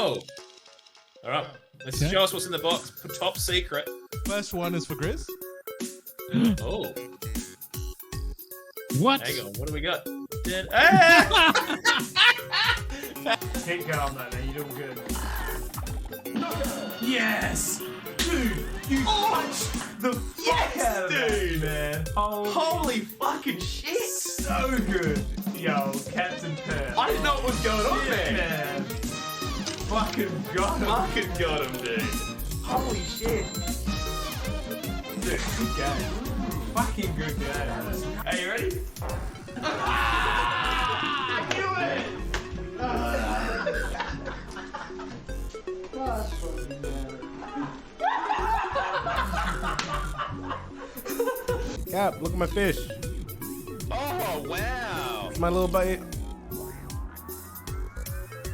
Oh. All right. Let's show us what's in the box. Top secret. First one is for Grizz. Oh. What? Hang on. What do we got? Keep going, though, man. You're doing good. Yes! Dude, you punched the fuck out of that, man. Holy fucking shit! So good. Yo, Captain Pearl. I didn't know what was going on there. Man. Fucking got him. Fucking got him, dude. Holy shit. Dude, good game. Fucking good game. Are you ready? I knew it! Cap, look at my fish. Oh, wow. My little bite.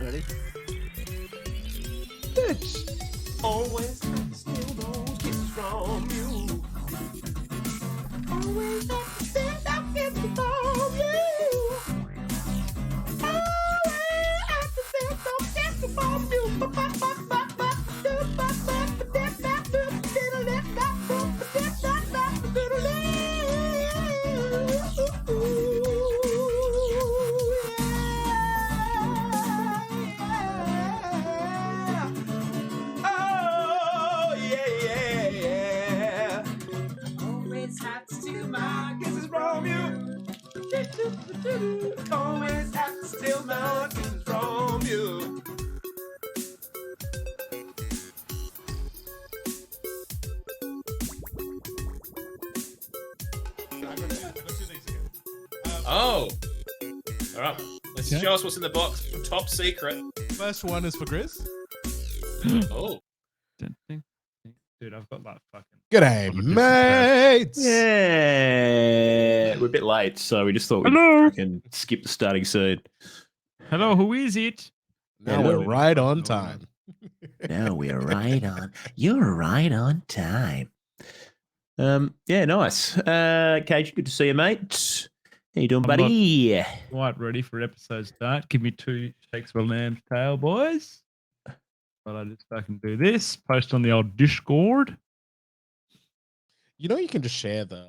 Ready? Bitch. Always steal those kisses from you. Always have to steal that kisses from you. Always have to steal those kisses from you. Oh, yeah, yeah, yeah. Always have to steal my kisses from you. Always have to steal my kisses from you. Oh. All right. Let's show us what's in the box. Top secret. First one is for Grizz. Oh. Dude, I've got that fucking. G'day, mates. Yeah, we're a bit late, so we just thought Hello. we can skip the starting scene. Hello, who is it? Now Hello. we're right on time. No, we're right on. You're right on time. Yeah, nice. Cage, good to see you, mate. How you doing, I'm buddy? Quite ready for episode start. Give me 2 Shakespeare Lamb's tail, boys. But I just fucking do this. Post on the old Discord. You know you can just share the.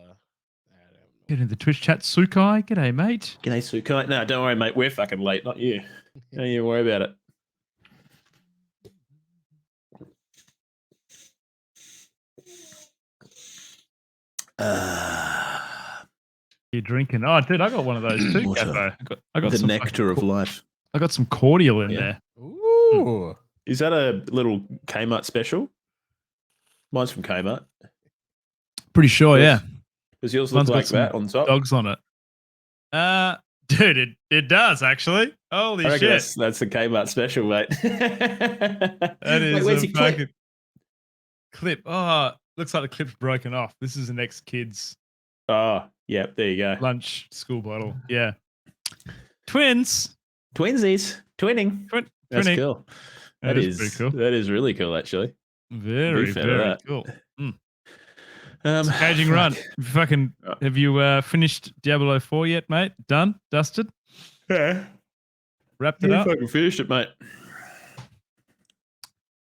Get in the Twitch chat. Sukai, g'day, mate. G'day, Sukai. No, don't worry, mate. We're fucking late, not you. Don't you worry about it. You're drinking. Oh, dude, I got one of those too, Water. Capo. I got The some nectar of fucking- life. I got some cordial in Yeah. there. Ooh. Is that a little Kmart special? Mine's from Kmart. Pretty sure, yeah. Does yours look Mine's got like some that on top? Dogs on it. Dude, it does actually. Holy I reckon shit. that's a Kmart special, mate. That is Wait, where's a your clip? fucking clip. Oh, looks like the clip's broken off. This is the next kid's Oh, yeah, there you go. lunch school bottle. Yeah. Twins. Twinsies, twinning. That's Twinning. cool. That is pretty cool. That is really cool, actually. Very, Big fan of very that. cool. Fuck. Caging run. Fucking have you finished Diablo 4 yet, mate? Done? Dusted? Yeah. Wrapped it You up? fucking finished it, mate.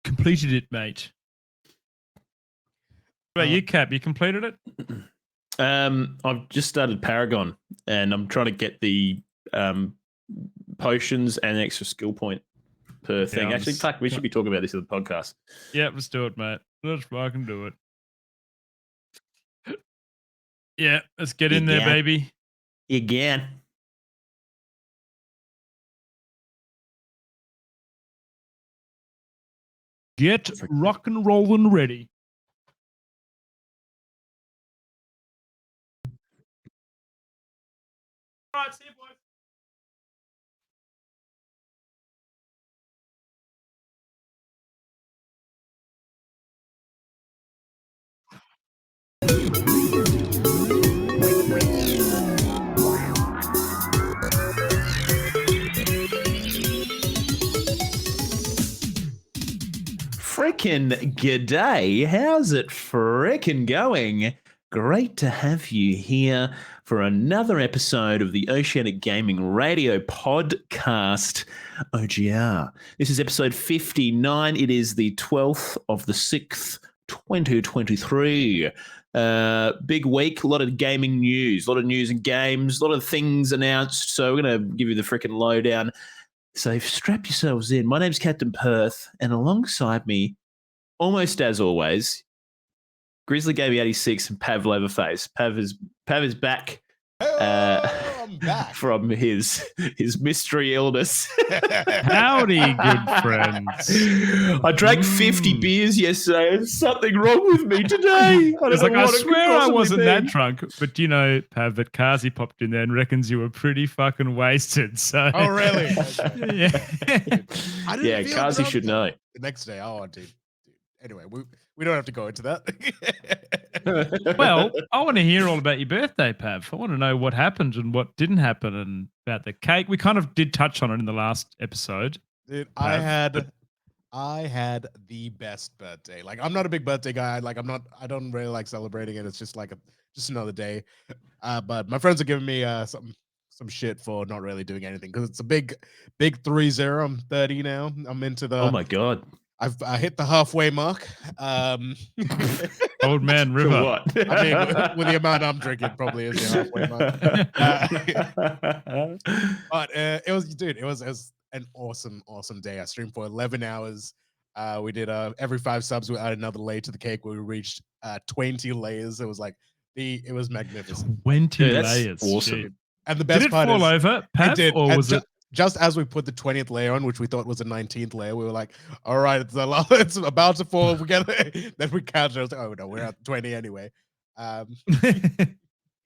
Completed it, mate. What about you, Cap? You completed it? I've just started Paragon, and I'm trying to get the potions and extra skill point per thing. I'm Actually, fuck, we should be talking about this in the podcast. Yeah, let's do it, mate. Let's fucking do it. Yeah, let's get in there, Yeah. baby. Again. Get rock and rollin' ready. All right, see you, boys. Frickin' g'day. How's it frickin' going? Great to have you here for another episode of the Oceanic Gaming Radio Podcast, OGR. This is episode 59. It is the 12th of the 6th, 2023. Big week, a lot of gaming news, a lot of news and games, a lot of things announced. So we're going to give you the freaking lowdown. So strap yourselves in. My name's Captain Perth, and alongside me, almost as always, Grizzly Gaming 86 and Pav Leatherface. Pav is back. I'm back. From his mystery illness. Howdy, good friends. I drank 50 beers yesterday. There's something wrong with me today. It's like, I what it could swear I possibly wasn't be. that drunk. But you know, Pav, that Kazi popped in there and reckons you were pretty fucking wasted. So Oh, really? yeah. I didn't Yeah, feel Kazi drunk should know. The next day, dude. Anyway, we don't have to go into that. Well, I want to hear all about your birthday, Pav. I want to know what happened and what didn't happen and about the cake. We kind of did touch on it in the last episode. Dude, I had the best birthday. Like, I'm not a big birthday guy. Like, I don't really like celebrating it. It's just like just another day. But my friends are giving me some shit for not really doing anything because it's a big 30. I'm 30 now. I'm into the. Oh my god. I hit the halfway mark. Old Man River. For what? I mean, with the amount I'm drinking, probably is the halfway mark. But it was an awesome day. I streamed for 11 hours. We did every 5 subs. We added another layer to the cake. Where we reached 20 layers. It was like it was magnificent. 20 Dude, that's layers. awesome. Shit. And the Did best it part fall is over, Pav, it did. or And was it? just as we put the 20th layer on, which we thought was the 19th layer, we were like, "All right, it's about to fall." We get it. Then we counted. I was like, "Oh no, we're at 20 anyway."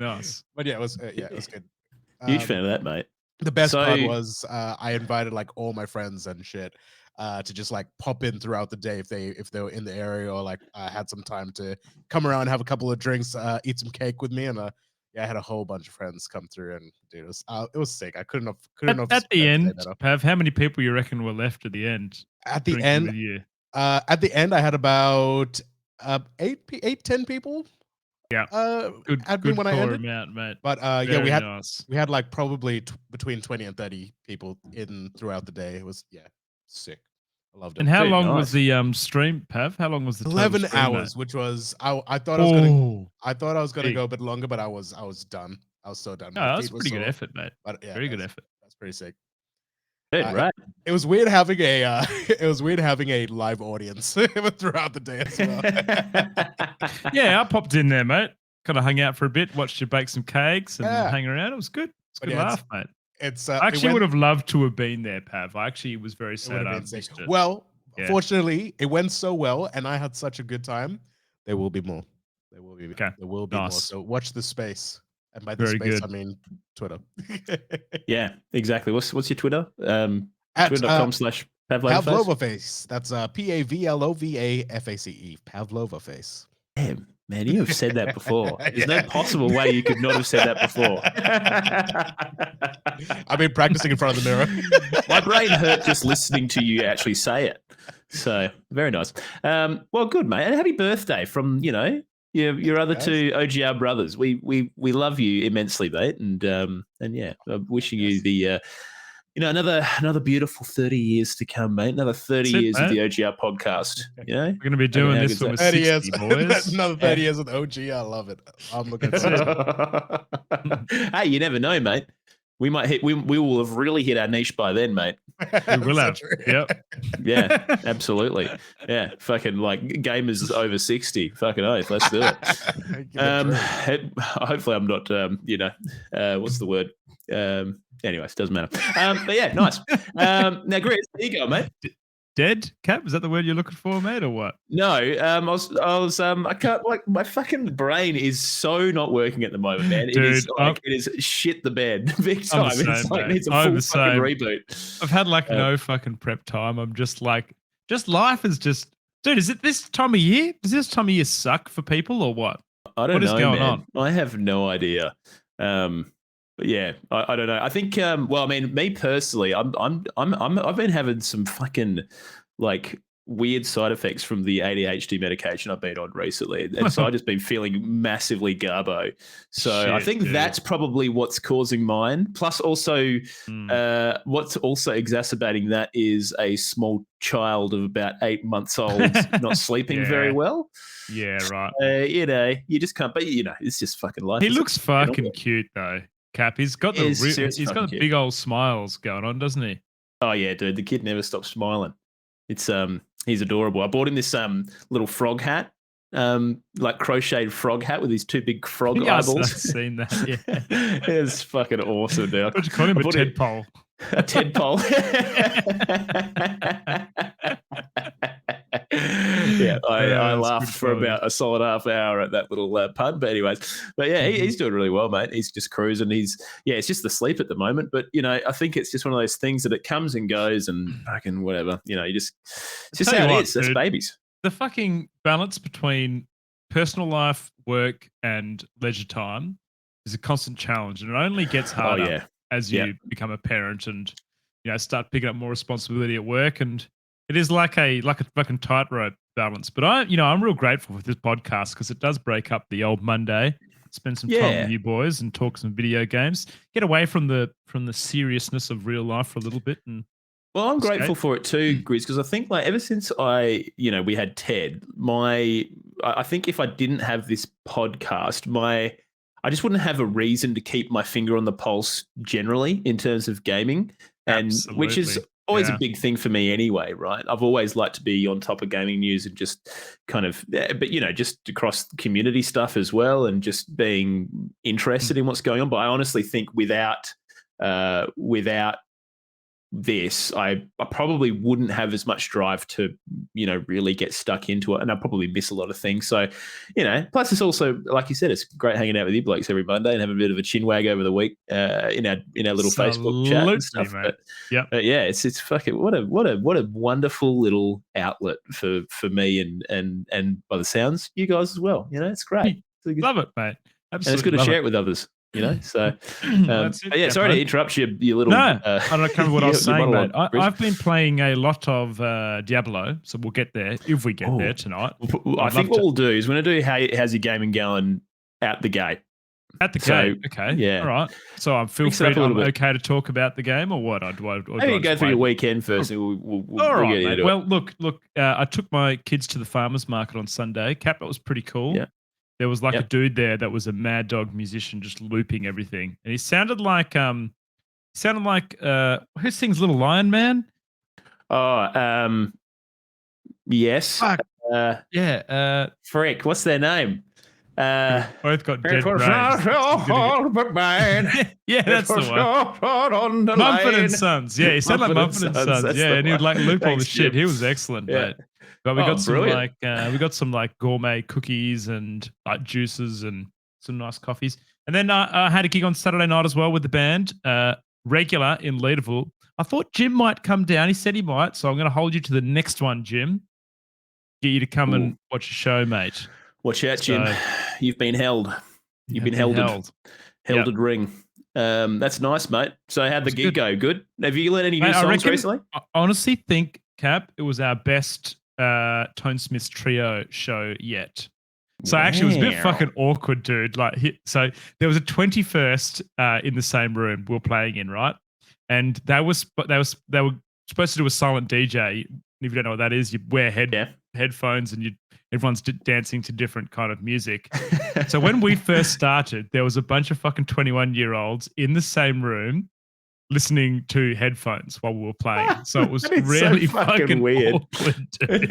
Nice. But yeah, it was good. Huge fan of that, mate. The best part So- was I invited like all my friends and shit to just like pop in throughout the day if they were in the area or like had some time to come around, have a couple of drinks, eat some cake with me, and yeah, I had a whole bunch of friends come through, and dude, it was sick. I couldn't have At the spent day end, better. Pav, how many people you reckon were left at the end? At the drinking end, with you? At the end, I had about 10 people. Yeah. Good, at me good when I core ended. amount, mate. But yeah, Very we had nice. like probably between 20 and 30 people in throughout the day. It was sick. I loved it. And how Very long nice. was the stream, Pav? How long was the total 11 stream, mate? hours, which was I thought I was gonna Oh, go big. a bit longer, but I was done. I was so done. no, My that's feet were pretty good sore, effort, mate. But yeah, Very good effort. That's pretty sick. Dude, right. It was weird having a live audience throughout the day as well. Yeah, I popped in there, mate. Kind of hung out for a bit, watched you bake some cakes and Yeah. hang around. It was good. It's a But good yeah, laugh, mate. It's I actually would have loved to have been there, Pav. I actually was very sad I missed it. Well, Yeah. fortunately, it went so well, and I had such a good time. There will be more. There will be. Okay. There will be more. Nice. So watch the space, and by the Very space good. I mean Twitter. Yeah, exactly. What's your Twitter? At Twitter.com/Pavlovaface. Pavlova That's PAVLOVAFACE. Pavlova face. Damn, man, you have said that before. There's no Yeah. possible way you could not have said that before. I've been practicing in front of the mirror. My brain hurt just listening to you actually say it. So very nice. Well, good, mate. And happy birthday from your other Guys. two OGR brothers. We love you immensely, mate. And yeah, I'm wishing you Yes. the another beautiful 30 years to come, mate. Another 30 That's it, years of the OGR podcast. You know. We're going to be doing how this good's when that? we're 30 60, years. boys. Another 30 years with OG. I love it. I'm looking forward to it. Hey, you never know, mate. We might hit. We will have really hit our niche by then, mate. We will So have. true. Yep. Yeah, absolutely. Yeah, fucking like gamers over 60. Fucking oath. Let's do it. Give it a try. Hopefully, I'm not. What's the word? Anyways, doesn't matter. But yeah, nice. Now, Grizz, there you go, mate. Dead Cap? Is that the word you're looking for, mate, or what? No, I can't, like, my fucking brain is so not working at the moment, man. It is Dude, like, it is shit the bed big I'm time. the It's same, like, it mate. needs a I'm full the fucking same. reboot. I've had like Uh, no fucking prep time. I'm just like, life is just, dude, is it this time of year? Does this time of year suck for people or what? I don't What is know, going man. I have no idea. But yeah, I don't know. I think, well, I mean, me personally, I've been having some fucking like weird side effects from the ADHD medication I've been on recently. And so I've just been feeling massively garbo. So I Shit, think dude. that's probably what's causing mine. Plus also Mm. what's also exacerbating that is a small child of about 8 months old not sleeping very Yeah. well. Yeah, right. You know, you just can't, but you know, it's just fucking life. He isn't looks it? fucking cute though. Cap. He's got the He is seriously he's got fucking the cute. big old smiles going on, doesn't he? Oh yeah, dude, the kid never stops smiling. It's he's adorable. I bought him this little frog hat, like crocheted frog hat with these two big frog Yes, eyeballs. I've seen that. Yeah. It's fucking awesome, dude. What'd you call him? I A bought it- tadpole. A tadpole. Yeah, I That's laughed good for quality. about a solid half hour at that little pun. But anyways, but yeah, Mm-hmm. he's doing really well, mate. He's just cruising. It's just the sleep at the moment. But you know, I think it's just one of those things that it comes and goes and fucking whatever. You know, it's just tell how you it what, is. That's dude. babies. The fucking balance between personal life, work, and leisure time is a constant challenge, and it only gets Oh harder yeah, as you Yeah. become a parent and start picking up more responsibility at work. And it is like a fucking tightrope balance. But I'm real grateful for this podcast because it does break up the old Monday. Spend some time Yeah. with you boys and talk some video games. Get away from the seriousness of real life for a little bit. And Well, I'm That's grateful great. for it too, Grizz, because I think like ever since we had Ted, I think if I didn't have this podcast, I just wouldn't have a reason to keep my finger on the pulse generally in terms of gaming, and which is Absolutely. always Yeah. a big thing for me anyway, right? I've always liked to be on top of gaming news and just kind of, but just across the community stuff as well, and just being interested in what's going on. But I honestly think without this, I probably wouldn't have as much drive to, really get stuck into it, and I'll probably miss a lot of things. So, plus it's also, like you said, it's great hanging out with you blokes every Monday and have a bit of a chinwag over the week in our little Facebook chat and stuff. Absolutely, mate. But yeah, it's fucking what a wonderful little outlet for me and by the sounds, you guys as well. It's great. Love it, mate. Absolutely. And it's good to love share it with others. So, That's it, but yeah, sorry Capo. to interrupt you little. No, I don't remember what I was your saying, mate. monologue, Chris. I've been playing a lot of Diablo, so we'll get there if we get Oh. there tonight. I I'd think love what to- we'll do is we're going to do how's your gaming going out the gate. At the So, game, okay, yeah. all right. So I'm feel Mix it free. up a little I'm bit. okay to talk about the game, or what? Or do I Maybe go just through your wait? weekend first, and we'll All right, get mate. into Well, it. look. I took my kids to the farmers market on Sunday. Cap, that was pretty cool. Yeah. There was like a Yep. dude there that was a Mad Dog musician, just looping everything, and he sounded like who sings Little Lion Man? Oh, yes. Fuck. Uh, Yeah, Frick, what's their name? both got It dead was brains. not all but mine. Yeah, that's the one. On the Mumford line. and Sons. Yeah, he sounded like Mumford Mumford and and Sons, Sons. that's Yeah, the and he would like one. loop all the Thanks, shit. Jim. He was excellent, Yeah. mate. But we Oh, got some brilliant. we got some like gourmet cookies and like juices and some nice coffees. And then I had a gig on Saturday night as well with the band, regular in Leederville. I thought Jim might come down. He said he might, so I'm going to hold you to the next one, Jim. Get you to come and Ooh. watch a show, mate. Watch out, Jim. So- You've been held. You've been Held. helded ring. That's nice, mate. So how'd the was gig good. go? Good. Have you learned any new Mate, I songs reckon- recently? I honestly think, Cap, it was our best Tone Smith's trio show yet. So actually, it was a bit Wow. fucking awkward, dude. So there was a 21st in the same room we were playing in, right? And they were supposed to do a silent DJ. If you don't know what that is, you wear Yeah. headphones and everyone's dancing to different kind of music. So when we first started, there was a bunch of fucking 21-year-olds in the same room listening to headphones while we were playing. So it was That is so really fucking fucking weird. awkward, dude.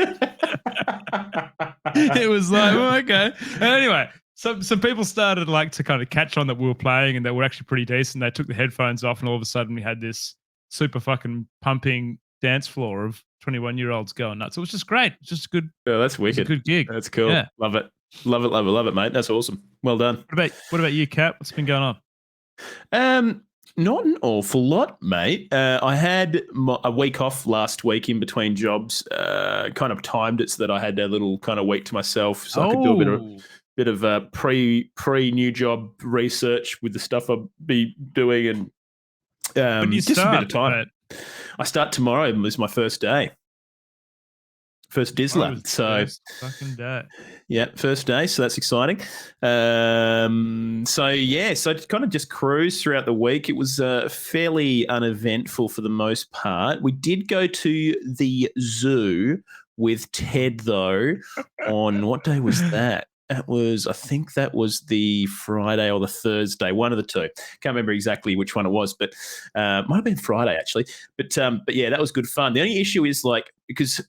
It was like, oh, okay. And anyway, some people started like to kind of catch on that we were playing and they were actually pretty decent. They took the headphones off and all of a sudden we had this super fucking pumping dance floor of 21-year-olds going nuts. It was just great. It's just good. Oh, that's It was a wicked. good gig. That's cool. Yeah. Love it. Love it, love it, love it, mate. That's awesome. Well done. What about you, Cap? What's been going on? Not an awful lot, mate. I had a week off last week in between jobs. Kind of timed it so that I had a little kind of week to myself, so I could do a bit of pre new job research with the stuff I'll be doing, and When do you just start, a bit of time. mate? I start tomorrow. Is my first day. first Oh, it Dizzler. was So first fucking day. yeah, first day, so that's exciting. So kind of just cruised throughout the week. It was fairly uneventful for the most part. We did go to the zoo with Ted though. On what day was that? I think that was the Friday or the Thursday, one of the two. Can't remember exactly which one it was, but might have been Friday actually. But yeah, that was good fun. The only issue is because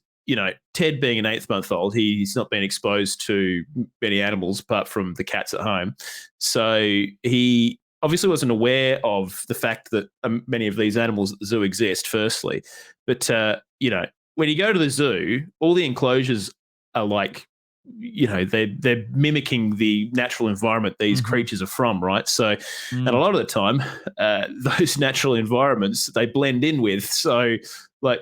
Ted being an 8-month-old, he's not been exposed to many animals apart from the cats at home. So he obviously wasn't aware of the fact that many of these animals at the zoo exist, firstly. But, when you go to the zoo, all the enclosures are they're mimicking the natural environment these creatures are from, right? So, and a lot of the time, those natural environments, they blend in with. So, Ted would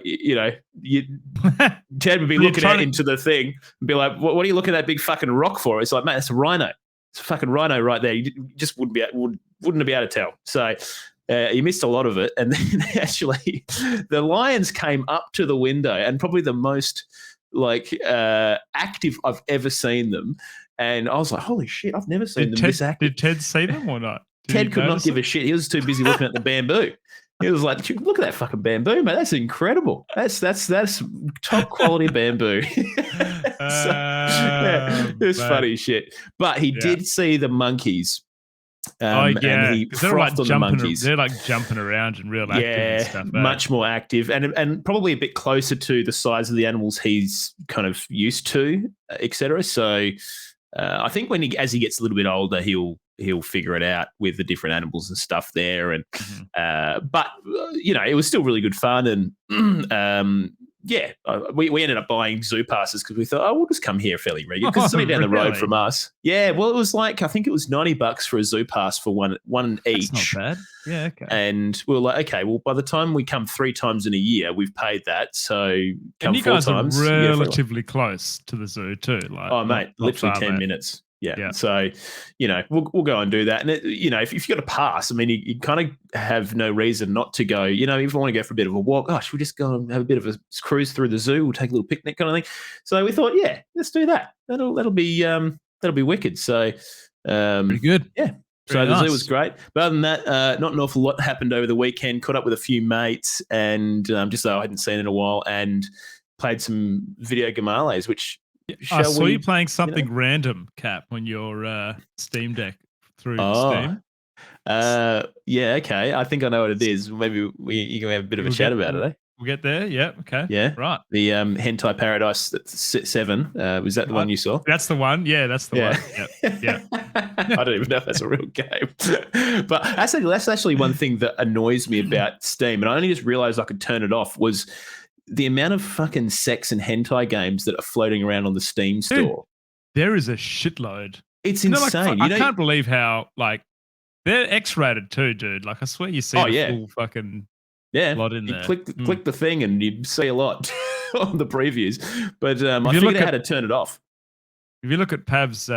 be looking into the thing and be like, what are you looking at that big fucking rock for? It's like, mate, that's a rhino. It's a fucking rhino right there. You just wouldn't be able to tell. So you missed a lot of it. And then actually the lions came up to the window, and probably the most active I've ever seen them. And I was like, holy shit, I've never seen them this active. Did Ted see them or not? Ted could not give a shit. He was too busy looking at the bamboo. He was like, look at that fucking bamboo, mate. That's incredible. That's top quality bamboo. It was funny as shit. But he did see the monkeys. And he frothed on the monkeys. They're jumping around and real active and stuff. Much more active and probably a bit closer to the size of the animals he's kind of used to, etc. So I think as he gets a little bit older, he'll figure it out with the different animals and stuff there. And but it was still really good fun. And we ended up buying zoo passes because we thought, we'll just come here fairly regular because it's only down the road from us. Yeah, well, it was I think it was $90 for a zoo pass for one each. That's not bad. Yeah, okay. And we were like, okay, well, by the time we come 3 times in a year, we've paid that. So come and you 4 guys times. are relatively close to the zoo too. Mate, literally 10 minutes. Yeah. So, we'll go and do that. And, if you've got a pass, I mean, you kind of have no reason not to go. If you want to go for a bit of a walk, should we just go and have a bit of a cruise through the zoo? We'll take a little picnic kind of thing. So we thought, yeah, let's do that. That'll be wicked. So, pretty good. Yeah. So the zoo was great. But other than that, not an awful lot happened over the weekend. Caught up with a few mates and just though I hadn't seen in a while, and played some video gamales, which I saw you playing something random, Cap, on your Steam Deck through Steam. Yeah, okay. I think I know what it is. Maybe you can have a bit of a chat about it, eh? We'll get there. Yeah. Okay. Yeah. Right. The Hentai Paradise 7. Was that the one you saw? That's the one. Yeah, that's the one. Yeah. I don't even know if that's a real game. But that's actually one thing that annoys me about Steam, and I only just realized I could turn it off, was the amount of fucking sex and hentai games that are floating around on the Steam store. Dude, there is a shitload. It's insane. I can't believe how they're X-rated too, dude. I swear you see full fucking lot in there. Click the thing and you see a lot on the previews. But I figured out how to turn it off. If you look at Pav's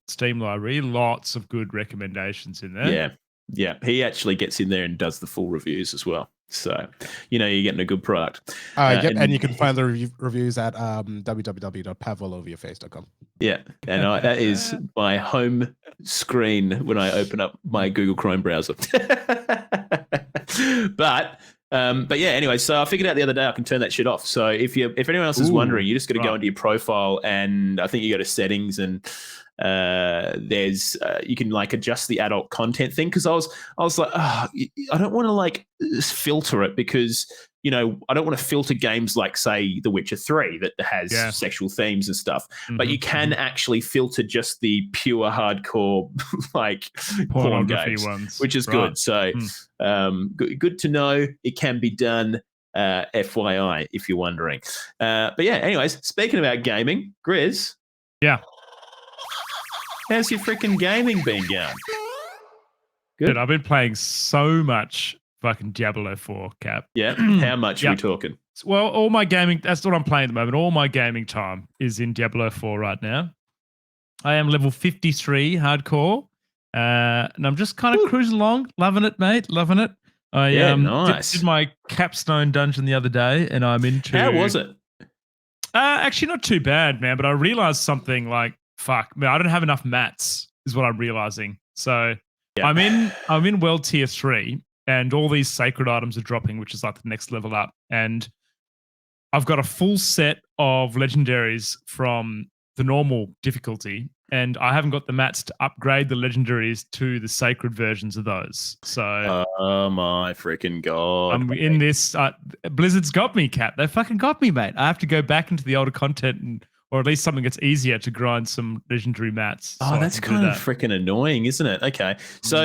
Steam library, lots of good recommendations in there. Yeah. He actually gets in there and does the full reviews as well. So, you're getting a good product. And you can find the reviews at www.pavoloveryourface.com. Yeah, and that is my home screen when I open up my Google Chrome browser. But yeah, anyway, so I figured out the other day I can turn that shit off. So if anyone else is wondering, you just got to go into your profile, and I think you go to settings, and there's you can adjust the adult content thing, because I was like, I don't want to filter it, because I don't want to filter games like, say, The Witcher 3 that has sexual themes and stuff. But you can actually filter just the pure hardcore porn games ones, which is good. So good to know it can be done. FYI, if you're wondering. But yeah, anyways, speaking about gaming, Grizz. Yeah. How's your freaking gaming been going? Good. Dude, I've been playing so much fucking Diablo 4, Cap. Yeah. How much are we talking? Well, all my gaming, that's what I'm playing at the moment. All my gaming time is in Diablo 4 right now. I am level 53 hardcore. And I'm just kind of cruising along, loving it, mate, loving it. I nice. did my capstone dungeon the other day, and I'm into... How was it? Actually, not too bad, man. But I realized something like, fuck, man, I don't have enough mats, is what I'm realizing. So Yeah. I'm in world tier 3, and all these sacred items are dropping, which is like the next level up. And I've got a full set of legendaries from the normal difficulty, and I haven't got the mats to upgrade the legendaries to the sacred versions of those. So Oh my freaking god! I'm in this. Blizzard's got me, Cap. They fucking got me, mate. I have to go back into the older content, or at least something that's easier to grind some legendary mats. Oh, so that's I can do kind of that. freaking annoying, isn't it? Okay, so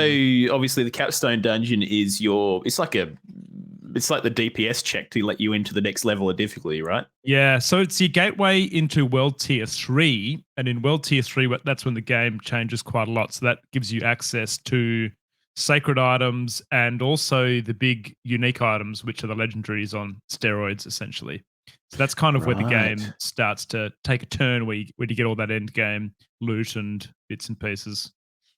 obviously the capstone dungeon is it's like the DPS check to let you into the next level of difficulty, right? Yeah, so it's your gateway into World Tier 3, and in World Tier 3, that's when the game changes quite a lot. So that gives you access to sacred items and also the big unique items, which are the legendaries on steroids, essentially. So that's kind of where the game Right. starts to take a turn, where you get all that end game loot and bits and pieces.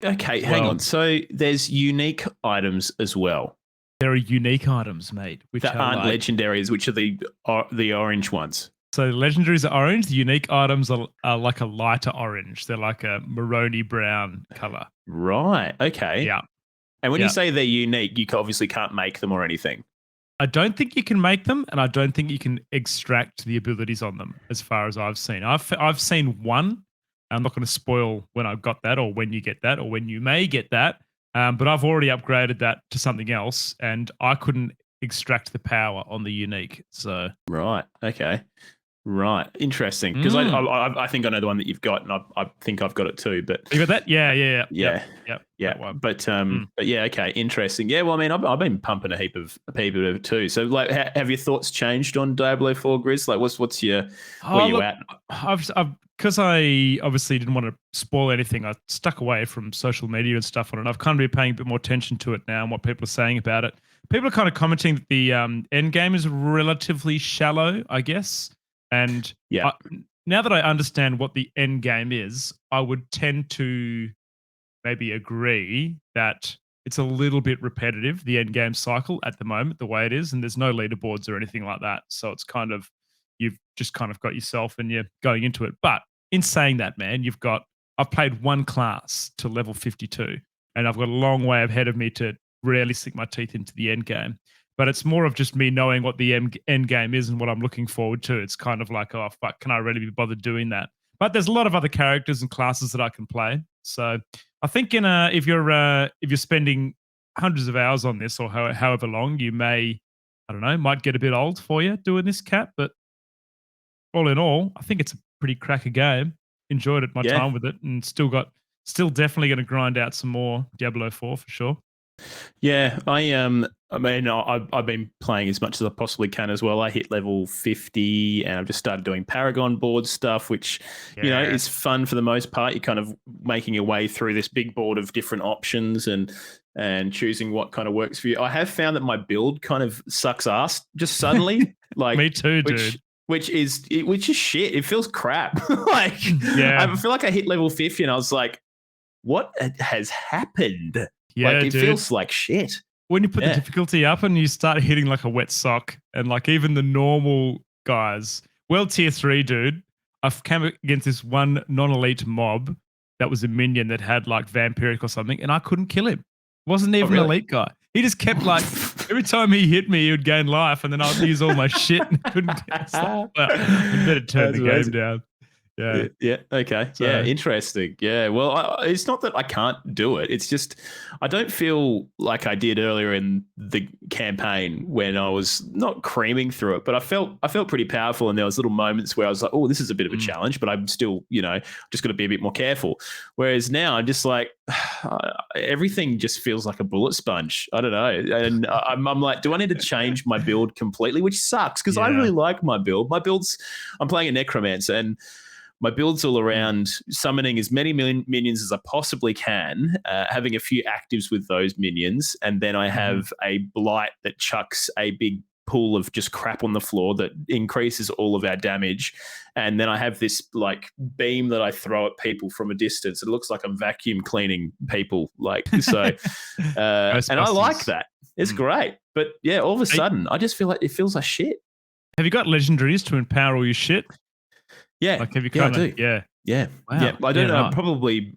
Okay, hang Well- on. So there's unique items as well There are unique items, mate, which that are aren't like, legendaries, which are the orange ones. so legendaries are orange. The unique items are like a lighter orange. They're like a maroni brown color. Right. Okay. Yeah. And when Yeah. you say they're unique, you obviously can't make them or anything. I don't think you can make them, and I don't think you can extract the abilities on them, as far as I've seen. I've seen one. I'm not going to spoil when I got that, or when you get that, or when you may get that. But I've already upgraded that to something else, and I couldn't extract the power on the unique. So Right. Okay. Right. Interesting. Because I think I know the one that you've got, and I think I've got it too. But you got that? Yeah. yeah. Yep, Yeah, that one. but yeah, okay, interesting. Yeah, well, I mean, I've been pumping a heap of it too. So, like, have your thoughts changed on Diablo 4, Grizz? Like, what's your where you look, at? I've because I obviously didn't want to spoil anything. I stuck away from social media and stuff on it. I've kind of been paying a bit more attention to it now and what people are saying about it. People are kind of commenting that the end game is relatively shallow, I guess. And Yeah. now that I understand what the end game is, I would tend to maybe agree that it's a little bit repetitive, the end game cycle at the moment, the way it is, and there's no leaderboards or anything like that. So it's kind of, you've just kind of got yourself and you're going into it. But in saying that, man, I've played one class to level 52, and I've got a long way ahead of me to really sink my teeth into the end game. But it's more of just me knowing what the end game is and what I'm looking forward to. It's kind of like, oh, fuck, can I really be bothered doing that? But there's a lot of other characters and classes that I can play. So I think if you're spending hundreds of hours on this, or however long, you may, I don't know, might get a bit old for you doing this, Cap. But all in all, I think it's a pretty cracker game. Enjoyed my Yeah. time with it, and still definitely going to grind out some more Diablo 4 for sure. Yeah, I mean, I've been playing as much as I possibly can as well. I hit level 50, and I've just started doing Paragon board stuff, which you know is fun for the most part. You're kind of making your way through this big board of different options and choosing what kind of works for you. I have found that my build kind of sucks ass just suddenly. Like Me too, dude. Which is shit. It feels crap. Like Yeah. I feel like I hit level 50, and I was like, what has happened? Yeah, like it dude. feels like shit. When you put Yeah. the difficulty up and you start hitting like a wet sock, and like even the normal guys, well, tier 3, dude, I've come against this one non-elite mob that was a minion that had like vampiric or something, and I couldn't kill him. Wasn't even an really? elite guy. He just kept like, every time he hit me, he would gain life, and then I'd use all my shit and couldn't get stuff. Well, I better turn That's the game amazing. down. Yeah. Yeah. Okay. So- Yeah. Interesting. Yeah. Well, it's not that I can't do it. It's just I don't feel like I did earlier in the campaign when I was not creaming through it, but I felt pretty powerful. And there was little moments where I was like, "Oh, this is a bit of a challenge," but I'm still, just got to be a bit more careful. Whereas now I'm just like, everything just feels like a bullet sponge. I don't know, and I'm like, do I need to change my build completely? Which sucks because I Yeah. really like my build. I'm playing a necromancer, and my build's all around summoning as many minions as I possibly can, having a few actives with those minions, and then I have a blight that chucks a big pool of just crap on the floor that increases all of our damage. And then I have this like beam that I throw at people from a distance. It looks like I'm vacuum cleaning people. Like so, and I like Ghostbusters. that. It's great. But yeah, all of a sudden, I just feel like it feels like shit. Have you got legendaries to empower all your shit? Yeah. Like, have you Yeah, I kind of, do. yeah. Yeah. Wow. Yeah. I don't Yeah, know. right. Probably,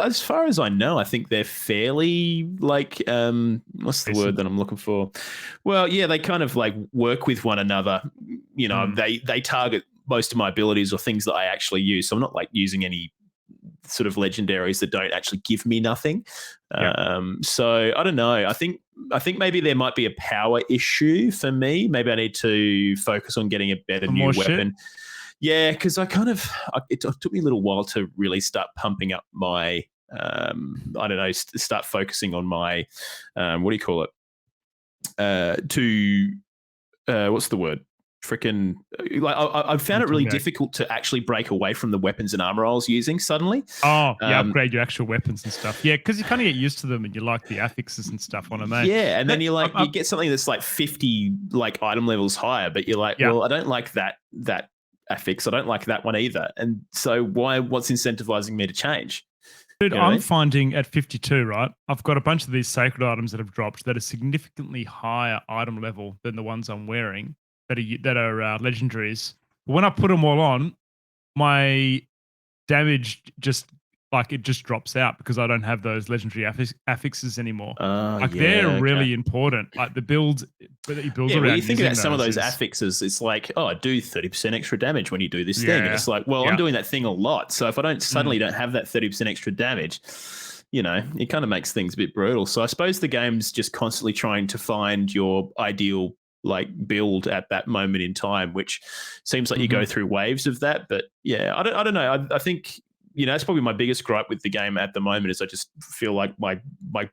as far as I know, I think they're fairly like, what's the Basic. word that I'm looking for? Well, yeah, they kind of like work with one another. You know, Mm. they target most of my abilities or things that I actually use. So I'm not like using any sort of legendaries that don't actually give me nothing. Yeah. So I don't know. I think maybe there might be a power issue for me. Maybe I need to focus on getting a better Some new more weapon. shit? Yeah, because it took me a little while to really start pumping up my, I don't know, start focusing on my, what do you call it? What's the word? Freaking, like, I found it really Okay. difficult to actually break away from the weapons and armor I was using suddenly. Oh, you Um, upgrade your actual weapons and stuff. Yeah, because you kind of get used to them and you like the affixes and stuff on them. Eh? Yeah, and then But you like I- you get something that's like 50 like item levels higher, but you're like, Yeah. well, I don't like that affix. I don't like that one either. And so what's incentivizing me to change? Dude, You know what I I'm mean? finding at 52, right? I've got a bunch of these sacred items that have dropped that are significantly higher item level than the ones I'm wearing that are legendaries. But when I put them all on, my damage just drops out because I don't have those legendary affixes anymore. Like Yeah, they're okay. really important. Like the build that you build Yeah, around. well, you think using about some of those is- affixes, it's like, oh, I do 30% extra damage when you do this thing. And Yeah. it's like, well, Yeah. I'm doing that thing a lot. So if I don't have that 30% extra damage, you know, it kind of makes things a bit brutal. So I suppose the game's just constantly trying to find your ideal like build at that moment in time, which seems like you go through waves of that. But yeah, I don't know. I think, you know, that's probably my biggest gripe with the game at the moment is I just feel like my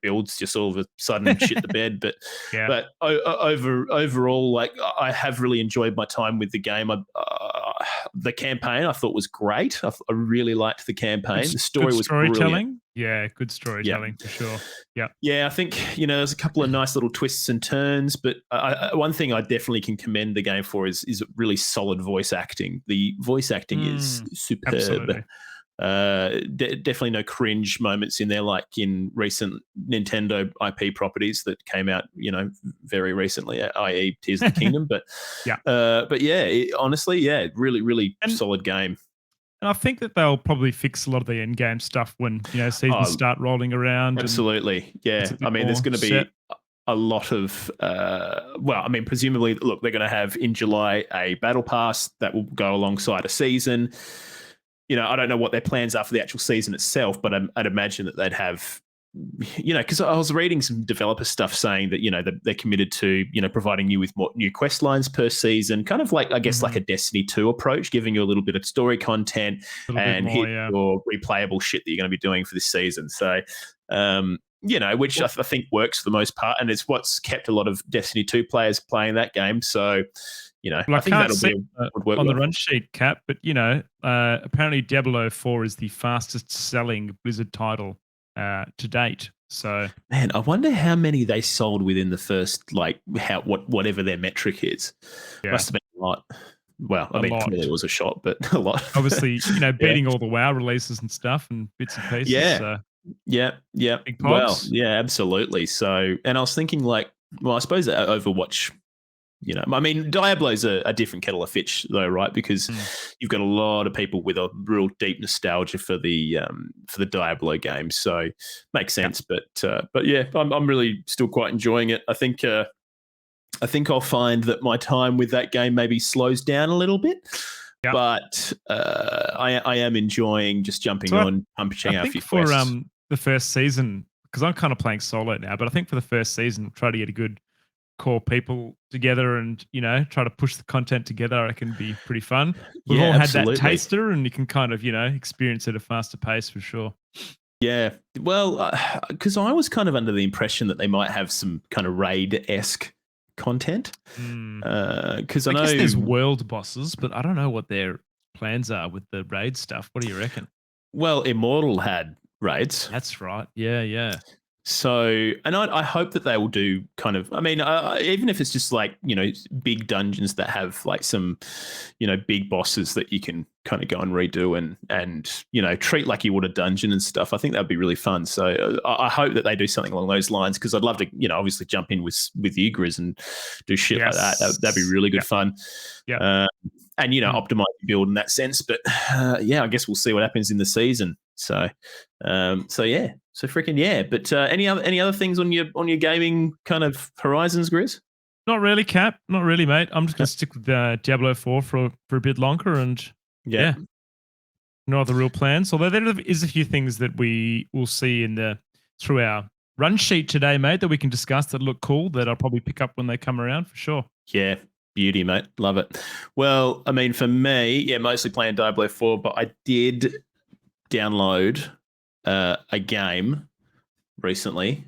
builds just all of a sudden shit the bed. But Yeah. but overall, like I have really enjoyed my time with the game. The campaign I thought was great. I really liked the campaign. The story good was storytelling. brilliant. Yeah, good storytelling for sure. Yeah. Yeah, I think, you know, there's a couple of nice little twists and turns, but one thing I definitely can commend the game for is really solid voice acting. The voice acting is superb. Absolutely. Definitely no cringe moments in there like in recent Nintendo IP properties that came out, you know, very recently, i.e. Tears of the Kingdom. But honestly, really, really solid game. And I think that they'll probably fix a lot of the end game stuff when, you know, seasons start rolling around. Absolutely. Yeah. I mean, there's going to be a lot of, presumably, look, they're going to have in July a battle pass that will go alongside a season. You know, I don't know what their plans are for the actual season itself, but I'd imagine that they'd have, you know, because I was reading some developer stuff saying that, you know, that they're committed to, you know, providing you with more new quest lines per season, kind of like, I guess, like a Destiny 2 approach, giving you a little bit of story content and your replayable shit that you're going to be doing for this season. So, you know, which I think works for the most part. And it's what's kept a lot of Destiny 2 players playing that game. So, you know, well, I think that'll be would work on the well. run sheet, Cap. But, you know, apparently Diablo 4 is the fastest selling Blizzard title to date. So, man, I wonder how many they sold within the first, like, whatever their metric is. Yeah. Must have been a lot. Well, I mean, clearly it was a shot, but a lot. Obviously, you know, beating all the WoW releases and stuff and bits and pieces. Yeah. So. Yeah. Big Well, pogs. yeah, absolutely. So, and I was thinking, like, well, I suppose Overwatch, you know, I mean, Diablo's a different kettle of fish, though, right? Because you've got a lot of people with a real deep nostalgia for the Diablo game, so makes sense. Yeah. But yeah, I'm really still quite enjoying it. I think I'll find that my time with that game maybe slows down a little bit. Yep. But I am enjoying just jumping on, punching out a few quests. For the first season, because I'm kind of playing solo now, but I think for the first season, we'll try to get a good core people together and, you know, try to push the content together. I reckon be pretty fun. We've all had that taster and you can kind of, you know, experience it at a faster pace for sure. Yeah. Well, because I was kind of under the impression that they might have some kind of raid-esque content. Because I know guess there's world bosses, but I don't know what their plans are with the raid stuff. What do you reckon? Well, Immortal had raids. That's right. Yeah. So, and I hope that they will do kind of, I mean, even if it's just like, you know, big dungeons that have like some, you know, big bosses that you can kind of go and redo and you know, treat like you would a dungeon and stuff. I think that'd be really fun. So I hope that they do something along those lines because I'd love to, you know, obviously jump in with Ygritte and do shit like that. That'd be really good fun. Yeah. and optimize your build in that sense. But yeah, I guess we'll see what happens in the season. So freaking yeah. But any other things on your gaming kind of horizons, Grizz? Not really, Cap. Not really, mate. I'm just gonna stick with Diablo 4 for a bit longer, and yeah, no other real plans. Although there is a few things that we will see through our run sheet today, mate, that we can discuss that look cool. That I'll probably pick up when they come around for sure. Yeah, beauty, mate. Love it. Well, I mean, for me, yeah, mostly playing Diablo 4, but I did download a game recently.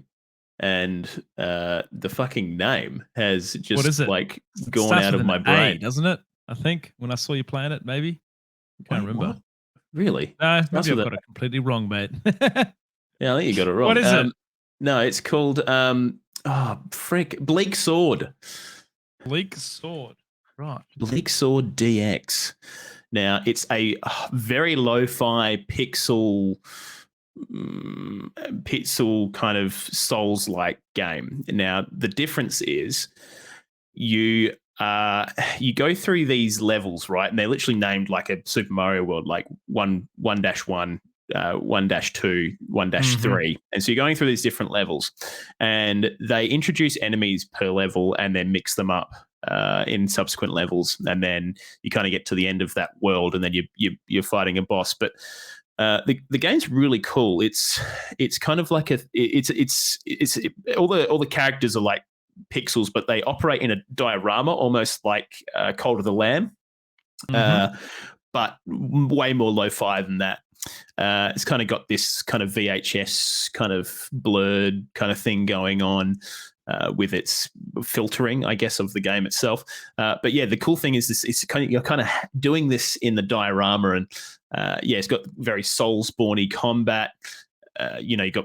And the fucking name has just like gone out of my brain, doesn't it? I think when I saw you playing it, maybe I can't remember. What? Really? No, maybe I've got it completely wrong, mate. Yeah, I think you got it wrong. What is it? No, it's called Bleak Sword. Bleak Sword, right? Bleak Sword DX. Now it's a very lo-fi pixel kind of Souls-like game. Now the difference is you go through these levels, right? And they're literally named like a Super Mario World, like 1-1, 1-2, 1-3. And so you're going through these different levels, and they introduce enemies per level and then mix them up in subsequent levels, and then you kind of get to the end of that world, and then you're fighting a boss. But the game's really cool. It's kind of like it's all the characters are like pixels, but they operate in a diorama, almost like Cult of the Lamb, but way more lo-fi than that. It's kind of got this kind of VHS kind of blurred kind of thing going on with its filtering, I guess, of the game itself. But yeah, the cool thing is this: you're kind of doing this in the diorama, and it's got very Soulsborne-y combat. You got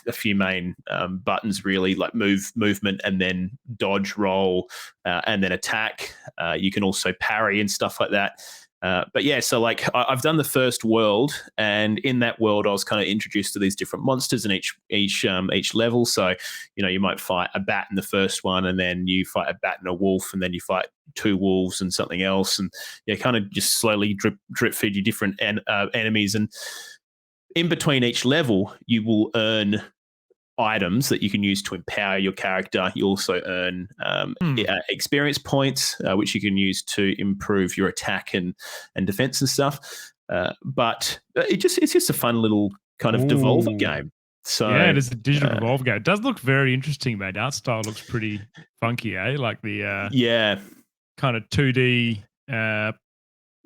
a few main buttons, really, like movement, and then dodge, roll, and then attack. You can also parry and stuff like that. But yeah, so like I've done the first world, and in that world I was kind of introduced to these different monsters in each level. So you might fight a bat in the first one, and then you fight a bat and a wolf, and then you fight 2 wolves and something else, and kind of just slowly drip feed you different enemies. And in between each level, you will earn items that you can use to empower your character. You also earn experience points, which you can use to improve your attack and defense and stuff. But it's just a fun little kind of Devolver game. So yeah, it is a digital Devolver game. It does look very interesting, mate. Art style looks pretty funky, eh? Like the kind of 2D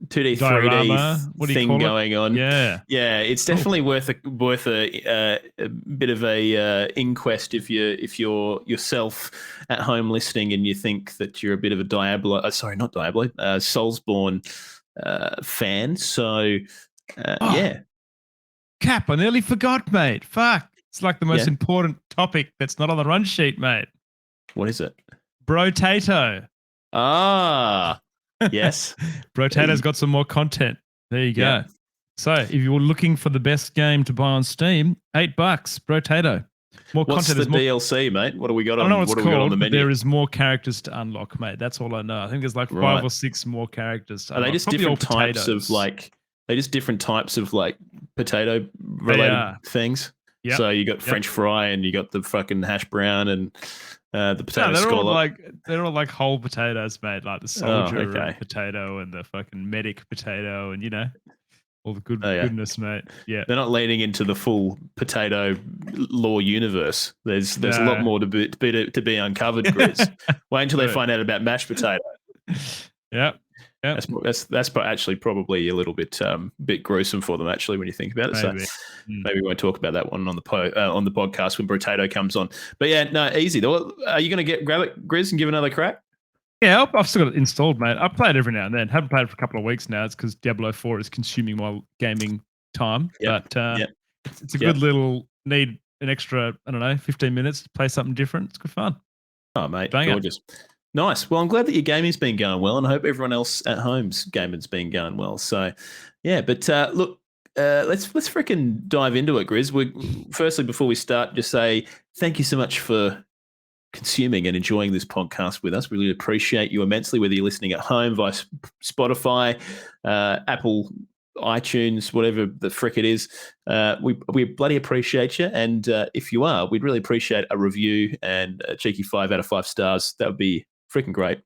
2D, diorama, 3D thing going on. Yeah, it's definitely worth a bit of a inquest if you're yourself at home listening and you think that you're a bit of a Soulsborne fan. So yeah. Cap, I nearly forgot, mate. Fuck, it's like the most important topic that's not on the run sheet, mate. What is it? Brotato. Ah. Yes. Brotato's got some more content. There you go. Yeah. So if you're looking for the best game to buy on Steam, $8, Brotato. More What's content. The DLC, mate? What do we got on? I don't know what it's called, on the menu? There is more characters to unlock, mate. That's all I know. I think there's like 5 or 6 more characters to unlock. Are they just different types of like? They just different types of like potato related things. Yep. So you got French fry, and you got the fucking hash brown, and the potato scallop. They're all like whole potatoes, mate. Like the soldier potato and the fucking medic potato, and all the goodness, mate. Yeah, they're not leaning into the full potato lore universe. There's a lot more to be uncovered, Grizz. Wait until they find out about mashed potato. Yeah. Yeah, that's actually probably a little bit gruesome for them, actually, when you think about it. Maybe. So maybe we won't talk about that one on the podcast when Brotato comes on. But yeah, no, easy. Are you going to grab it, Grizz, and give another crack? Yeah, I've still got it installed, mate. I play it every now and then. Haven't played it for a couple of weeks now. It's because Diablo 4 is consuming my gaming time. Yep. But it's a good little need an extra, 15 minutes to play something different. It's good fun. Oh, mate, gorgeous. Nice. Well, I'm glad that your gaming's been going well, and I hope everyone else at home's gaming's been going well. So, yeah. But look, let's freaking dive into it, Grizz. Firstly, before we start, just say thank you so much for consuming and enjoying this podcast with us. We really appreciate you immensely, whether you're listening at home via Spotify, Apple, iTunes, whatever the frick it is. We bloody appreciate you. And if you are, we'd really appreciate a review and a cheeky 5 out of 5 stars. That would be freaking great.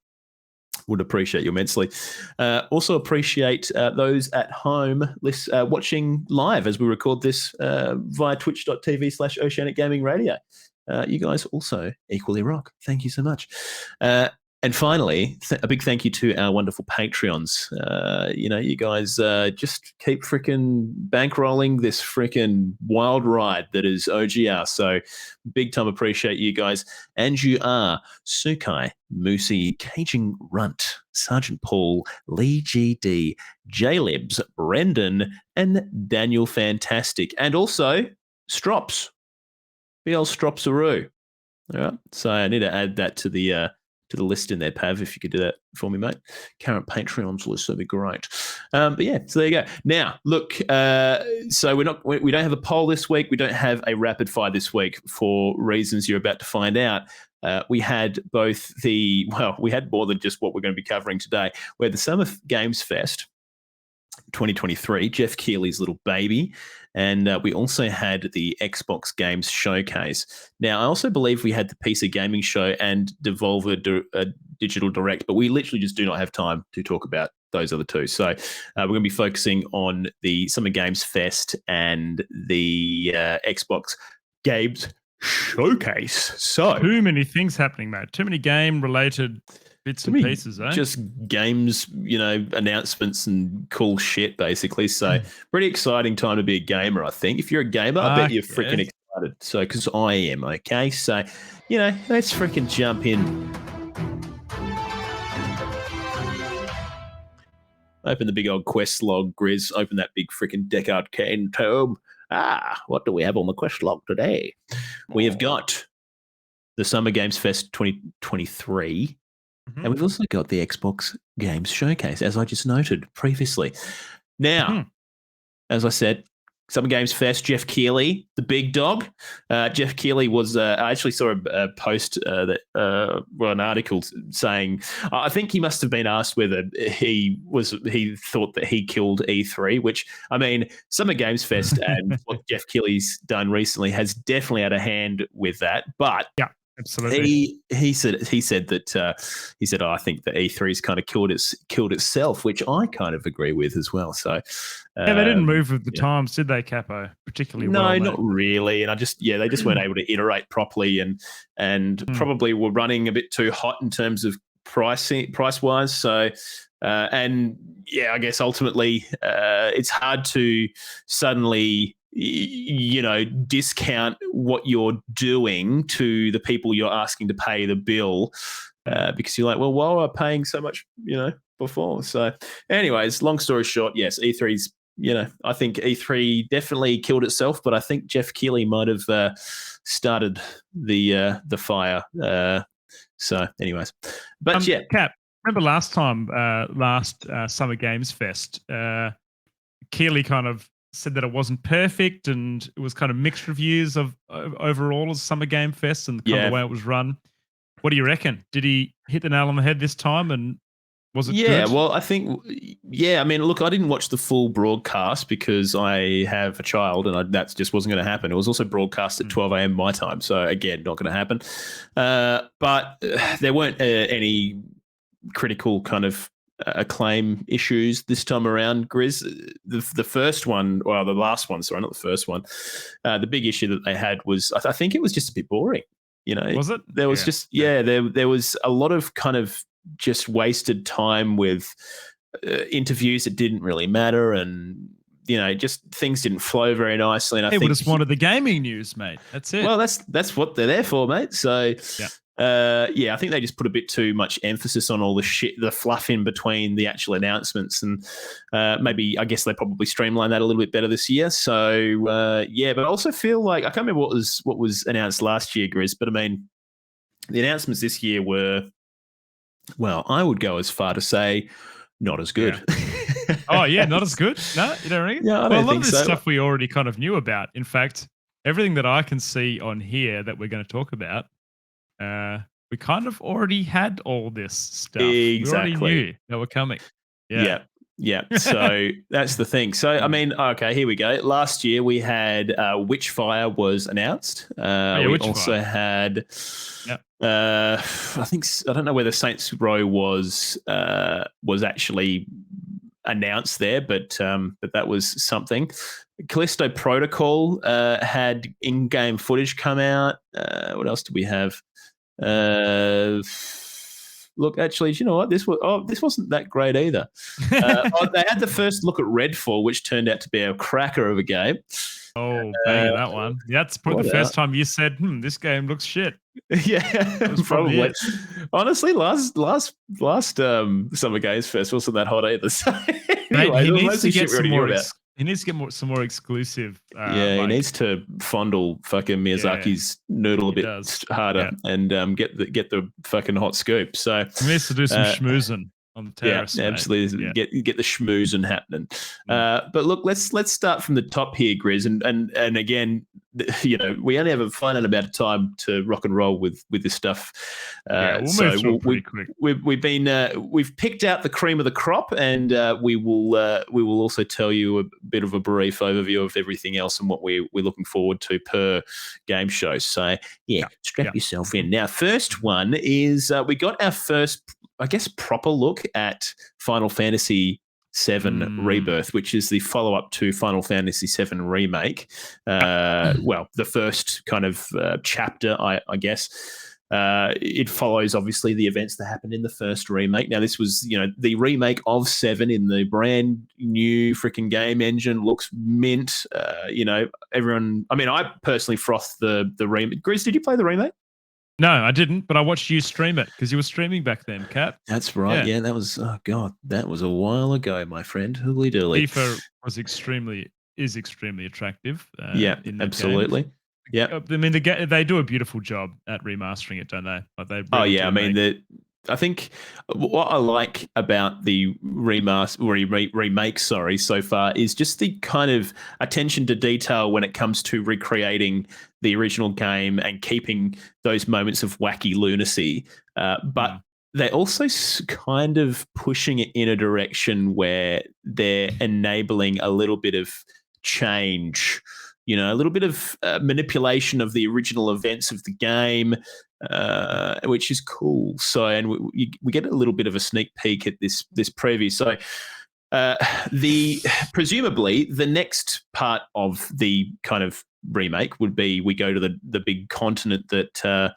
Would appreciate you immensely. Also appreciate those at home watching live as we record this via twitch.tv/Oceanic Gaming Radio. You guys also equally rock. Thank you so much. And finally, a big thank you to our wonderful Patreons. You guys just keep freaking bankrolling this freaking wild ride that is OGR. So big time appreciate you guys. And you are Sukai, Moosey, Caging Runt, Sergeant Paul, Lee GD, J-Libs, Brendan, and Daniel Fantastic. And also Strops. Big old Stropsaroo. All right. So I need to add that to the list in there, Pav, if you could do that for me, mate. Current Patreons list, that'd be great. But yeah, so there you go. Now, look, so we don't have a poll this week. We don't have a rapid fire this week for reasons you're about to find out. We had we had more than just what we're going to be covering today. We had the Summer Games Fest 2023, Jeff Keighley's little baby. And we also had the Xbox Games Showcase. Now, I also believe we had the PC Gaming Show and Devolver Digital Direct, but we literally just do not have time to talk about those other two. So we're going to be focusing on the Summer Games Fest and the Xbox Games Showcase. So too many things happening, mate. Too many game-related bits and pieces, eh? Just games, announcements and cool shit, basically. So pretty exciting time to be a gamer, I think. If you're a gamer, I bet you're freaking excited. So, because I am, okay? So, let's freaking jump in. Open the big old quest log, Grizz. Open that big freaking Deckard Cain tome. What do we have on the quest log today? We have got the Summer Games Fest 2023. And we've also got the Xbox Games Showcase, as I just noted previously. Now, as I said, Summer Games Fest, Jeff Keighley, the big dog. Jeff Keighley was, I actually saw a post, an article saying, I think he must have been asked whether he thought that he killed E3, which, I mean, Summer Games Fest and what Jeff Keighley's done recently has definitely had a hand with that. But yeah. Absolutely. He said that I think that E3's kind of killed itself, which I kind of agree with as well. So they didn't move with the times, did they, Capo? Particularly well. No, not really. And they just weren't able to iterate properly and probably were running a bit too hot in terms of price wise. So I guess ultimately it's hard to suddenly discount what you're doing to the people you're asking to pay the bill because you're like, well, why am I paying so much, before? So anyways, long story short, yes, E3's, I think E3 definitely killed itself, but I think Jeff Keighley might have started the fire. So anyways, but yeah. Cap, remember last Summer Games Fest, Keighley kind of said that it wasn't perfect and it was kind of mixed reviews of overall as Summer Game Fest and kind of the way it was run. What do you reckon? Did he hit the nail on the head this time and was it good? Yeah, well, I think, I mean, look, I didn't watch the full broadcast because I have a child and that just wasn't going to happen. It was also broadcast at 12 a.m. my time. So again, not going to happen. But there weren't any critical kind of acclaim issues this time around, Grizz. The first one, well, the last one, sorry, not the first one. The big issue that they had was, I think it was just a bit boring. Was it? There was there was a lot of kind of just wasted time with interviews that didn't really matter, and just things didn't flow very nicely. And I think just wanted the gaming news, mate. That's it. Well, that's what they're there for, mate. So. I think they just put a bit too much emphasis on all the fluff in between the actual announcements, and maybe I guess they probably streamlined that a little bit better this year. So but I also feel like I can't remember what was announced last year, Grizz, but I mean the announcements this year were, well, I would go as far to say not as good. Yeah. Oh yeah, not as good. No, you don't reckon? Yeah, a lot of this stuff we already kind of knew about. In fact, everything that I can see on here that we're going to talk about. we kind of already had all this stuff. We Exactly. already knew they were coming. Yeah. Yeah. So that's the thing. So, I mean, okay, here we go. Last year we had Witchfire was announced. We Witchfire. also had, Yep. I don't know whether Saints Row was actually announced there, but that was something. Callisto Protocol had in-game footage come out. What else do we have? Look, actually, do you know what? This wasn't that great either. They had the first look at Redfall, which turned out to be a cracker of a game. Oh, bang, that one. Yeah, that's probably the first time you said, this game looks shit. Yeah, probably. it. Honestly, last Summer Games Fest wasn't that hot either. So anyway, he needs to get some more. He needs to get some more exclusive. He needs to fondle fucking Miyazaki's noodle a bit harder and get the fucking hot scoop. So he needs to do some schmoozing on the terrace. Yeah, absolutely. Yeah. Get the schmoozing happening. But look, let's start from the top here, Grizz, and again, you know, we only have a finite amount of time to rock and roll with this stuff. We'll move through pretty quick. We've picked out the cream of the crop, and we will also tell you a bit of a brief overview of everything else and what we're looking forward to per game show. So strap yourself in. Now, first one is we got our first, I guess, proper look at Final Fantasy VII Rebirth, which is the follow-up to Final Fantasy VII Remake. Well, the first kind of chapter, I guess. It follows, obviously, the events that happened in the first remake. Now, this was, you know, the remake of 7 in the brand new freaking game engine. Looks mint. You know, everyone... I mean, I personally frothed the remake. Grizz, did you play the remake? No, I didn't, but I watched you stream it because you were streaming back then, Cap. That's right. Yeah, that was, oh God, that was a while ago, my friend. Hoogly dooly. FIFA is extremely attractive. Absolutely. Yeah. I mean, they do a beautiful job at remastering it, don't they? Like they really I mean, I think what I like about the remake, so far is just the kind of attention to detail when it comes to recreating the original game and keeping those moments of wacky lunacy. But they're also kind of pushing it in a direction where they're enabling a little bit of change, you know, a little bit of manipulation of the original events of the game, which is cool. So, and we get a little bit of a sneak peek at this preview. So, presumably the next part of the kind of remake would be we go to the big continent that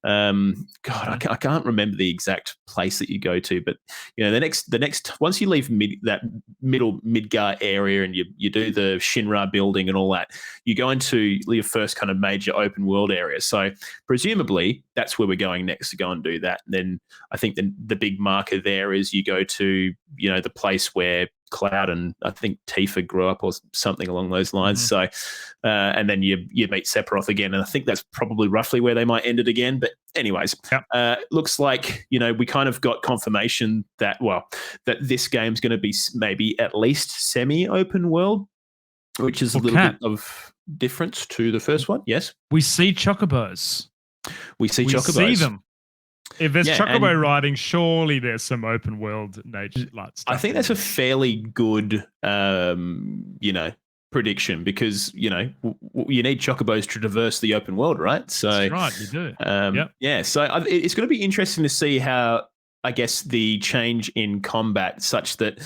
I can't remember the exact place that you go to, but you know the next once you leave that middle Midgar area and you do the Shinra building and all that, you go into your first kind of major open world area. So presumably that's where we're going next to go and do that. And then I think the big marker there is you go to, you know, the place where Cloud and I think Tifa grew up or something along those lines. So, and then you meet Sephiroth again, and I think that's probably roughly where they might end it again. But anyways, looks like, you know, we kind of got confirmation that this game's going to be maybe at least semi-open world, which is a little bit of difference to the first one. Yes, we see chocobos. We see see them. If there's chocobo riding, surely there's some open world nature like stuff. I think that's a fairly good, you know, prediction because, you know, you need chocobos to traverse the open world, right? So that's right, you do. Yeah, so it's going to be interesting to see how, I guess, the change in combat such that,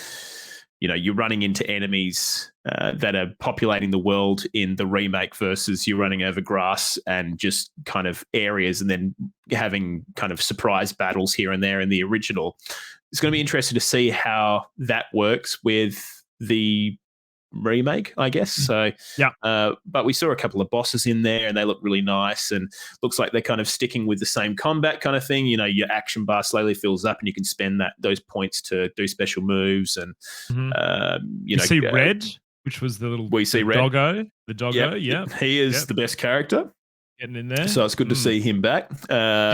you know, you're running into enemies that are populating the world in the remake versus you're running over grass and just kind of areas and then having kind of surprise battles here and there in the original. It's going to be interesting to see how that works with the remake, I guess. So, but we saw a couple of bosses in there and they look really nice and looks like they're kind of sticking with the same combat kind of thing. You know, your action bar slowly fills up and you can spend those points to do special moves and, you know, see Red, which was the little doggo. The doggo, he is the best character. Getting in there. So it's good to see him back. Do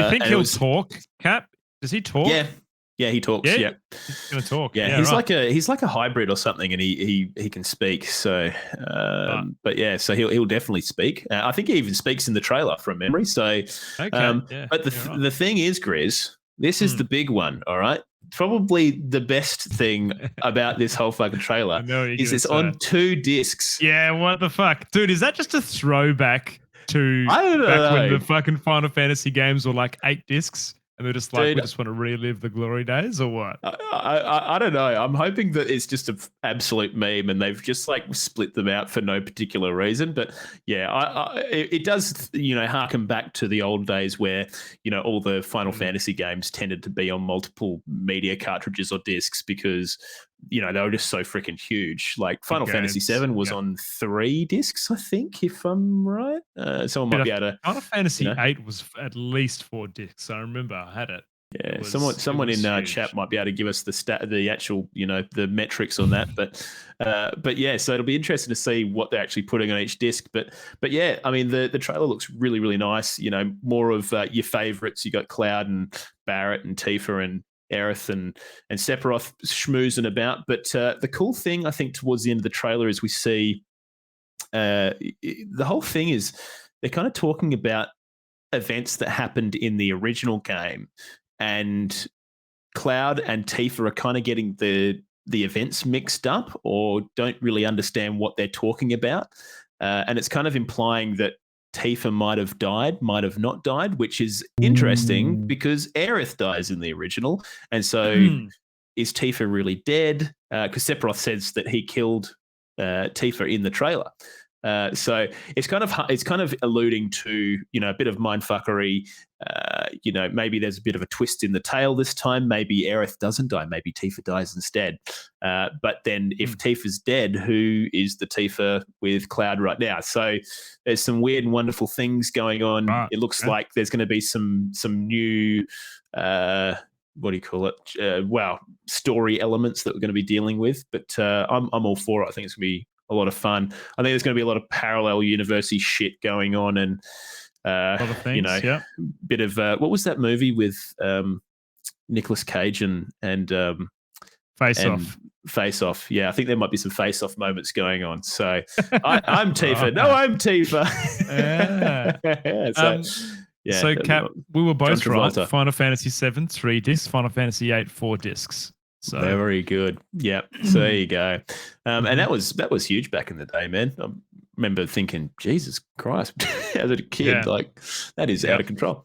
you think he'll talk, Cap? Does he talk? Yeah. Yeah, he talks. Yeah, Yeah. He's going to talk. Yeah, he's like a hybrid or something, and he can speak. So, but yeah, so he'll definitely speak. I think he even speaks in the trailer from memory. So, Okay. Yeah, but the thing is, Grizz, this is the big one. All right, probably the best thing about this whole fucking trailer is it's on 2 discs. Yeah, what the fuck, dude? Is that just a throwback to I don't back when know. the fucking Final Fantasy games were like 8 discs? And they're just like, Dude, we just want to relive the glory days, or what? I don't know. I'm hoping that it's just an absolute meme and they've just like split them out for no particular reason. But yeah, it does, harken back to the old days where, all the Final Fantasy games tended to be on multiple media cartridges or discs because, they were just so freaking huge. Like Final Fantasy VII was on 3 discs, I think, if I'm right. Someone might be able to. Final Fantasy VIII was at least 4 discs. I remember I had it. Yeah, someone in chat might be able to give us the actual, the metrics on that. But yeah, so it'll be interesting to see what they're actually putting on each disc. But yeah, I mean the trailer looks really, really nice. More of your favorites. You got Cloud and Barrett and Tifa and Aerith and Sephiroth schmoozing about. But the cool thing I think towards the end of the trailer is we see the whole thing is they're kind of talking about events that happened in the original game, and Cloud and Tifa are kind of getting the events mixed up or don't really understand what they're talking about. And it's kind of implying that Tifa might have died, might have not died, which is interesting because Aerith dies in the original. And so is Tifa really dead? Because Sephiroth says that he killed Tifa in the trailer. So it's kind of alluding to, a bit of mindfuckery. Maybe there's a bit of a twist in the tale this time. Maybe Aerith doesn't die. Maybe Tifa dies instead. But then if Tifa's dead, who is the Tifa with Cloud right now? So there's some weird and wonderful things going on. It looks like there's going to be some new, what do you call it? Story elements that we're going to be dealing with. But I'm all for it. I think it's going to be a lot of fun. I think there's going to be a lot of parallel university shit going on, and bit of what was that movie with Nicolas Cage and Face Off? Face Off. Yeah, I think there might be some Face Off moments going on. So I'm Tifa. No, I'm Tifa. So Cap, we were both right. Travolta. Final Fantasy VII 3 discs, Final Fantasy VIII 4 discs. So very good. Yeah. So there you go. And that was huge back in the day, man. I remember thinking, Jesus Christ, as a kid, like that is out of control.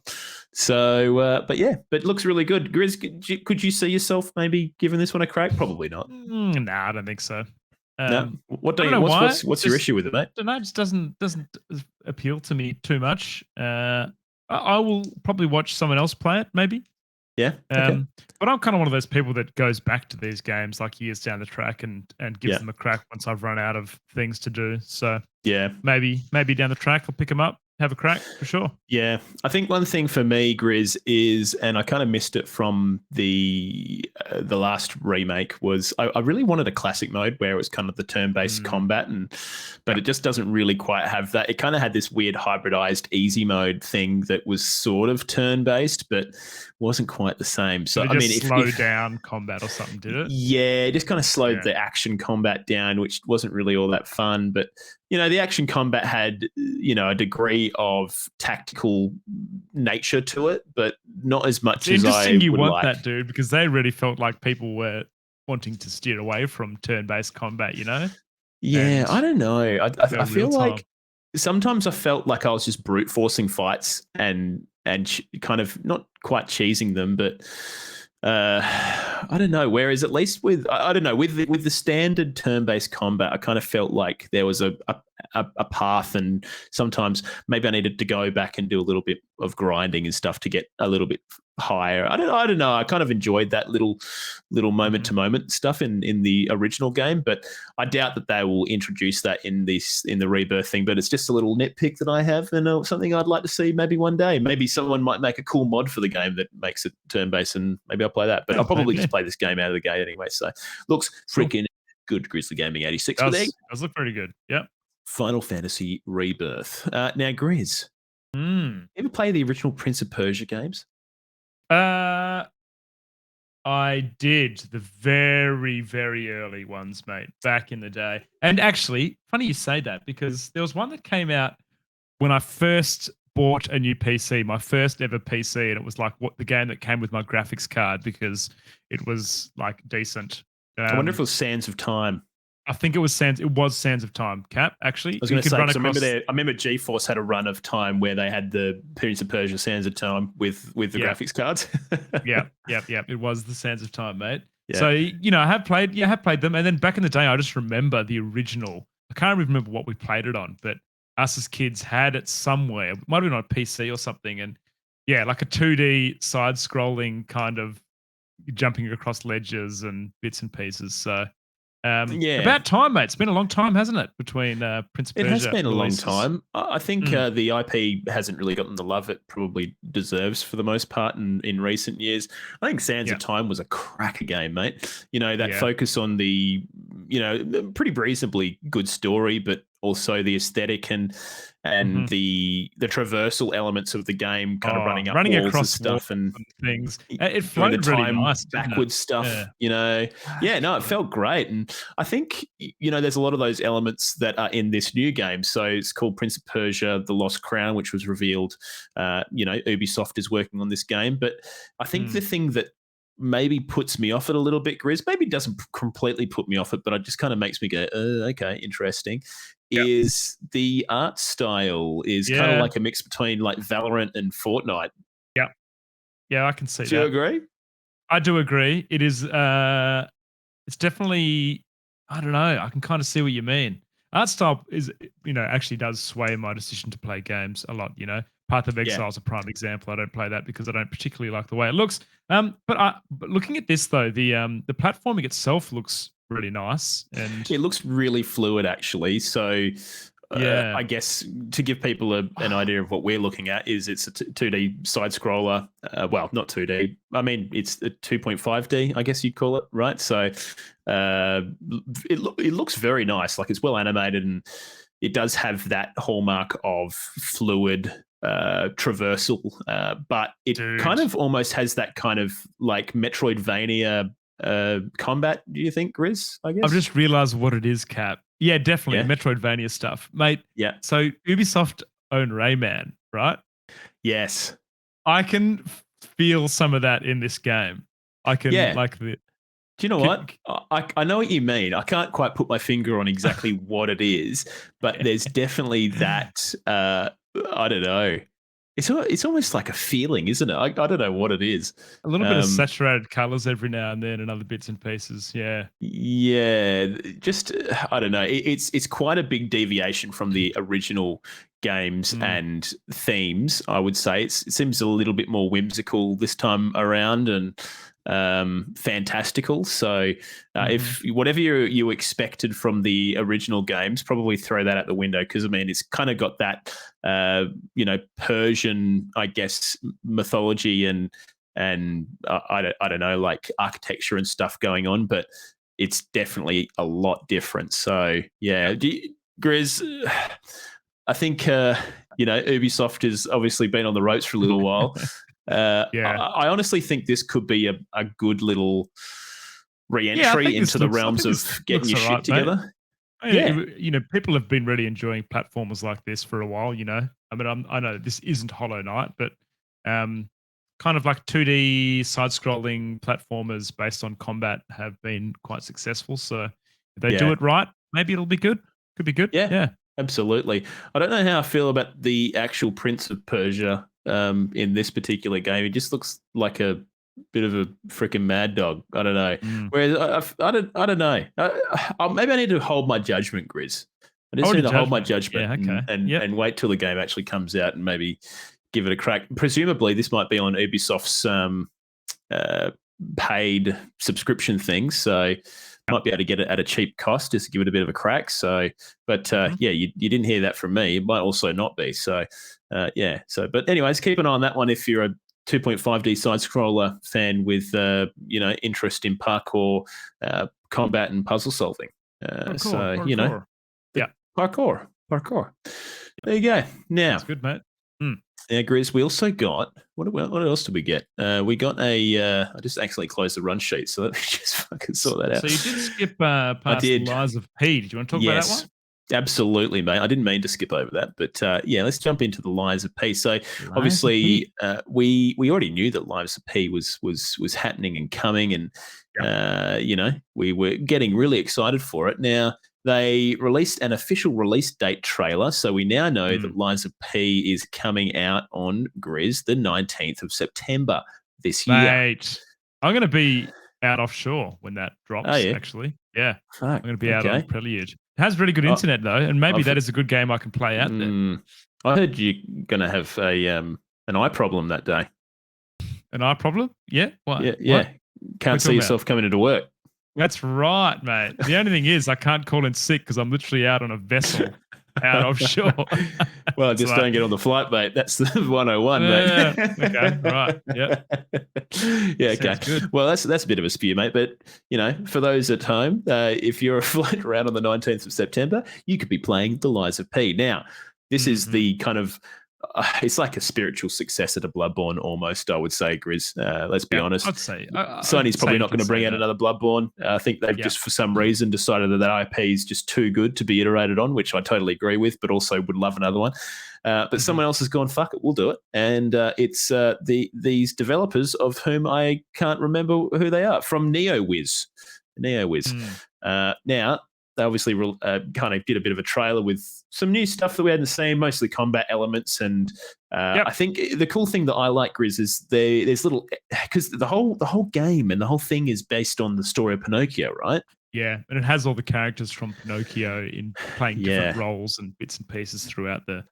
So, but it looks really good. Grizz, could you see yourself maybe giving this one a crack? Probably not. No, I don't think so. No. What's your issue with it, mate? I don't know. It just doesn't appeal to me too much. I will probably watch someone else play it, maybe. Yeah. Okay. But I'm kind of one of those people that goes back to these games like years down the track and gives them a crack once I've run out of things to do. So yeah, maybe down the track I'll pick them up, have a crack for sure. Yeah. I think one thing for me, Grizz, is, and I kind of missed it from the last remake, was I really wanted a classic mode where it was kind of the turn-based combat, but it just doesn't really quite have that. It kind of had this weird hybridized easy mode thing that was sort of turn-based, but wasn't quite the same. So I mean, slow down combat or something, did it? Yeah, it just kind of slowed the action combat down, which wasn't really all that fun. But the action combat had a degree of tactical nature to it, but not as much as I would like. Interesting you want that, dude, because they really felt like people were wanting to steer away from turn-based combat. Yeah, I don't know. I feel like sometimes I felt like I was just brute forcing fights and kind of not quite cheesing them, but I don't know. Whereas at least with the standard turn-based combat, I kind of felt like there was a path, and sometimes maybe I needed to go back and do a little bit of grinding and stuff to get a little bit higher. I don't know. I kind of enjoyed that little moment to moment stuff in the original game, but I doubt that they will introduce that in the Rebirth thing. But it's just a little nitpick that I have, and something I'd like to see maybe one day. Maybe someone might make a cool mod for the game that makes it turn based, and maybe I'll play that. But I'll probably just play this game out of the gate anyway. So looks freaking good. Grizzly Gaming 86. Does look pretty good. Yep. Final Fantasy Rebirth. Now, Grizz, you ever play the original Prince of Persia games? I did the very, very early ones, mate, back in the day. And actually, funny you say that because there was one that came out when I first bought a new PC, my first ever PC, and it was like what the game that came with my graphics card because it was like decent. I wonder if it was Sands of Time. I think it was Sands. It was Sands of Time. Cap actually. I was going to say, 'cause I remember GeForce had a run of time where they had the Prince of Persia Sands of Time with the graphics cards. yeah. It was the Sands of Time, mate. Yeah. So I have played them, and then back in the day, I just remember the original. I can't remember what we played it on, but us as kids had it somewhere. It might have been on a PC or something, and yeah, like a 2D side-scrolling kind of jumping across ledges and bits and pieces. So. About time, mate. It's been a long time, hasn't it? Between Prince of Persia. It has been a long releases. time. I think the IP hasn't really gotten the love it probably deserves for the most part in recent years. I think Sands of Time was a cracker game, mate. That focus on the, pretty reasonably good story, but also the aesthetic and the traversal elements of the game, kind of running walls across and stuff and things. It flowed really nice, backwards stuff. It felt great, and I think there's a lot of those elements that are in this new game. So it's called Prince of Persia: The Lost Crown, which was revealed. Ubisoft is working on this game, but I think the thing that maybe puts me off it a little bit, Grizz, maybe doesn't completely put me off it, but it just kind of makes me go, okay, interesting, is the art style is kind of like a mix between like Valorant and Fortnite. Yeah, I can see that. Do you agree? I do agree. It is, it's definitely, I don't know, I can kind of see what you mean. Art style is, actually does sway my decision to play games a lot, Path of Exile is a prime example. I don't play that because I don't particularly like the way it looks. But looking at this though, the platforming itself looks really nice, and it looks really fluid actually. So I guess to give people an idea of what we're looking at is it's a 2D side scroller. Well, not 2D. I mean, it's a 2.5D, I guess you'd call it, right? So it looks very nice. Like it's well animated, and it does have that hallmark of fluid traversal, but it kind of almost has that kind of like Metroidvania combat. Do you think, Grizz? I guess I've just realized what it is, Cap. Yeah, definitely Metroidvania stuff, mate. Yeah. So Ubisoft own Rayman, right? Yes. I can feel some of that in this game. I can like the. Do you know what? I know what you mean. I can't quite put my finger on exactly what it is, but there's definitely that. I don't know. It's almost like a feeling, isn't it? I don't know what it is. A little bit of saturated colors every now and then, and other bits and pieces. Yeah. Yeah. Just I don't know. It's quite a big deviation from the original games and themes. I would say it seems a little bit more whimsical this time around, and fantastical. So if whatever you expected from the original games, probably throw that out the window, because I mean it's kind of got that Persian, I guess, mythology and I don't know, like architecture and stuff going on, but it's definitely a lot different. So yeah, Grizz, I think Ubisoft has obviously been on the ropes for a little while. I honestly think this could be a good little re-entry into the realms of getting your shit together. People have been really enjoying platformers like this for a while. I mean, I know this isn't Hollow Knight, but kind of like 2D side-scrolling platformers based on combat have been quite successful. So if they do it right, maybe it'll be good. Could be good. Yeah, absolutely. I don't know how I feel about the actual Prince of Persia in this particular game. It just looks like a bit of a freaking mad dog. I don't know. Whereas I don't know. Maybe I need to hold my judgment, Grizz. I just need to hold my judgment and wait till the game actually comes out and maybe give it a crack. Presumably, this might be on Ubisoft's paid subscription thing, so might be able to get it at a cheap cost just to give it a bit of a crack. So, but you didn't hear that from me. It might also not be. So, but anyways, keep an eye on that one if you're a 2.5D side scroller fan with interest in parkour, combat, and puzzle solving. Parkour. There you go. Now, that's good, mate. Now, Grizz, we also got what else did we get? We got a. I just actually closed the run sheet, so let me just fucking sort that out. So you did skip past did. Lies of P. Did you want to talk about that one? Absolutely, mate. I didn't mean to skip over that, but yeah, let's jump into the Lies of P. So obviously, we already knew that Lies of P was happening and coming, and you know, we were getting really excited for it. Now they released an official release date trailer, so we now know that Lies of P is coming out on Grizz the 19th of September this year. Mate, I'm going to be out offshore when that drops. Oh, yeah? Actually, yeah, Fuck, I'm going to be out on Prelude. It has really good internet though, and maybe that is a good game I can play out there. I heard you're going to have an eye problem that day. An eye problem? Yeah. What? Yeah. What? Can't see yourself coming into work. That's right, mate. The only thing is I can't call in sick because I'm literally out on a vessel out offshore. Well, just don't get on the flight, mate. That's the 101, yeah. mate. Okay, right. Yeah. Yeah, okay. Good. Well, that's a bit of a spew, mate. But, you know, for those at home, if you're floating around on the 19th of September, you could be playing The Lies of P. Now, this is the kind of it's like a spiritual successor to Bloodborne almost, I would say, Grizz. Let's be honest. I'd say. Sony's probably not going to bring out another Bloodborne. I think they've just, for some reason, decided that IP is just too good to be iterated on, which I totally agree with, but also would love another one. But someone else has gone, fuck it, we'll do it. And it's these developers of whom I can't remember who they are, from NeoWiz. Now, they obviously kind of did a bit of a trailer with some new stuff that we hadn't seen, mostly combat elements. And I think the cool thing that I like, Grizz, is there's little, because the whole game and the whole thing is based on the story of Pinocchio, right? Yeah, and it has all the characters from Pinocchio in playing different roles and bits and pieces throughout the.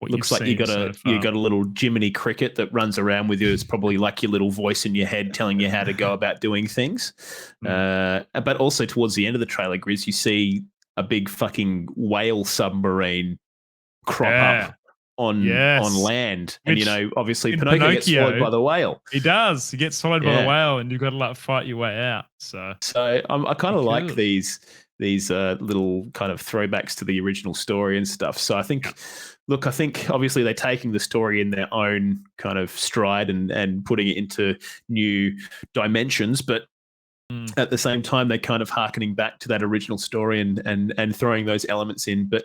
Looks like you got a little Jiminy Cricket that runs around with you. It's probably like your little voice in your head telling you how to go about doing things. But also towards the end of the trailer, Grizz, you see a big fucking whale submarine crop up on land, and you know, obviously Pinocchio gets swallowed by the whale. He does. He gets swallowed by the whale, and you've got to like fight your way out. So I kind of like these little kind of throwbacks to the original story and stuff. So I think. Look, I think obviously they're taking the story in their own kind of stride and putting it into new dimensions, but at the same time, they're kind of hearkening back to that original story and throwing those elements in. But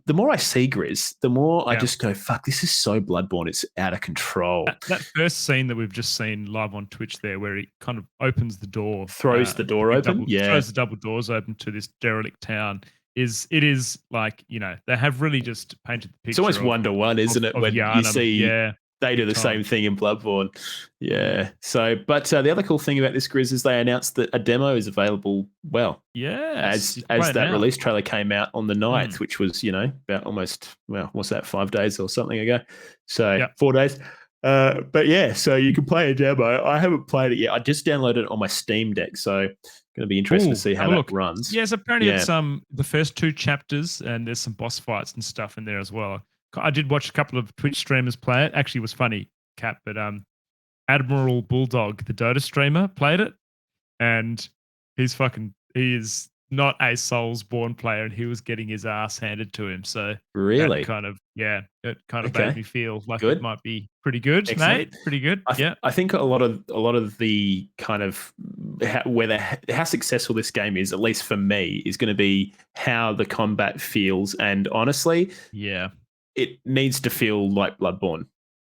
the more I see Grizz, the more I just go, fuck, this is so Bloodborne. It's out of control. That first scene that we've just seen live on Twitch there, where he kind of opens the door. Throws the door open? Throws the double doors open to this derelict town. It is like, you know, they have really just painted the picture. It's almost one-to-one, isn't it? When Yharnam, you see they do the same thing in Bloodborne. Yeah. So, but the other cool thing about this, Grizz, is they announced that a demo is available. Well, as that release trailer came out on the 9th, which was, you know, about almost, well, what's that, 5 days or something ago? So 4 days. But yeah, so you can play a demo. I haven't played it yet. I just downloaded it on my Steam Deck, so going to be interesting to see how that runs. Yes, apparently it's the first 2 chapters, and there's some boss fights and stuff in there as well. I did watch a couple of Twitch streamers play it. Actually, it was funny, Cap, but Admiral Bulldog, the Dota streamer, played it, and he is not a Soulsborne player, and he was getting his ass handed to him. So really, it kind of made me feel like it might be pretty good, mate. Pretty good. I think a lot of the kind of how successful this game is, at least for me, is going to be how the combat feels, and honestly, it needs to feel like Bloodborne.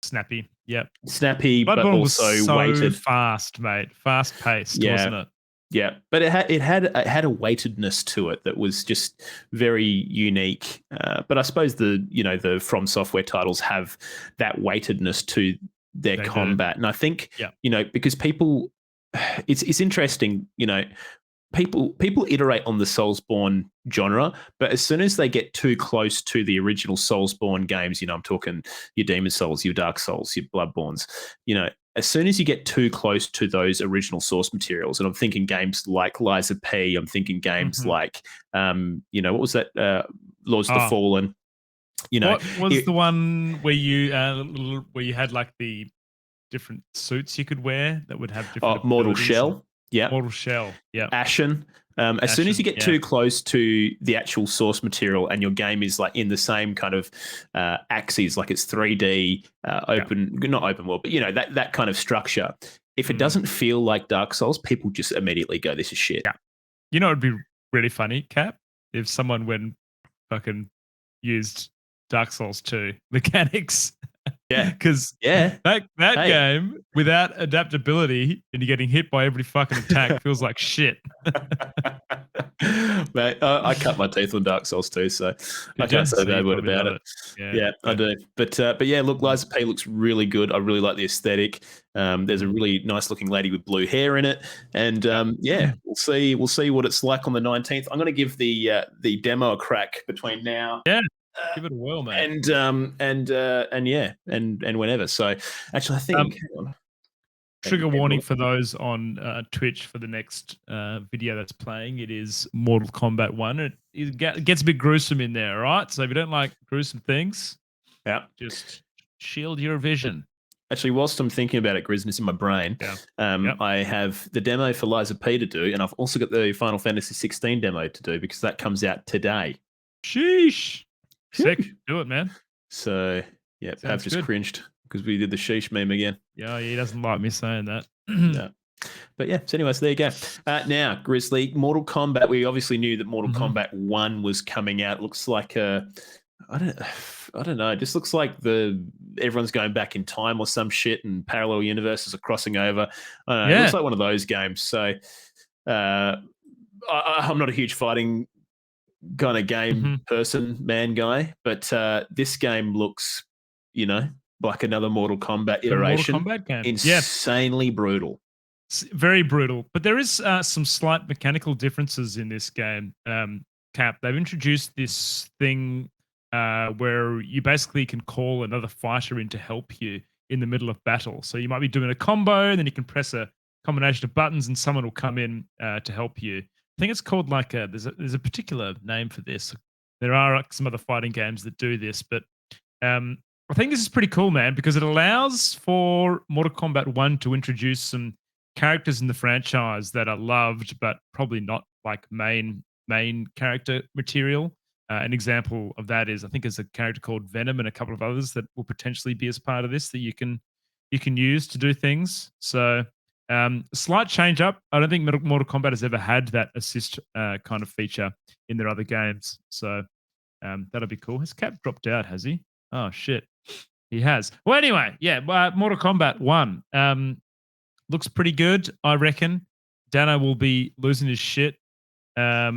Snappy. Yep. Snappy, Bloodborne but also was so weighted. Fast, mate. Fast paced, wasn't it? Yeah, but it had a weightedness to it that was just very unique. But I suppose the From Software titles have that weightedness to their combat, and I think because people, it's interesting. People iterate on the Soulsborne genre, but as soon as they get too close to the original Soulsborne games, I'm talking your Demon Souls, your Dark Souls, your Bloodborns, as soon as you get too close to those original source materials, and I'm thinking games like Lies of P, I'm thinking games like, what was that? Lords of the Fallen. What was the one where you had like the different suits you could wear that would have different Mortal Shell. Yeah. Mortal Shell. Yeah. Ashen. As soon as you get Yeah. too close to the actual source material and your game is like in the same kind of axes, like it's 3D, not open world, but you know, that kind of structure. If it doesn't feel like Dark Souls, people just immediately go, "This is shit." Yeah. You know, it'd be really funny, Cap, if someone went fucking used Dark Souls 2 mechanics. Yeah. Because Yeah. that Hey. game without adaptability and you're getting hit by every fucking attack feels like shit. Mate, I cut my teeth on Dark Souls too, so I can't say a So you bad word probably about love it. Yeah, I good. do. But yeah, look, Liza P looks really good. I really like the aesthetic. There's a really nice looking lady with blue hair in it, and yeah, we'll see what it's like on the 19th. I'm going to give the demo a crack between now. Yeah. Give it a whirl, mate. And yeah, and whenever. So actually, I think. Hang on. Trigger warning for those on Twitch for the next video that's playing. It is Mortal Kombat 1. It gets a bit gruesome in there, all right? So if you don't like gruesome things, just shield your vision. Actually, whilst I'm thinking about it, Grizz, and it's in my brain, I have the demo for Liza P to do, and I've also got the Final Fantasy 16 demo to do because that comes out today. Sheesh. Sick. Do it, man. So, yeah, Pav just good. cringed because we did the sheesh meme again. Yeah, he doesn't like me saying that. No. But yeah, so anyways, there you go. Now, Grizzly, Mortal Kombat, we obviously knew that Mortal Kombat 1 was coming out. It looks like I don't know. It just looks like everyone's going back in time or some shit and parallel universes are crossing over. I don't know. It looks like one of those games. So I'm not a huge fighting kind of game man guy, but this game looks, you know, like another Mortal Kombat iteration. Mortal Kombat game. Insanely brutal. Very brutal. But there is some slight mechanical differences in this game, Cap. They've introduced this thing where you basically can call another fighter in to help you in the middle of battle. So you might be doing a combo, and then you can press a combination of buttons, and someone will come in to help you. I think it's called like there's a particular name for this. There are some other fighting games that do this, but I think this is pretty cool, man, because it allows for Mortal Kombat 1 to introduce some characters in the franchise that are loved, but probably not like main character material. An example of that is, I think, there's a character called Venom and a couple of others that will potentially be as part of this that you can use to do things. So slight change up. I don't think Mortal Kombat has ever had that assist kind of feature in their other games. So that'll be cool. Has Cap dropped out, has he? Oh, shit. He has. Well, anyway, yeah, Mortal Kombat 1 looks pretty good, I reckon. Dano will be losing his shit. But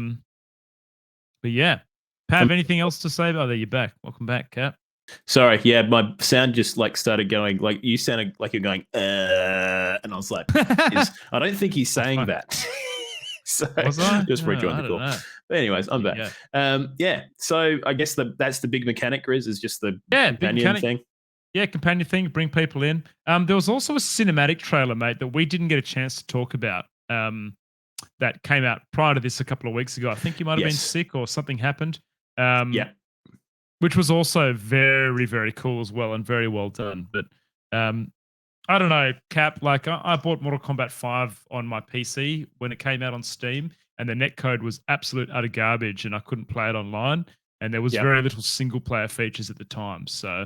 yeah. Pav, anything else to say? Oh, there, you're back. Welcome back, Cap. Sorry, yeah, my sound just like started going, like you sounded like you're going, and I was like, I don't think he's saying that. So just rejoin the call. But anyways, I'm back. Yeah, so I guess that's the big mechanic, Grizz, is just the companion thing. Yeah, companion thing, bring people in. There was also a cinematic trailer, mate, that we didn't get a chance to talk about that came out prior to this a couple of weeks ago. I think you might have been sick or something happened. Which was also very, very cool as well and very well done. But I don't know, Cap, like I bought Mortal Kombat 5 on my PC when it came out on Steam, and the netcode was absolute utter garbage and I couldn't play it online. And there was very little single player features at the time. So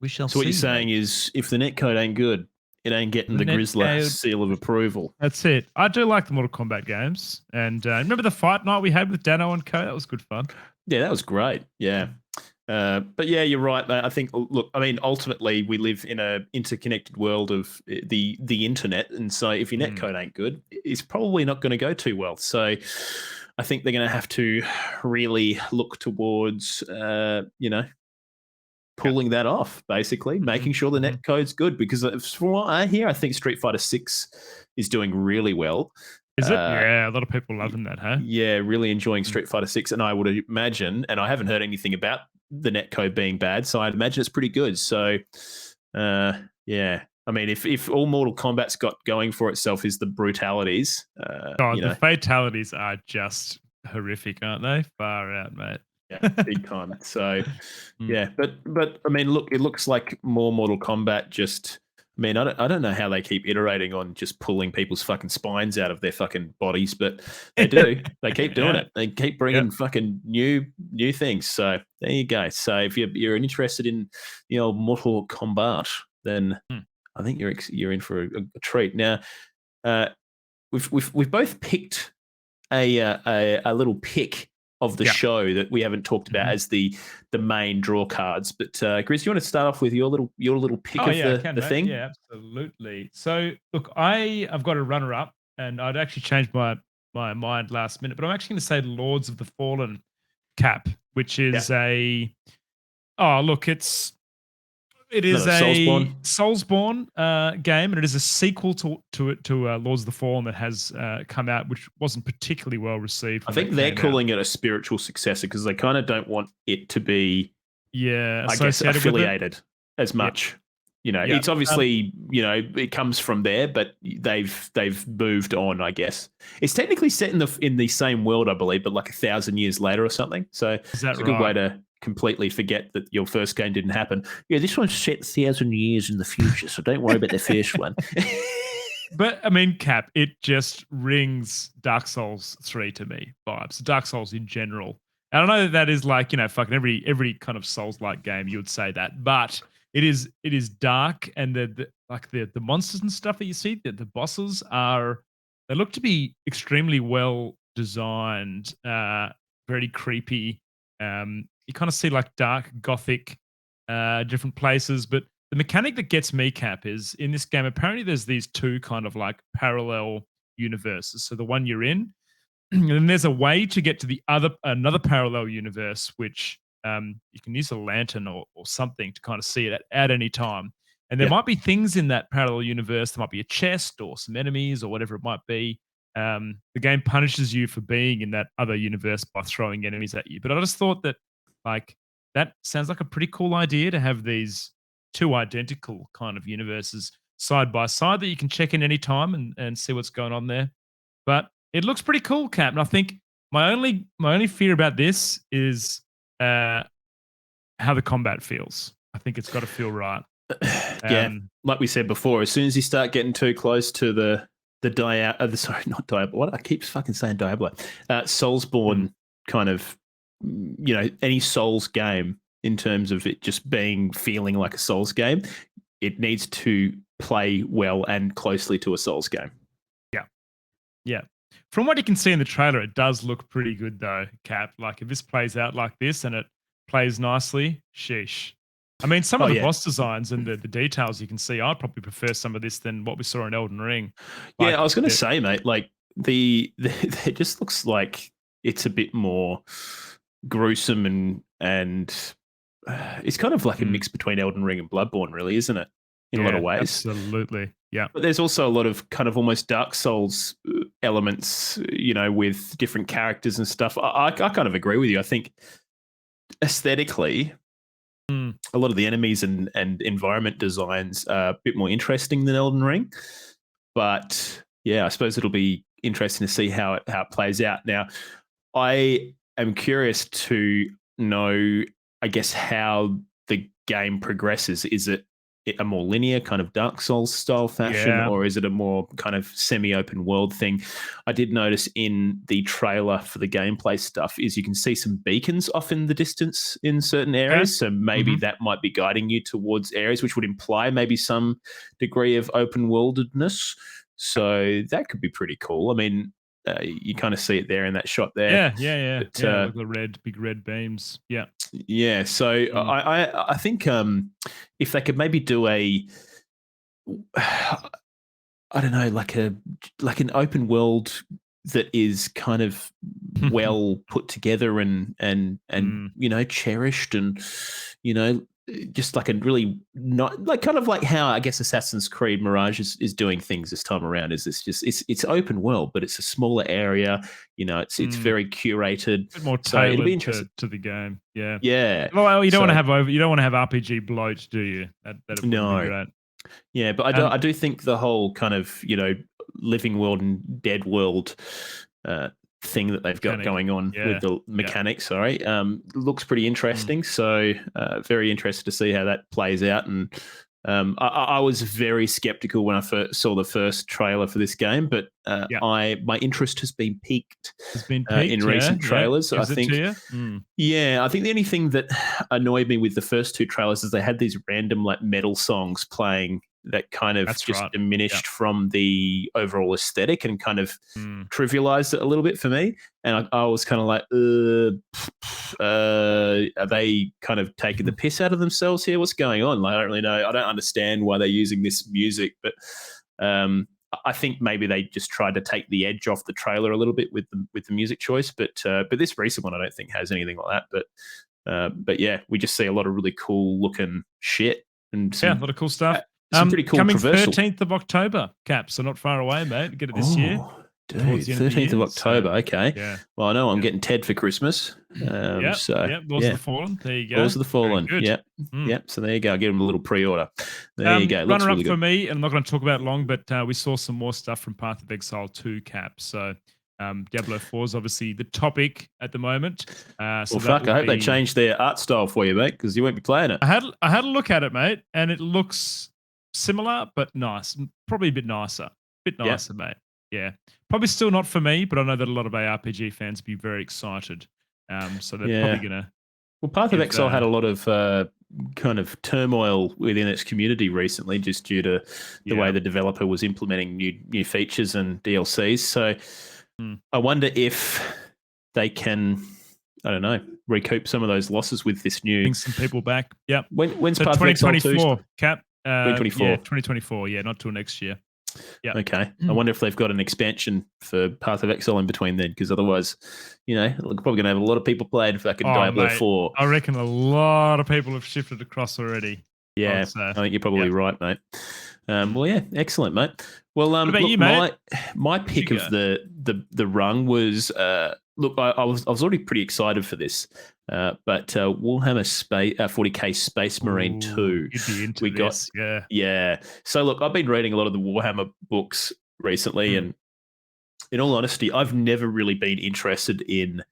we shall see. So what you're saying is if the netcode ain't good, it ain't getting the Grizzly seal of approval. That's it. I do like the Mortal Kombat games. And remember the fight night we had with Dano and Co? That was good fun. Yeah, that was great. Yeah. But yeah, you're right, mate. I think, look, I mean, ultimately we live in an interconnected world of the internet. And so if your netcode ain't good, it's probably not going to go too well. So I think they're going to have to really look towards, pulling that off, basically, making sure the netcode's good. Because from what I hear, I think Street Fighter 6 is doing really well. Is it? Yeah, a lot of people loving that, huh? Yeah, really enjoying Street Fighter 6. And I would imagine, and I haven't heard anything about the netcode being bad, so I'd imagine it's pretty good. So, yeah. I mean, if all Mortal Kombat's got going for itself is the brutalities. The fatalities are just horrific, aren't they? Far out, mate. Yeah, big time. So, yeah. But I mean, look, it looks like more Mortal Kombat, just I mean, I don't know how they keep iterating on just pulling people's fucking spines out of their fucking bodies, but they do. They keep doing it. They keep bringing fucking new things. So there you go. So if you're interested in the old Mortal Kombat, then I think you're in for a treat. Now, we've both picked a little pick of the show that we haven't talked about as the main draw cards. But Grizz, you want to start off with your little pick of the thing? Yeah, absolutely. So look, I've got a runner up, and I'd actually changed my mind last minute, but I'm actually going to say Lords of the Fallen Cap, which is it is a Soulsborne game, and it is a sequel to Lords of the Fallen that has come out, which wasn't particularly well received. I think they're calling it a spiritual successor because they kind of don't want it to be, I guess, affiliated as much. You know, it's obviously it comes from there, but they've moved on. I guess it's technically set in the same world, I believe, but like 1,000 years later or something. So it's a good way to completely forget that your first game didn't happen. Yeah, this one's set 1,000 years in the future, so don't worry about the first one. But I mean, Cap, it just rings Dark Souls 3 to me vibes. Dark Souls in general. And I know that is like, fucking every kind of Souls-like game you would say that, but it is dark, and the monsters and stuff that you see, the bosses they look to be extremely well designed, very creepy. You kind of see like dark gothic different places, but the mechanic that gets me, Cap, is in this game apparently there's these two kind of like parallel universes. So the one you're in, and then there's a way to get to another parallel universe, which you can use a lantern or something to kind of see it at any time. And there might be things in that parallel universe. There might be a chest or some enemies or whatever it might be. The game punishes you for being in that other universe by throwing enemies at you. But I just thought that that sounds like a pretty cool idea to have these two identical kind of universes side by side that you can check in any time and see what's going on there. But it looks pretty cool, Cap. And I think my only fear about this is how the combat feels. I think it's got to feel right. Like we said before, as soon as you start getting too close to the I keep fucking saying Diablo. Soulsborne kind of, any Souls game in terms of it just feeling like a Souls game, it needs to play well and closely to a Souls game. Yeah. From what you can see in the trailer, it does look pretty good though, Cap. Like if this plays out like this and it plays nicely, sheesh. I mean, some of the boss designs and the details you can see, I'd probably prefer some of this than what we saw in Elden Ring. I was going to say, mate, like it just looks like it's a bit more gruesome and it's kind of like a mix between Elden Ring and Bloodborne, really, isn't it? In a lot of ways. Absolutely. Yeah. But there's also a lot of kind of almost Dark Souls elements, with different characters and stuff. I kind of agree with you. I think aesthetically, a lot of the enemies and environment designs are a bit more interesting than Elden Ring. But yeah, I suppose it'll be interesting to see how it plays out. Now, I am curious to know, I guess, how the game progresses. Is it a more linear kind of Dark Souls style fashion, or is it a more kind of semi-open world thing? I did notice in the trailer for the gameplay stuff is you can see some beacons off in the distance in certain areas. So maybe that might be guiding you towards areas which would imply maybe some degree of open worldedness. So that could be pretty cool. I mean, you kind of see it there in that shot there. Yeah. But, the big red beams. Yeah. Yeah. So I think if they could maybe do I don't know, like an open world that is kind of well put together and cherished and just like a really not like kind of like how I guess Assassin's Creed Mirage is doing things this time around. Is this just it's open world, but it's a smaller area. It's very curated. A bit more tailored to the game. Yeah. Yeah. Well, you don't want to have RPG bloat, do you? That'd be great. Yeah, but I do think the whole kind of living world and dead world thing that they've got going on with the mechanics, looks pretty interesting. So very interested to see how that plays out and I was very skeptical when I first saw the first trailer for this game, but my interest has been piqued. It's been peaked, in recent trailers. Gives I it think, to you? Mm. yeah, I think the only thing that annoyed me with the first two trailers is they had these random like metal songs playing that kind of diminished from the overall aesthetic and kind of trivialized it a little bit for me. And I was kind of like, are they kind of taking the piss out of themselves here? What's going on? Like, I don't really know. I don't understand why they're using this music, but I think maybe they just tried to take the edge off the trailer a little bit with the music choice. But this recent one, I don't think has anything like that. But yeah, we just see a lot of really cool looking shit and a lot of cool stuff. Some pretty cool coming traversal. 13th of October, Cap, so not far away, mate. Get it this year. Dude, 13th of October. Okay. Yeah. Well, I know I'm getting Ted for Christmas. Lords of the Fallen. There you go. Lords of the Fallen. Yep. Yep. So there you go. I'll give him a little pre-order. There you go. Looks Runner really up good. for me, and I'm not going to talk about it long, but we saw some more stuff from Path of Exile 2, Cap. So Diablo 4 is obviously the topic at the moment. Well, fuck, I hope they changed their art style for you, mate, because you won't be playing it. I had a look at it, mate, and it looks similar but nice. Probably a bit nicer. Mate. Yeah. Probably still not for me, but I know that a lot of ARPG fans would be very excited. So they're probably going to... Well, Path of Exile had a lot of kind of turmoil within its community recently just due to the way the developer was implementing new features and DLCs. So I wonder if they can, I don't know, recoup some of those losses with this new... Bring some people back. Yep. When's so Path of Exile 2? 2024, Cap. 2024. Yeah, 2024. Yeah, not till next year. Yeah. Okay. I wonder if they've got an expansion for Path of Exile in between then, because otherwise, they're probably going to have a lot of people playing fucking Diablo 4. I reckon a lot of people have shifted across already. Yeah, I think you're probably right, mate. Well, yeah, excellent, mate. Well, what about you, mate? My pick of the rung was look, I was already pretty excited for this, but Warhammer 40k Space Marine 2. You'd be into this, yeah. So look, I've been reading a lot of the Warhammer books recently, and in all honesty, I've never really been interested in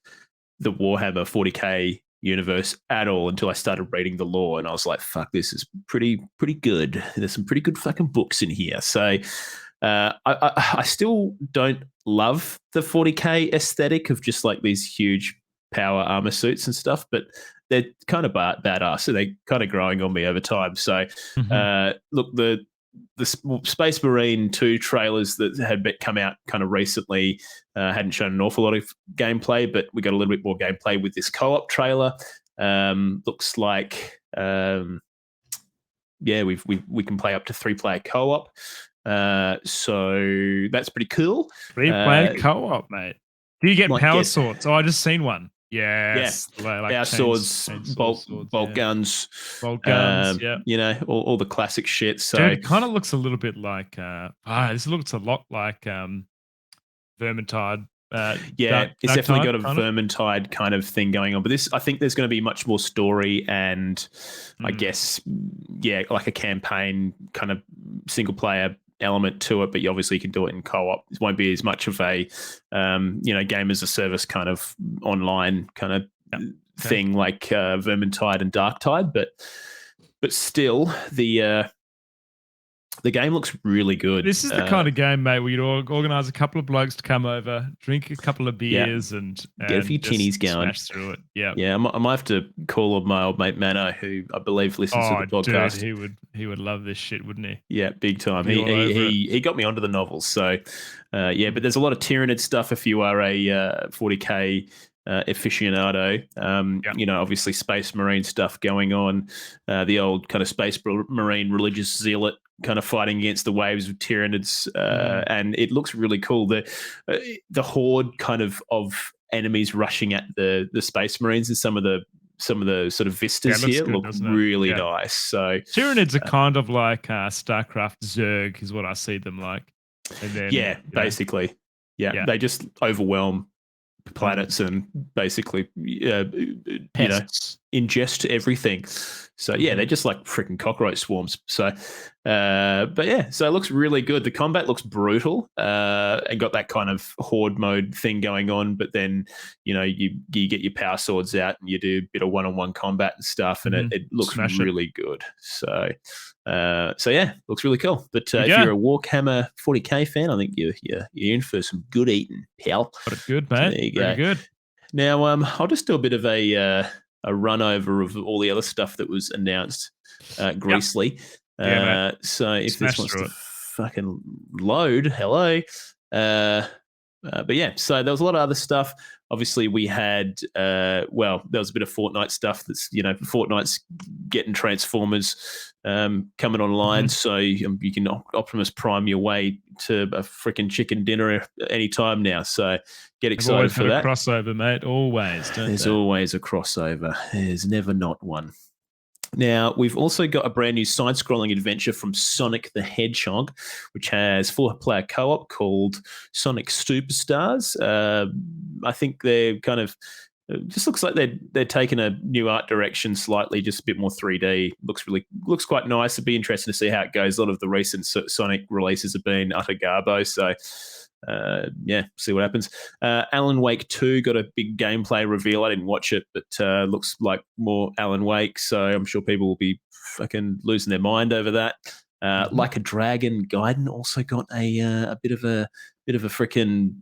the Warhammer 40k universe at all until I started reading the lore, and I was like, fuck, this is pretty good. There's some pretty good fucking books in here. So I still don't love the 40k aesthetic of just like these huge power armor suits and stuff, but they're kind of badass, so they're kind of growing on me over time. So look, the Space Marine 2 trailers that had come out kind of recently hadn't shown an awful lot of gameplay, but we got a little bit more gameplay with this co-op trailer. Looks like we can play up to 3-player co-op. So that's pretty cool. 3-player co-op, mate. Do you get power swords? Oh, I just seen one. Yes. Power swords, bolt guns. Bolt guns, all the classic shit. So dude, it kind of looks a little bit like this looks a lot like Vermintide. It's definitely got a Vermintide kind of thing going on. But I think there's going to be much more story and I guess, like a campaign kind of single player element to it, but you obviously can do it in co-op. It won't be as much of a game as a service kind of online kind of thing like Vermintide and Darktide, but still the game looks really good. This is the kind of game, mate, where you'd organise a couple of blokes to come over, drink a couple of beers, and get a few tinnies going. Smash through it. Yeah, I might have to call up my old mate Mano, who I believe listens to the podcast. Dude, he would love this shit, wouldn't he? Yeah, big time. He got me onto the novels. So but there's a lot of Tyranid stuff if you are a 40k aficionado. Obviously Space Marine stuff going on. The old kind of Space Marine religious zealot kind of fighting against the waves of Tyranids, and it looks really cool. The horde kind of enemies rushing at the Space Marines and some of the sort of vistas here look really nice. So Tyranids are kind of like StarCraft Zerg is what I see them like. And then, basically. They just overwhelm planets and basically ingest everything. So yeah, they're just like freaking cockroach swarms. So, but yeah, so it looks really good. The combat looks brutal, and got that kind of horde mode thing going on. But then, you get your power swords out and you do a bit of one-on-one combat and stuff, and it looks Smash it. really good. So yeah, looks really cool. But if Yeah. you're a Warhammer 40k fan, I think you're in for some good eating, pal. Got it good, mate. There you Very go. good. Now, I'll just do a bit of a run over of all the other stuff that was announced, Greasely. Yeah, So if Smash this wants through to it. fucking load, hello. But yeah, so there was a lot of other stuff. Obviously, we had, there was a bit of Fortnite stuff that's, Fortnite's getting Transformers coming online. So you can Optimus Prime your way to a freaking chicken dinner anytime now. So get They've excited always for got that. a crossover, mate. Always, don't There's they? always a crossover. There's never not one. Now, we've also got a brand new side-scrolling adventure from Sonic the Hedgehog, which has 4-player co-op called Sonic Superstars. I think they're kind of it just looks like they're taking a new art direction slightly, just a bit more 3D. Looks quite nice. It'd be interesting to see how it goes. A lot of the recent Sonic releases have been utter garbo, so see what happens. Alan Wake 2 got a big gameplay reveal. I didn't watch it, but looks like more Alan Wake, so I'm sure people will be fucking losing their mind over that. Like a Dragon Gaiden also got a bit of a freaking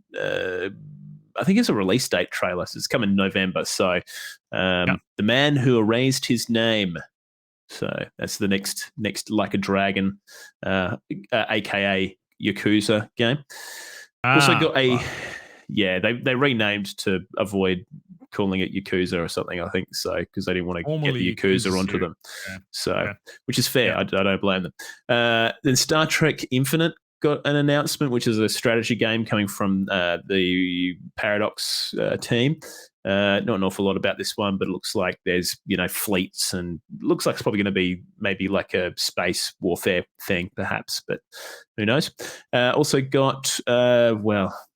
I think it's a release date trailer. So it's coming in November. So The Man Who Erased His Name. So that's the next Like a Dragon, aka Yakuza game. Also got they renamed to avoid calling it Yakuza or something, I think so, because they didn't want to get the Yakuza onto them. Yeah. So, which is fair. I don't blame them. Then Star Trek Infinite got an announcement, which is a strategy game coming from the Paradox team. Not an awful lot about this one, but it looks like there's fleets, and looks like it's probably going to be maybe like a space warfare thing, perhaps, but who knows? Also got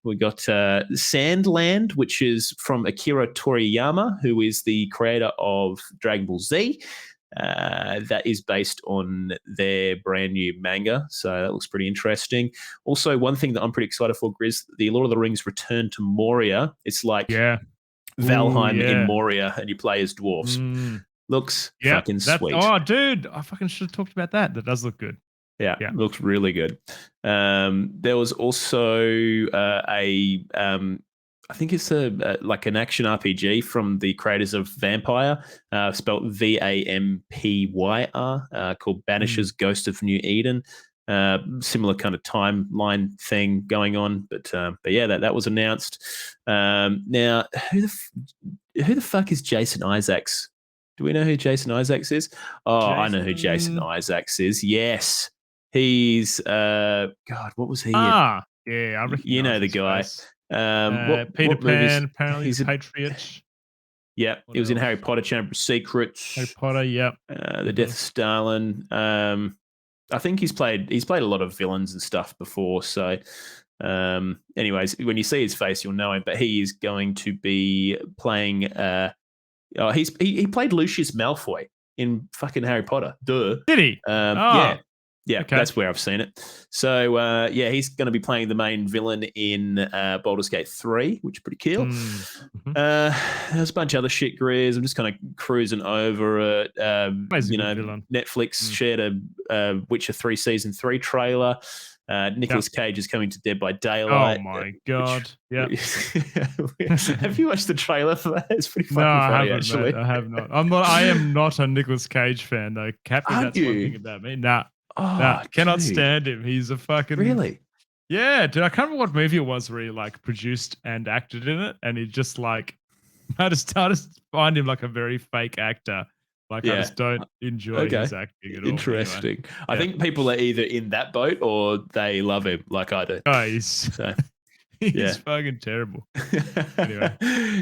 we got Sandland, which is from Akira Toriyama, who is the creator of Dragon Ball Z. That is based on their brand new manga, so that looks pretty interesting. Also, one thing that I'm pretty excited for, Grizz, the Lord of the Rings Return to Moria. It's like Valheim in Moria, and you play as dwarves. Looks fucking sweet. Oh, dude, I fucking should have talked about that. That does look good. Yeah, looks really good. There was also I think it's like an action RPG from the creators of Vampire, spelled Vampyr, called Banisher's Ghost of New Eden. Similar kind of timeline thing going on, but yeah, that was announced. Now, who the fuck is Jason Isaacs? Do we know who Jason Isaacs is? Oh, I know who Jason Isaacs is. Yes, he's God, what was he? Yeah, I recognize the guy. Face. what Peter movies? Pan, apparently He's he's a Patriot. Yeah, he was in Harry Potter Chamber of Secrets. Harry Potter, The Death of Stalin. I think he's played a lot of villains and stuff before. So, anyways, when you see his face, you'll know him. But he is going to be playing. He played Lucius Malfoy in fucking Harry Potter. Duh. Did he? Yeah, okay. That's where I've seen it. So, he's going to be playing the main villain in Baldur's Gate 3, which is pretty cool. There's a bunch of other shit, Grizz. I'm just kind of cruising over it. Netflix shared a Witcher 3 Season 3 trailer. Nicolas Cage is coming to Dead by Daylight. Oh, my God. Have you watched the trailer for that? It's pretty fucking funny, actually. Mate, I have not. I am not a Nicolas Cage fan, though. Cappy, that's one thing about me. Cannot stand him. He's a fucking... Really? Yeah, dude. I can't remember what movie it was where he produced and acted in it, and he just I just find him like a very fake actor. I just don't enjoy his acting at all. Interesting. Anyway. I think people are either in that boat or they love him, like I do. Oh, he's fucking terrible. Anyway.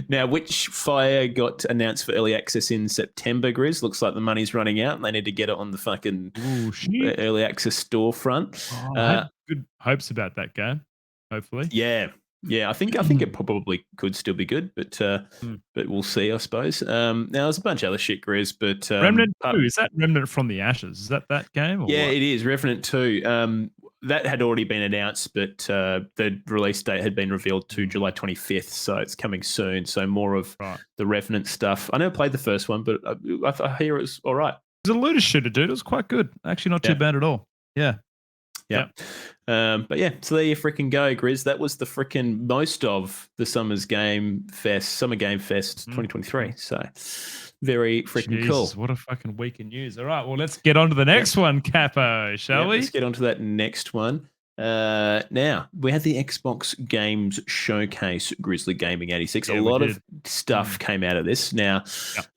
Now, Witchfire got announced for early access in September, Grizz. Looks like the money's running out and they need to get it on the fucking early access storefront. I have good hopes about that game, hopefully. Yeah. Yeah, I think it probably could still be good, but we'll see, I suppose. Now there's a bunch of other shit, Grizz, but Remnant 2, is that Remnant from the Ashes? Is that game? Or yeah, what? it is Revenant 2. That had already been announced, but the release date had been revealed to July 25th, so it's coming soon. So more of the Revenant stuff. I never played the first one, but I hear it was all right. It was a looter shooter, dude. It was quite good. Actually, not too bad at all. Yeah. Yeah. But yeah, so there you freaking go, Grizz. That was the freaking most of the Summer Game Fest 2023. So very freaking cool. What a fucking week in news. All right, well, let's get on to the next one, Capo, shall we? Let's get on to that next one. Now, we had the Xbox Games Showcase Grizzly Gaming 86. A lot of stuff came out of this. Now,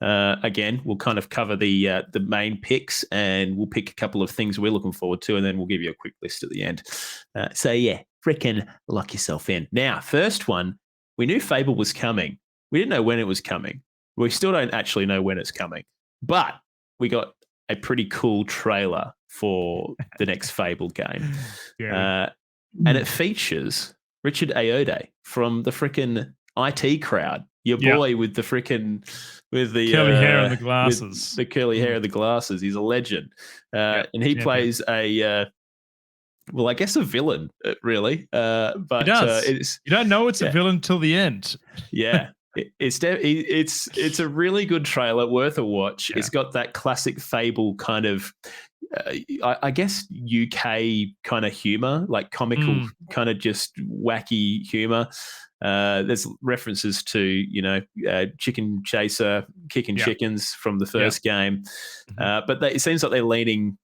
again, we'll kind of cover the main picks, and we'll pick a couple of things we're looking forward to, and then we'll give you a quick list at the end. So, yeah, freaking lock yourself in. Now, first one, we knew Fable was coming. We didn't know when it was coming. We still don't actually know when it's coming. But we got a pretty cool trailer for the next Fable game. And it features Richard Ayoade from the freaking IT crowd. Your boy with the freaking with the curly hair and the glasses. The curly hair and the glasses. He's a legend. And he plays a well, I guess a villain, really. But he does. You don't know it's a villain till the end. Yeah. It's a really good trailer, worth a watch. It's got that classic Fable kind of, I guess, UK kind of humor, like comical kind of just wacky humor. There's references to, Chicken Chaser kicking chickens from the first game, but it seems like they're leaning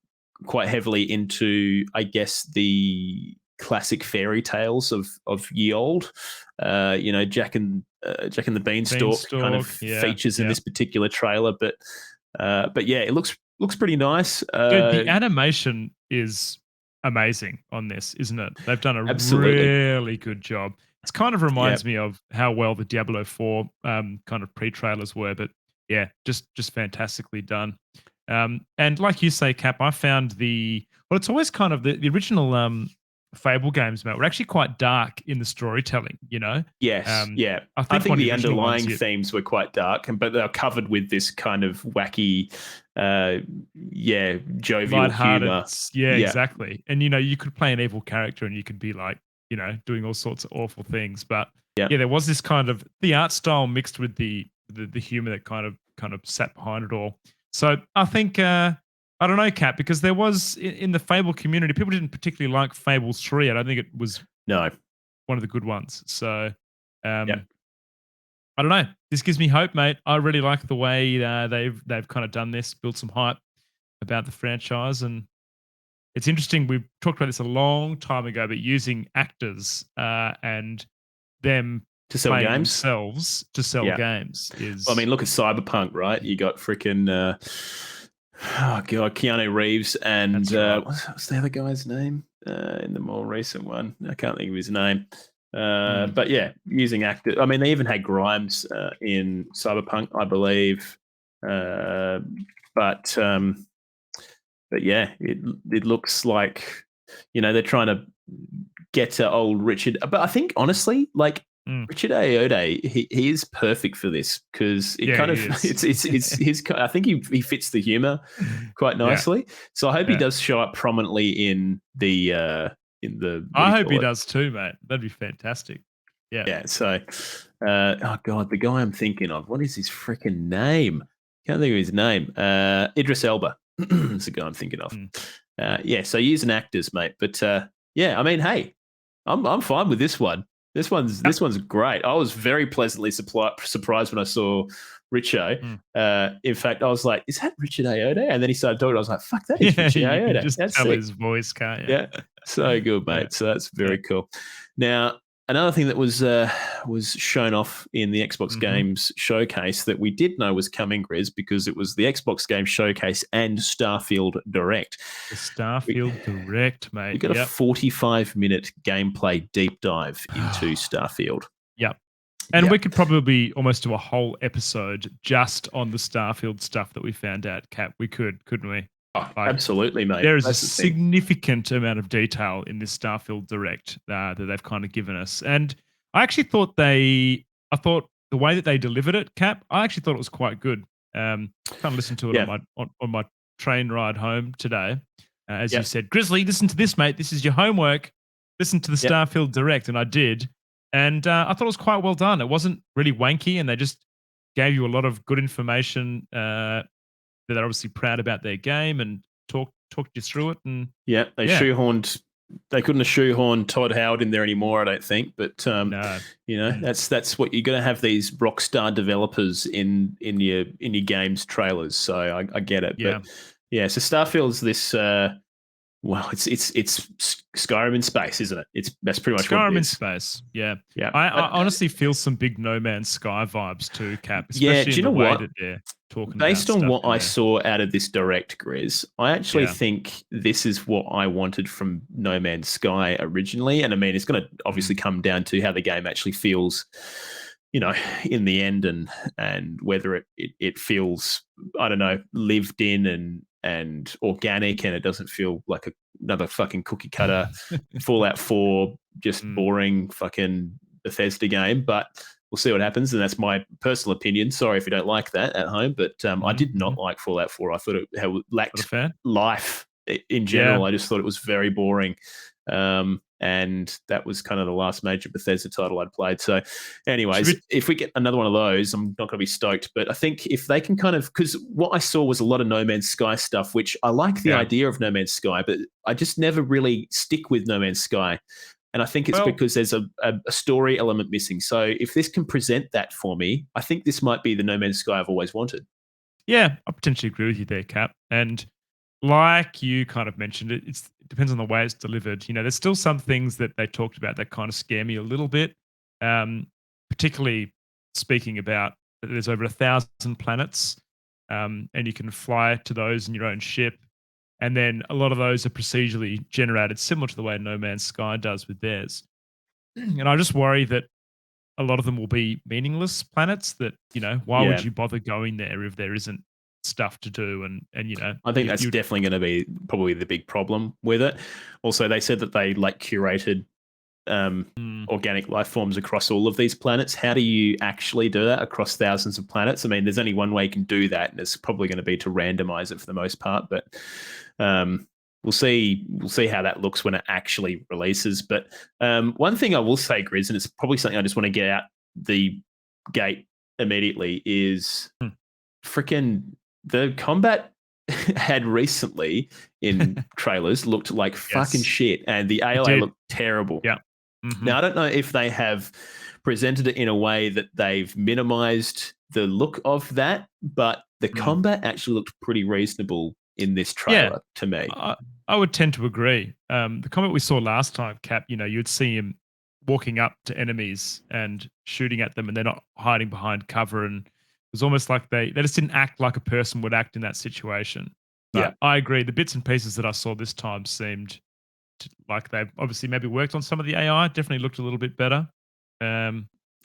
quite heavily into, I guess, the classic fairy tales of ye old. Jack and the Beanstalk kind of features in this particular trailer, but yeah, it looks pretty nice. Dude, the animation is amazing on this, isn't it? They've done a Absolutely. really good job. It kind of reminds me of how well the Diablo 4 kind of pre-trailers were, but yeah, just fantastically done. And like you say, Cap, I found it's always kind of the original Fable games, mate, were actually quite dark in the storytelling, Yes, I think the underlying themes were quite dark, but they're covered with this kind of wacky, jovial humor. Yeah, exactly. And, you could play an evil character and you could be like, doing all sorts of awful things. But there was this kind of the art style mixed with the humor that kind of sat behind it all. So I think... I don't know, Kat, because there was in the Fable community, people didn't particularly like Fable 3. I don't think it was one of the good ones. So, I don't know. This gives me hope, mate. I really like the way they've kind of done this, built some hype about the franchise, and it's interesting. We've talked about this a long time ago, but using actors and them to sell games themselves to sell games is. Well, I mean, look at Cyberpunk, right? You got freaking. Oh god, Keanu Reeves and what's the other guy's name in the more recent one? I can't think of his name. But yeah, using actors. I mean, they even had Grimes in Cyberpunk, I believe. But yeah, it looks like they're trying to get to old Richard. But I think honestly, like. Richard Ayoade, he is perfect for this because it kind of it's his. I think he fits the humor quite nicely. So I hope he does show up prominently in the. I hope he does too, mate. That'd be fantastic. Yeah. Yeah. So, oh god, the guy I'm thinking of. What is his freaking name? Can't think of his name. Idris Elba. That's the guy I'm thinking of. So using actors, mate. But I mean, hey, I'm fine with this one. This one's great. I was very pleasantly surprised when I saw Richo. In fact, I was like, "Is that Richard Ayoade?" And then he started talking. I was like, "Fuck, that is Richard Ayoade." Just tell his voice, can't you? Yeah, so good, mate. So that's very cool. Now, another thing that was shown off in the Xbox Games Showcase that we did know was coming, Grizz, because it was the Xbox Games Showcase and Starfield Direct. The Starfield Direct, mate. We got a 45-minute gameplay deep dive into Starfield. Yep. And we could probably almost do a whole episode just on the Starfield stuff that we found out, Cap. We could, couldn't we? Oh, absolutely, mate. There is a significant amount of detail in this Starfield Direct that they've kind of given us. And I actually thought I thought the way that they delivered it, Cap, I actually thought it was quite good. Kind of listened to it Yeah. on my train ride home today. As you Yep. said, Grizzly, listen to this, mate. This is your homework. Listen to the Yep. Starfield Direct, and I did. And I thought it was quite well done. It wasn't really wanky, and they just gave you a lot of good information that they're obviously proud about their game and talked you through it. And Yeah, they Yeah. shoehorned. They couldn't have shoehorned Todd Howard in there anymore, I don't think. But no, you know, that's what you're going to have these rockstar developers in your games trailers. So I get it. Yeah. But yeah, so Starfield's this. Well, it's Skyrim in space, isn't it? That's pretty much what Skyrim it in is. space. Yeah. Yeah, I But- honestly feel some big No Man's Sky vibes too, Cap. Yeah, Especially do you in the know way what? that they're talking Based about on stuff what in I there. saw out of this direct, Grizz, I actually Yeah. think this is what I wanted from No Man's Sky originally. And I mean, it's going to obviously come down to how the game actually feels, you know, in the end, and whether it feels, I don't know, lived in and organic, and it doesn't feel like another fucking cookie cutter Fallout 4, just Mm. boring fucking Bethesda game. But we'll see what happens, and that's my personal opinion. Sorry if you don't like that at home, but I did not like Fallout 4. I thought it Not a lacked fan. life in general. I just thought it was very boring. And that was kind of the last major Bethesda title I'd played. So, anyways, Should if we get another one of those, I'm not going to be stoked. But I think if they can kind of, because what I saw was a lot of No Man's Sky stuff, which I like the Yeah. idea of No Man's Sky, but I just never really stick with No Man's Sky. And I think it's Well- because there's a story element missing. So if this can present that for me, I think this might be the No Man's Sky I've always wanted. Yeah, I potentially agree with you there, Cap. And like you kind of mentioned, it depends on the way it's delivered. You know, there's still some things that they talked about that kind of scare me a little bit. Particularly speaking about that there's over 1,000 planets, and you can fly to those in your own ship. And then a lot of those are procedurally generated, similar to the way No Man's Sky does with theirs. And I just worry that a lot of them will be meaningless planets that, you know, why Yeah. would you bother going there if there isn't stuff to do? And you know, I think you- that's you- definitely going to be probably the big problem with it. Also, they said that they like curated Mm, organic life forms across all of these planets. How do you actually do that across thousands of planets? I mean, there's only one way you can do that, and it's probably going to be to randomize it for the most part. But we'll see how that looks when it actually releases. But one thing I will say, Grizz, and it's probably something I just want to get out the gate immediately, is freaking the combat had recently in trailers looked like fucking Yes. shit, and the AI did. looked terrible. Yeah. mhm. Now, I don't know if they have presented it in a way that they've minimized the look of that, but the Mm. combat actually looked pretty reasonable in this trailer to me. I would tend to agree. The comment we saw last time, Cap, you know, you'd see him walking up to enemies and shooting at them, and they're not hiding behind cover. And it was almost like they just didn't act like a person would act in that situation. But Yeah. I agree. The bits and pieces that I saw this time seemed like they've obviously maybe worked on some of the AI. Definitely looked a little bit better.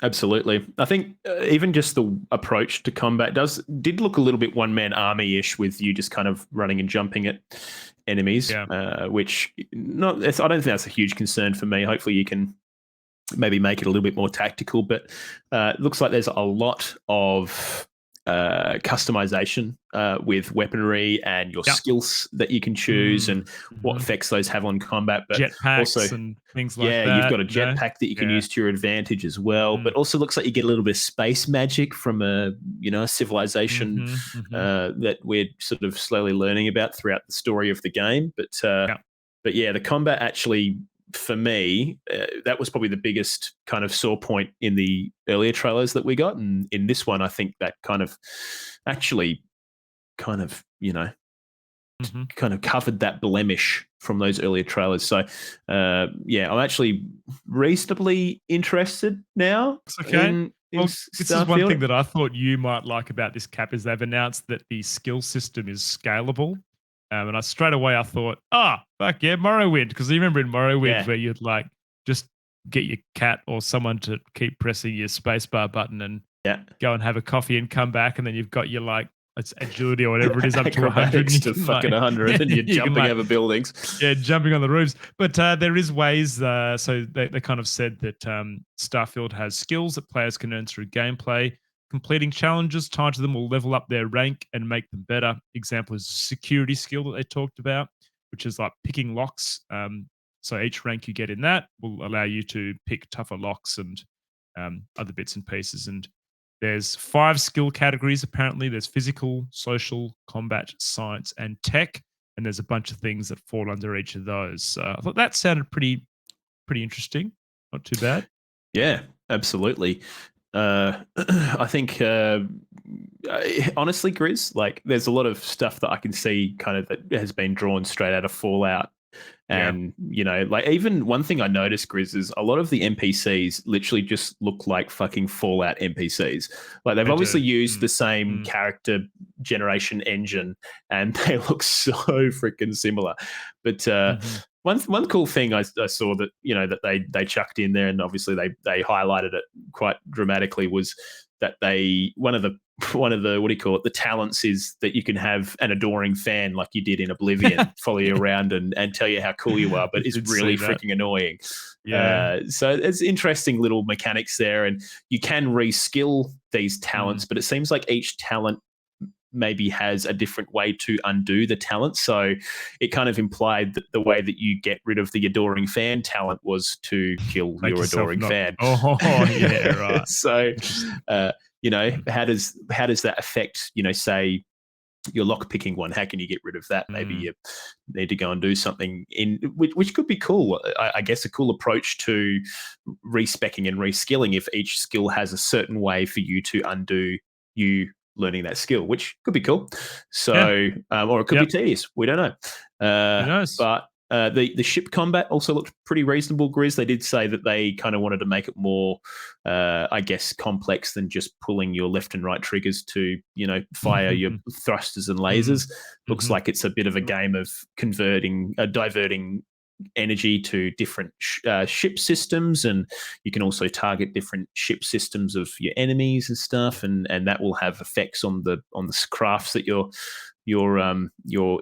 Absolutely. I think even just the approach to combat did look a little bit one-man army-ish, with you just kind of running and jumping at enemies, which I don't think that's a huge concern for me. Hopefully you can maybe make it a little bit more tactical, but it looks like there's a lot of customization with weaponry and your Yep. skills that you can choose and what Mhm. effects those have on combat. But jetpacks also- and things like yeah, that. you've got a you know? jetpack that you can Yeah. use to your advantage as well. Mm. But also looks like you get a little bit of space magic from a civilization Mhm, mhm. that we're sort of slowly learning about throughout the story of the game. But yeah, the combat actually, for me, that was probably the biggest kind of sore point in the earlier trailers that we got, and in this one, I think that kind of actually kind of Mhm. kind of covered that blemish from those earlier trailers. So yeah, I'm actually reasonably interested now. It's okay. in Well, this is one Starfield. thing that I thought you might like about this, Cap, is they've announced that the skill system is scalable. And I straight away I thought, fuck yeah, Morrowind. Because you remember in Morrowind Yeah. where you'd like just get your cat or someone to keep pressing your spacebar button and Yeah. go and have a coffee and come back, and then you've got your like it's agility or whatever it is, up to 100. Acrobatics to fucking 100, and you're you can, jumping over buildings. Yeah, jumping on the roofs. But there is ways. So they kind of said that Starfield has skills that players can earn through gameplay. Completing challenges tied to them will level up their rank and make them better. Example is security skill that they talked about, which is like picking locks. So each rank you get in that will allow you to pick tougher locks and other bits and pieces. And there's 5 skill categories, apparently. There's physical, social, combat, science, and tech. And there's a bunch of things that fall under each of those. So I thought that sounded pretty interesting. Not too bad. Yeah, absolutely. I think, honestly, Grizz, like there's a lot of stuff that I can see kind of that has been drawn straight out of Fallout. And, you know, like even one thing I noticed, Grizz, is a lot of the NPCs literally just look like fucking Fallout NPCs. Like they've obviously used the same character generation engine and they look so freaking similar. But one cool thing I saw that, you know, that they chucked in there, and obviously they highlighted it quite dramatically, was that one of the what do you call it? The talents is that you can have an adoring fan like you did in Oblivion follow you around and tell you how cool you are, but it's really freaking annoying. Yeah. So it's interesting little mechanics there, and you can reskill these talents, but it seems like each talent maybe has a different way to undo the talent. So it kind of implied that the way that you get rid of the adoring fan talent was to kill your adoring fan. Oh, yeah, right. So, you know, how does that affect, you know, say you're lock picking one? How can you get rid of that? Maybe you need to go and do something which could be cool. I guess a cool approach to respecking and reskilling if each skill has a certain way for you to undo you learning that skill, which could be cool. So, or it could be tedious. We don't know. Who knows? But the ship combat also looked pretty reasonable, Grizz. They did say that they kind of wanted to make it more, I guess, complex than just pulling your left and right triggers to, you know, fire your thrusters and lasers. Looks like it's a bit of a game of diverting energy to different ship systems, and you can also target different ship systems of your enemies and stuff, and that will have effects on the crafts that you're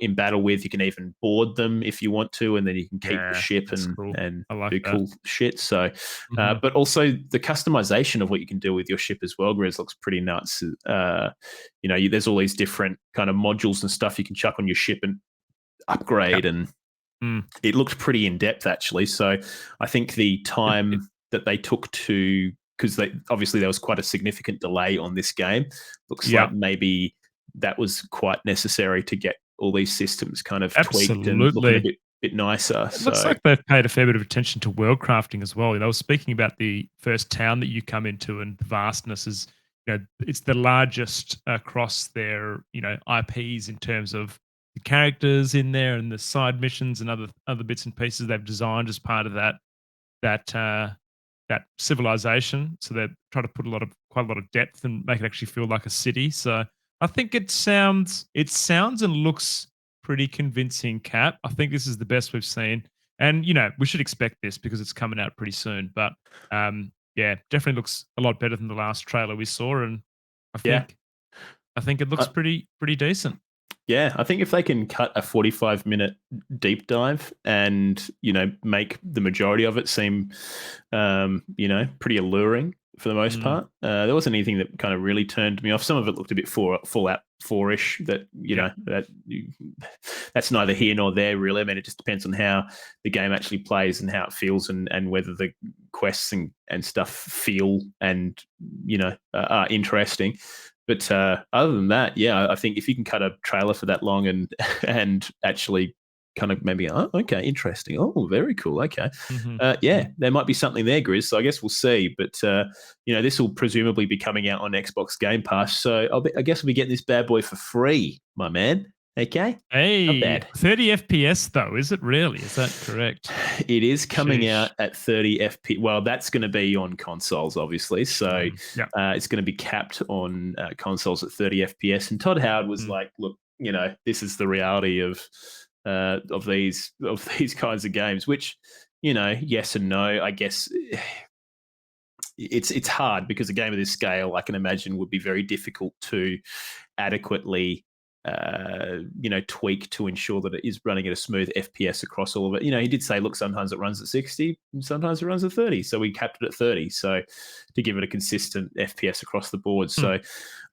in battle with. You can even board them if you want to, and then you can keep the ship and do cool shit. So, but also the customization of what you can do with your ship as well, Grizz, looks pretty nuts. You know, there's all these different kind of modules and stuff you can chuck on your ship and upgrade, and it looked pretty in depth actually. So I think the time that they took to, because obviously there was quite a significant delay on this game, looks like maybe that was quite necessary to get all these systems kind of tweaked and looking a bit nicer. It looks like they've paid a fair bit of attention to world crafting as well. You know, I was speaking about the first town that you come into, and the vastness is, you know, it's the largest across their, you know, IPs in terms of the characters in there and the side missions and other bits and pieces they've designed as part of that civilization. So they try to put quite a lot of depth and make it actually feel like a city. So I think it sounds and looks pretty convincing, Cap. I think this is the best we've seen. And, you know, we should expect this because it's coming out pretty soon. But, yeah, definitely looks a lot better than the last trailer we saw. And I think it looks pretty decent. Yeah, I think if they can cut a 45-minute deep dive and, you know, make the majority of it seem, you know, pretty alluring for the most part. There wasn't anything that kind of really turned me off. Some of it looked a bit Fallout 4-ish that, you know, that's neither here nor there really. I mean, it just depends on how the game actually plays and how it feels, and whether the quests and stuff feel and, you know, are interesting. But other than that, yeah, I think if you can cut a trailer for that long and actually kind of maybe, oh, okay, interesting. Oh, very cool. Okay. Yeah, there might be something there, Grizz. So I guess we'll see. But, you know, this will presumably be coming out on Xbox Game Pass. So I guess we'll be getting this bad boy for free, my man. Okay. Hey, not bad. 30 FPS though, is it really? Is that correct? It is coming out at 30 FPS. Well, that's going to be on consoles, obviously. So it's going to be capped on consoles at 30 FPS. And Todd Howard was like, look, you know, this is the reality of these kinds of games, which, you know, yes and no. I guess it's hard because a game of this scale, I can imagine, would be very difficult to adequately tweak to ensure that it is running at a smooth FPS across all of it. He did say, look, sometimes it runs at 60, and sometimes it runs at 30. So we capped it at 30. So to give it a consistent FPS across the board. So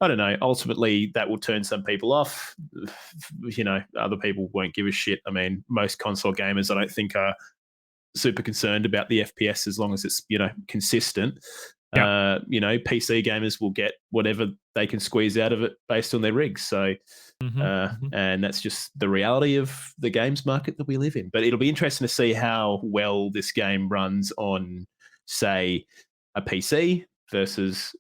I don't know. Ultimately, that will turn some people off. Other people won't give a shit. I mean, most console gamers, I don't think, are super concerned about the FPS as long as it's, consistent. Yeah. PC gamers will get whatever they can squeeze out of it based on their rigs. So, and that's just the reality of the games market that we live in. But it'll be interesting to see how well this game runs on, say, a PC versus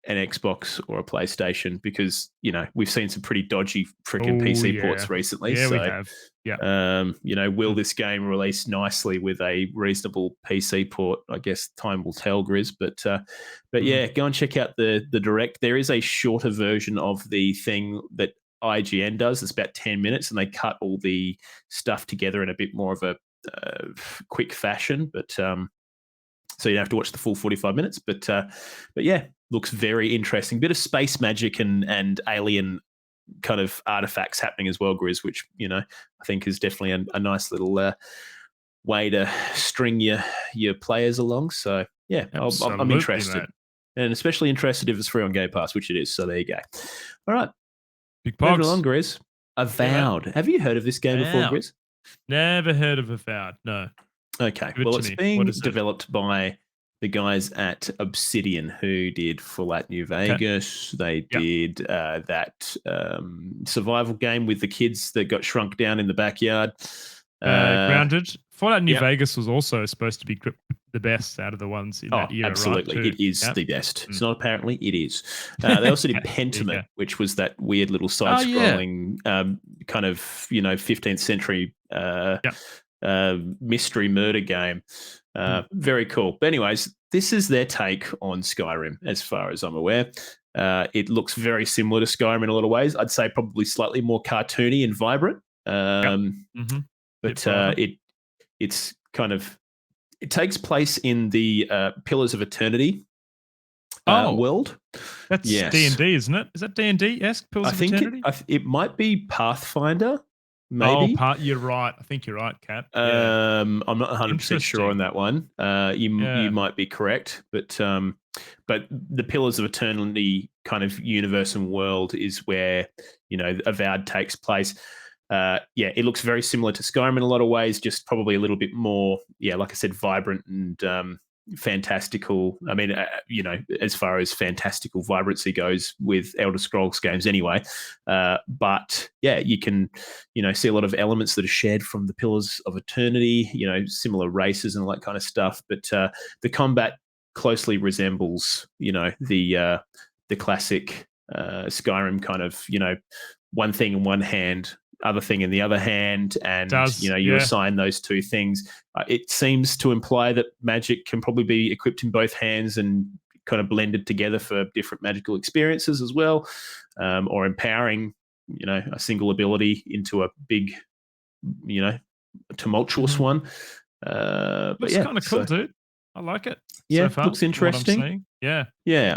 an Xbox or a PlayStation, because we've seen some pretty dodgy freaking PC ports recently. Yeah, so, we have. Yeah. Will this game release nicely with a reasonable PC port? I guess time will tell, Grizz. But yeah, go and check out the Direct. There is a shorter version of the thing that IGN does. It's about 10 minutes, and they cut all the stuff together in a bit more of a quick fashion. But so you have to watch the full 45 minutes. But yeah, looks very interesting. Bit of space magic and alien kind of artifacts happening as well, Grizz, which I think is definitely a nice little way to string your players along. So yeah, I'm interested, mate. and especially interested if it's free on Game Pass, which it is. So there you go. All right, Big moving Pogs. along, Grizz. Avowed. Have you heard of this game before, Grizz? Never heard of Avowed. No. Okay, Give it well, to it's me. being What is it? developed by the guys at Obsidian, who did Fallout New Vegas. They did that survival game with the kids that got shrunk down in the backyard. Grounded. Fallout New yep. Vegas was also supposed to be the best out of the ones in that era. Absolutely. Right, it is Yep. the best. It's not apparently, it is. They also did Pentiment, which was that weird little side-scrolling kind of, 15th century mystery murder game. Very cool. But anyways, this is their take on Skyrim, as far as I'm aware. It looks very similar to Skyrim in a lot of ways. I'd say probably slightly more cartoony and vibrant. But it's kind of, it takes place in the Pillars of Eternity world. That's D&D, isn't it? Is that D&D? Yes, Pillars of Eternity? It might be Pathfinder. Maybe. You're right. I think you're right, Cap. I'm not 100% sure on that one. You might be correct, but the Pillars of Eternity kind of universe and world is where Avowed takes place. It looks very similar to Skyrim in a lot of ways, just probably a little bit more, like I said, vibrant and fantastical. I mean, as far as fantastical vibrancy goes with Elder Scrolls games anyway. But yeah, you can, see a lot of elements that are shared from the Pillars of Eternity, similar races and all that kind of stuff. But the combat closely resembles, the classic Skyrim kind of, one thing in one hand, other thing in the other hand, and you assign those two things. It seems to imply that magic can probably be equipped in both hands and kind of blended together for different magical experiences as well, or empowering a single ability into a big tumultuous one. But yeah, kind of cool, dude. I like it. Yeah, so far, looks interesting. Yeah.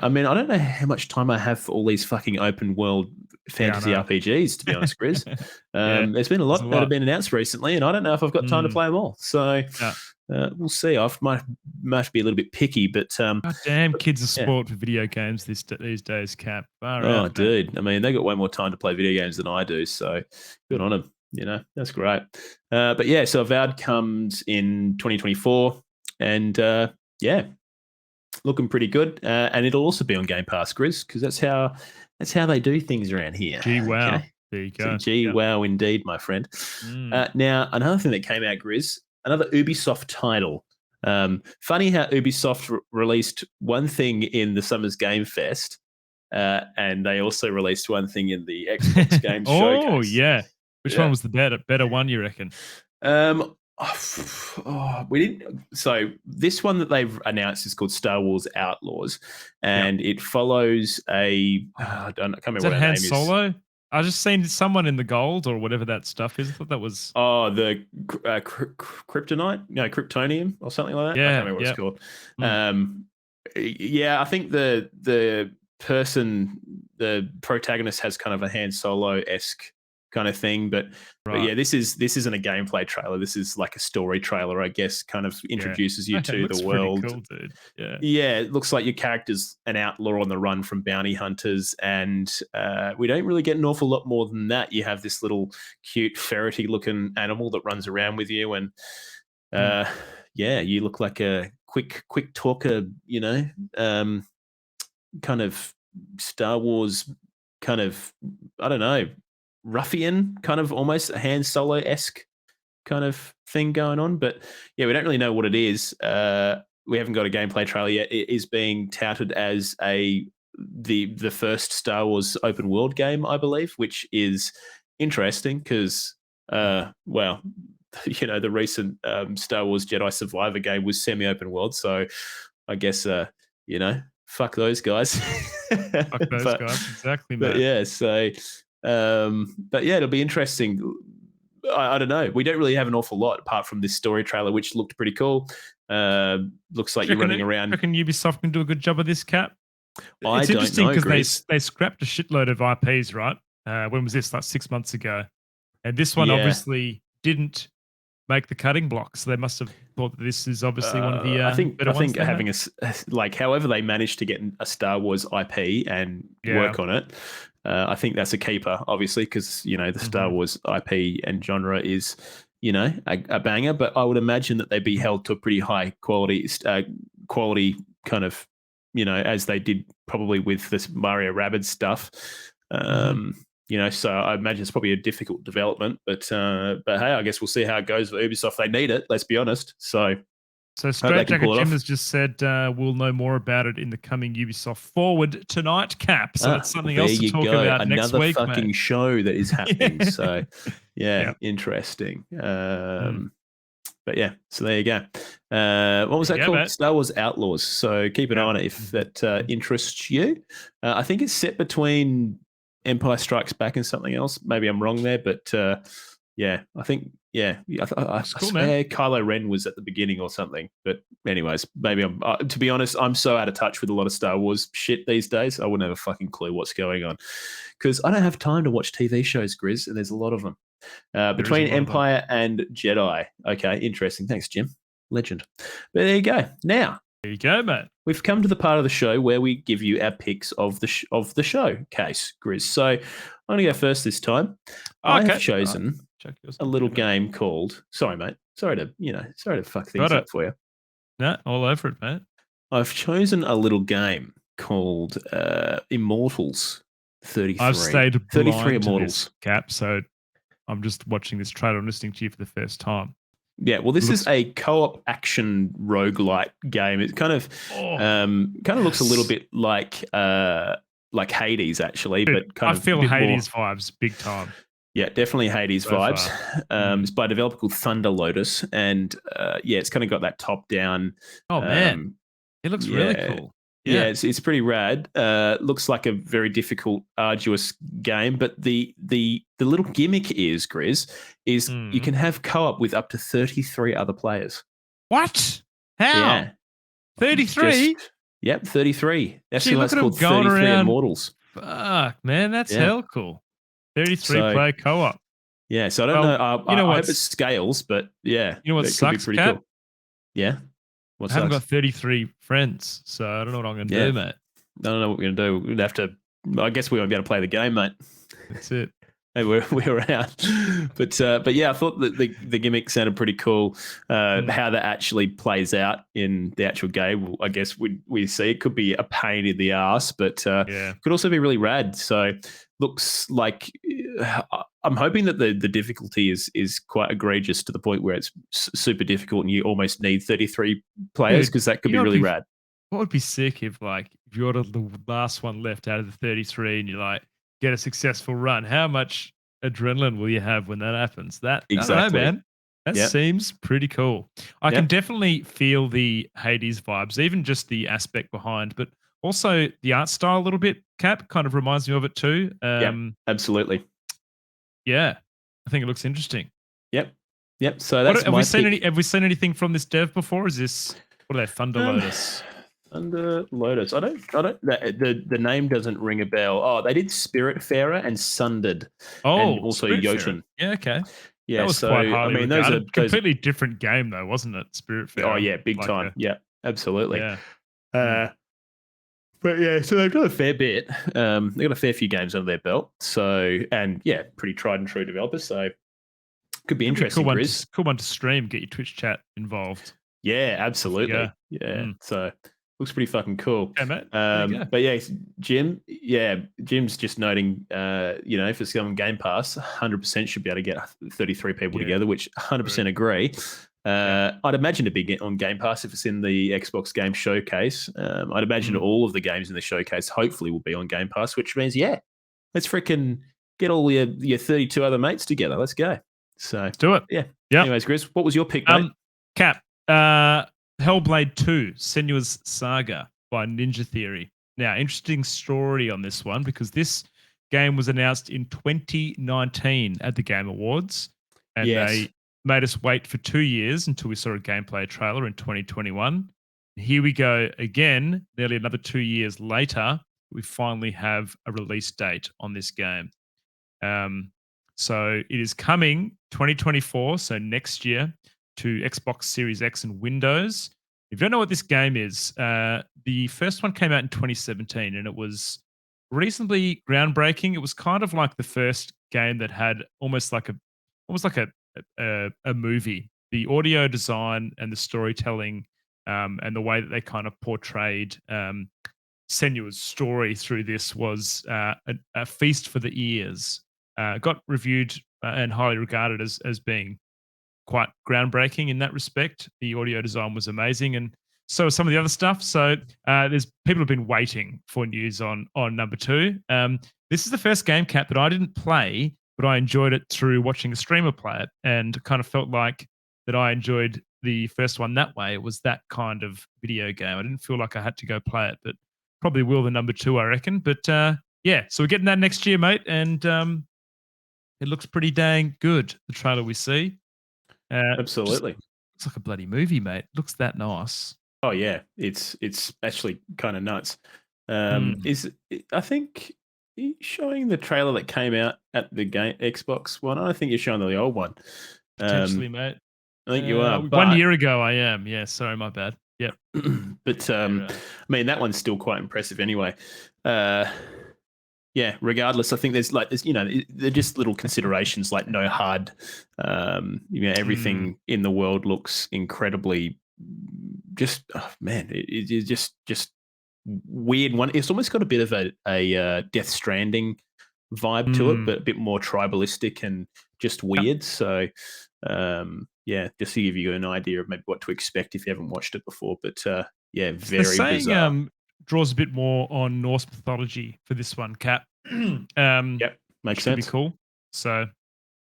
I mean, I don't know how much time I have for all these fucking open world fantasy RPGs, to be honest, Grizz. There's been a lot that have been announced recently, and I don't know if I've got time to play them all. So we'll see. I might be a little bit picky, but God damn, kids are spoiled for video games these days, Cap. Dude. I mean, they got way more time to play video games than I do, so good on them. That's great. But yeah, so Avowed comes in 2024, and looking pretty good. And it'll also be on Game Pass, Grizz, because that's how they do things around here. Gee, wow. Okay? There you go. So, wow, indeed, my friend. Now, another thing that came out, Grizz, another Ubisoft title. Funny how Ubisoft released one thing in the Summer's Game Fest, and they also released one thing in the Xbox Games Showcase. Oh, yeah. Which one was the better one, you reckon? We didn't. So this one that they've announced is called Star Wars Outlaws, and it follows a. I can't remember what her name is. Solo? I just seen someone in the gold or whatever that stuff is. I thought that was. Oh, the kryptonite? No, kryptonium or something like that. Yeah, I can't remember what it's called. Yeah, I think the protagonist has kind of a Han Solo-esque kind of thing, but yeah, this isn't a gameplay trailer. This is like a story trailer, I guess, kind of introduces you Okay, to looks the pretty world. cool, dude. Yeah. Yeah, it looks like your character's an outlaw on the run from bounty hunters, and we don't really get an awful lot more than that. You have this little cute ferrety-looking animal that runs around with you, and yeah, you look like a quick talker, you know, kind of Star Wars, kind of, I don't know, ruffian, kind of almost a Han Solo-esque kind of thing going on. But yeah, we don't really know what it is. We haven't got a gameplay trailer yet. It is being touted as the first Star Wars open world game, I believe, which is interesting because, well, you know, the recent Star Wars Jedi Survivor game was semi-open world. So I guess, you know, fuck those guys. Fuck those guys, exactly, But man. yeah, so, but yeah, it'll be interesting. I don't know. We don't really have an awful lot apart from this story trailer, which looked pretty cool. Looks like you're running around. Reckon Ubisoft can do a good job of this, Cap? I It's don't interesting know, because Grizz. they scrapped a shitload of IPs, right? When was this? Like 6 months ago. And this one Yeah. obviously didn't make the cutting block. So they must have thought that this is obviously one of the I think better ones they having had. like however they managed to get a Star Wars IP and work on it, I think that's a keeper, obviously, because you know the Star Wars IP and genre is, you know, a banger. But I would imagine that they'd be held to a pretty high quality kind of, you know, as they did probably with this Mario Rabbids stuff. You know, so I imagine it's probably a difficult development, but hey, I guess we'll see how it goes for Ubisoft. They need it, let's be honest. So Straight can Jacket pull it Jim off. has just said we'll know more about it in the coming Ubisoft Forward tonight, Cap. So that's something there else to you talk go. about next Another week, fucking mate. show that is happening. So yeah, Yep. interesting. But yeah, so there you go. What was that Yeah, called? mate. Star Wars Outlaws. So keep an eye Yeah. on it if that interests you. I think it's set between Empire Strikes Back and something else. Maybe I'm wrong there, but yeah, I think I cool, man. swear Kylo Ren was at the beginning or something. But anyways, maybe I'm. To be honest, I'm so out of touch with a lot of Star Wars shit these days. I wouldn't have a fucking clue what's going on because I don't have time to watch TV shows, Grizz, and there's a lot of them. Between lot of them. Empire and Jedi. Okay, interesting. Thanks, Jim. Legend. But there you go. Now There you go, mate. we've come to the part of the show where we give you our picks of the showcase, Grizz. So I'm going to go first this time. I Okay. have chosen Check yours. a little game called. Sorry, mate. Sorry to fuck things Got it. up for you. No, all over it, mate. I've chosen a little game called Immortals 33. I've stayed 33 blind to Immortals. this, Cap, so I'm just watching this trailer. I'm listening to you for the first time. Yeah, well, this Looks- is a co-op action roguelite game. It kind of looks a little bit like Hades, actually, Dude, but kind I of feel a bit more- Hades vibes big time. Yeah, definitely Hades So vibes. far. It's by a developer called Thunder Lotus, and yeah, it's kind of got that top-down. Oh man, it looks really cool. Yeah, it's pretty rad. Looks like a very difficult, arduous game, but the little gimmick is, Grizz, is you can have co-op with up to 33 other players. What? How? Yeah. 33? Yep, 33. That's Gee, why look it's at 'em called going 33 around. Immortals. Fuck, man, that's Yeah. hell cool. 33 So- player co-op. Yeah, so I don't Well, know. you know I hope what's- it scales, but yeah. You know what it could sucks, be pretty Cap? cool. Yeah. What I haven't sucks? got 33 friends, so I don't know what I'm going to Yeah. do, mate. I don't know what we're going to do. We'd have to. I guess we won't be able to play the game, mate. That's it. Hey, we're out. But yeah, I thought that the gimmick sounded pretty cool. How that actually plays out in the actual game, well, I guess we see it could be a pain in the ass, but Yeah. could also be really rad. So looks like I'm hoping that the difficulty is quite egregious to the point where it's super difficult and you almost need 33 players Dude, because that could you be know really what'd be- rad. What would be sick if you're the last one left out of the 33 and you get a successful run? How much adrenaline will you have when that happens? I don't Exactly. know, man. That Yep. seems pretty cool. I can Yep. definitely feel the Hades vibes, even just the aspect behind, but also the art style a little bit. Cap kind of reminds me of it too. Absolutely. Yeah, I think it looks interesting. Yep. So that's Have my we seen pick. Have we seen anything from this dev before? Is this what are they? Thunder Lotus. Under Lotus. I don't. The name doesn't ring a bell. Oh, they did Spiritfarer and Sundered. Oh, and also Spiritfarer. Jotun. Yeah, okay. Yeah, That was so quite I highly mean, those regarded. are those. Completely different game though, wasn't it? Spiritfarer. Oh yeah, big Like time. Yeah, absolutely. Yeah. But yeah, so they've done a fair bit. They've got a fair few games under their belt. So and yeah, pretty tried and true developers. So could be interesting, Cool Grizz. cool one to stream. Get your Twitch chat involved. Yeah, absolutely. Yeah. Yeah. So looks pretty fucking cool. Okay, mate. There you go. But yeah, Jim. Yeah, Jim's just noting. For some Game Pass, 100% should be able to get 33 people Yeah. together, which 100% agree. I'd imagine to be on Game Pass if it's in the Xbox Game Showcase. I'd imagine all of the games in the showcase hopefully will be on Game Pass, which means let's freaking get all your 32 other mates together. Let's go. So Let's do it. yeah. Yep. Anyways, Grizz, what was your pick, mate? Cap. Hellblade 2: Senua's Saga by Ninja Theory. Now, interesting story on this one because this game was announced in 2019 at the Game Awards, and they made us wait for 2 years until we saw a gameplay trailer in 2021. Here we go again, nearly another 2 years later. We finally have a release date on this game. So it is coming 2024, so next year, to Xbox Series X and Windows. If you don't know what this game is, the first one came out in 2017, and it was reasonably groundbreaking. It was kind of like the first game that had almost like a movie. The audio design and the storytelling, and the way that they kind of portrayed Senua's story through this was a feast for the ears. Got reviewed and highly regarded as being quite groundbreaking in that respect. The audio design was amazing, and so are some of the other stuff. So there's people have been waiting for news on number 2. This is the first game, Cap, that I didn't play, but I enjoyed it through watching a streamer play it, and kind of felt like that I enjoyed the first one that way. It was that kind of video game. I didn't feel like I had to go play it, but probably will the number 2, I reckon. But yeah, so we're getting that next year, mate, and it looks pretty dang good, the trailer we see. Absolutely. Looks like a bloody movie, mate. Looks that nice. Oh yeah, it's actually kind of nuts. I think you're showing the trailer that came out at the game Xbox one. I think you're showing the old one. Potentially, mate. I think you are. 1 year ago, I am. Yeah, sorry, my bad. Yep. But I mean, that one's still quite impressive anyway. Yeah, regardless, I think there's they're just little considerations like no HUD. Everything in the world looks incredibly it's just weird one. It's almost got a bit of a Death Stranding vibe to it, but a bit more tribalistic and just weird. So just to give you an idea of maybe what to expect if you haven't watched it before. But very bizarre. Draws a bit more on Norse mythology for this one, Cap. Makes sense. Be cool. So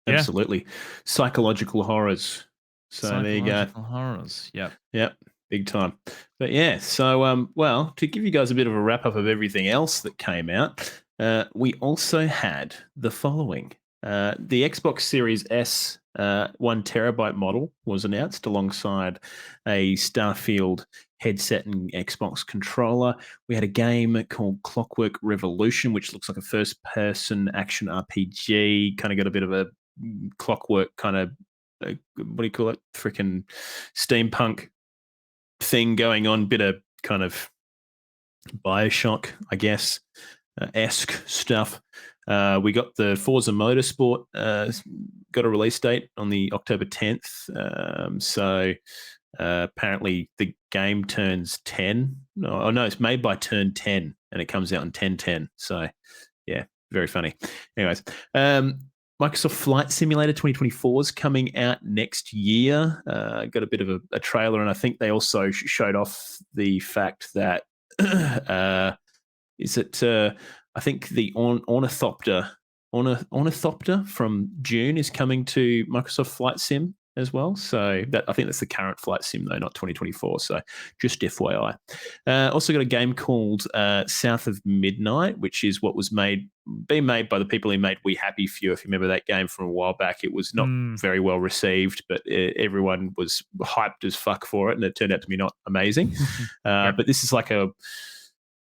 absolutely, psychological horrors. So there you go. Horrors. Yep, big time. But yeah, so to give you guys a bit of a wrap up of everything else that came out, we also had the following: the Xbox Series S 1 terabyte model was announced alongside a Starfield headset and Xbox controller. We had a game called Clockwork Revolution, which looks like a first-person action RPG. Kind of got a bit of a clockwork kind of what do you call it? Freaking steampunk thing going on. Bit of kind of Bioshock, I guess, esque stuff. We got the Forza Motorsport. Got a release date on the October 10th. So apparently the game turns 10. Oh no, it's made by Turn 10 and it comes out in 10/10. So yeah, very funny. Anyways, Microsoft Flight Simulator 2024 is coming out next year. Got a bit of a trailer, and I think they also showed off the fact that I think the Ornithopter from Dune is coming to Microsoft Flight Sim as well. So I think that's the current flight sim though, not 2024. So just FYI. Also got a game called South of Midnight, which is what was being made by the people who made We Happy Few. If you remember that game from a while back, it was not very well received, but everyone was hyped as fuck for it, and it turned out to be not amazing. But this is like a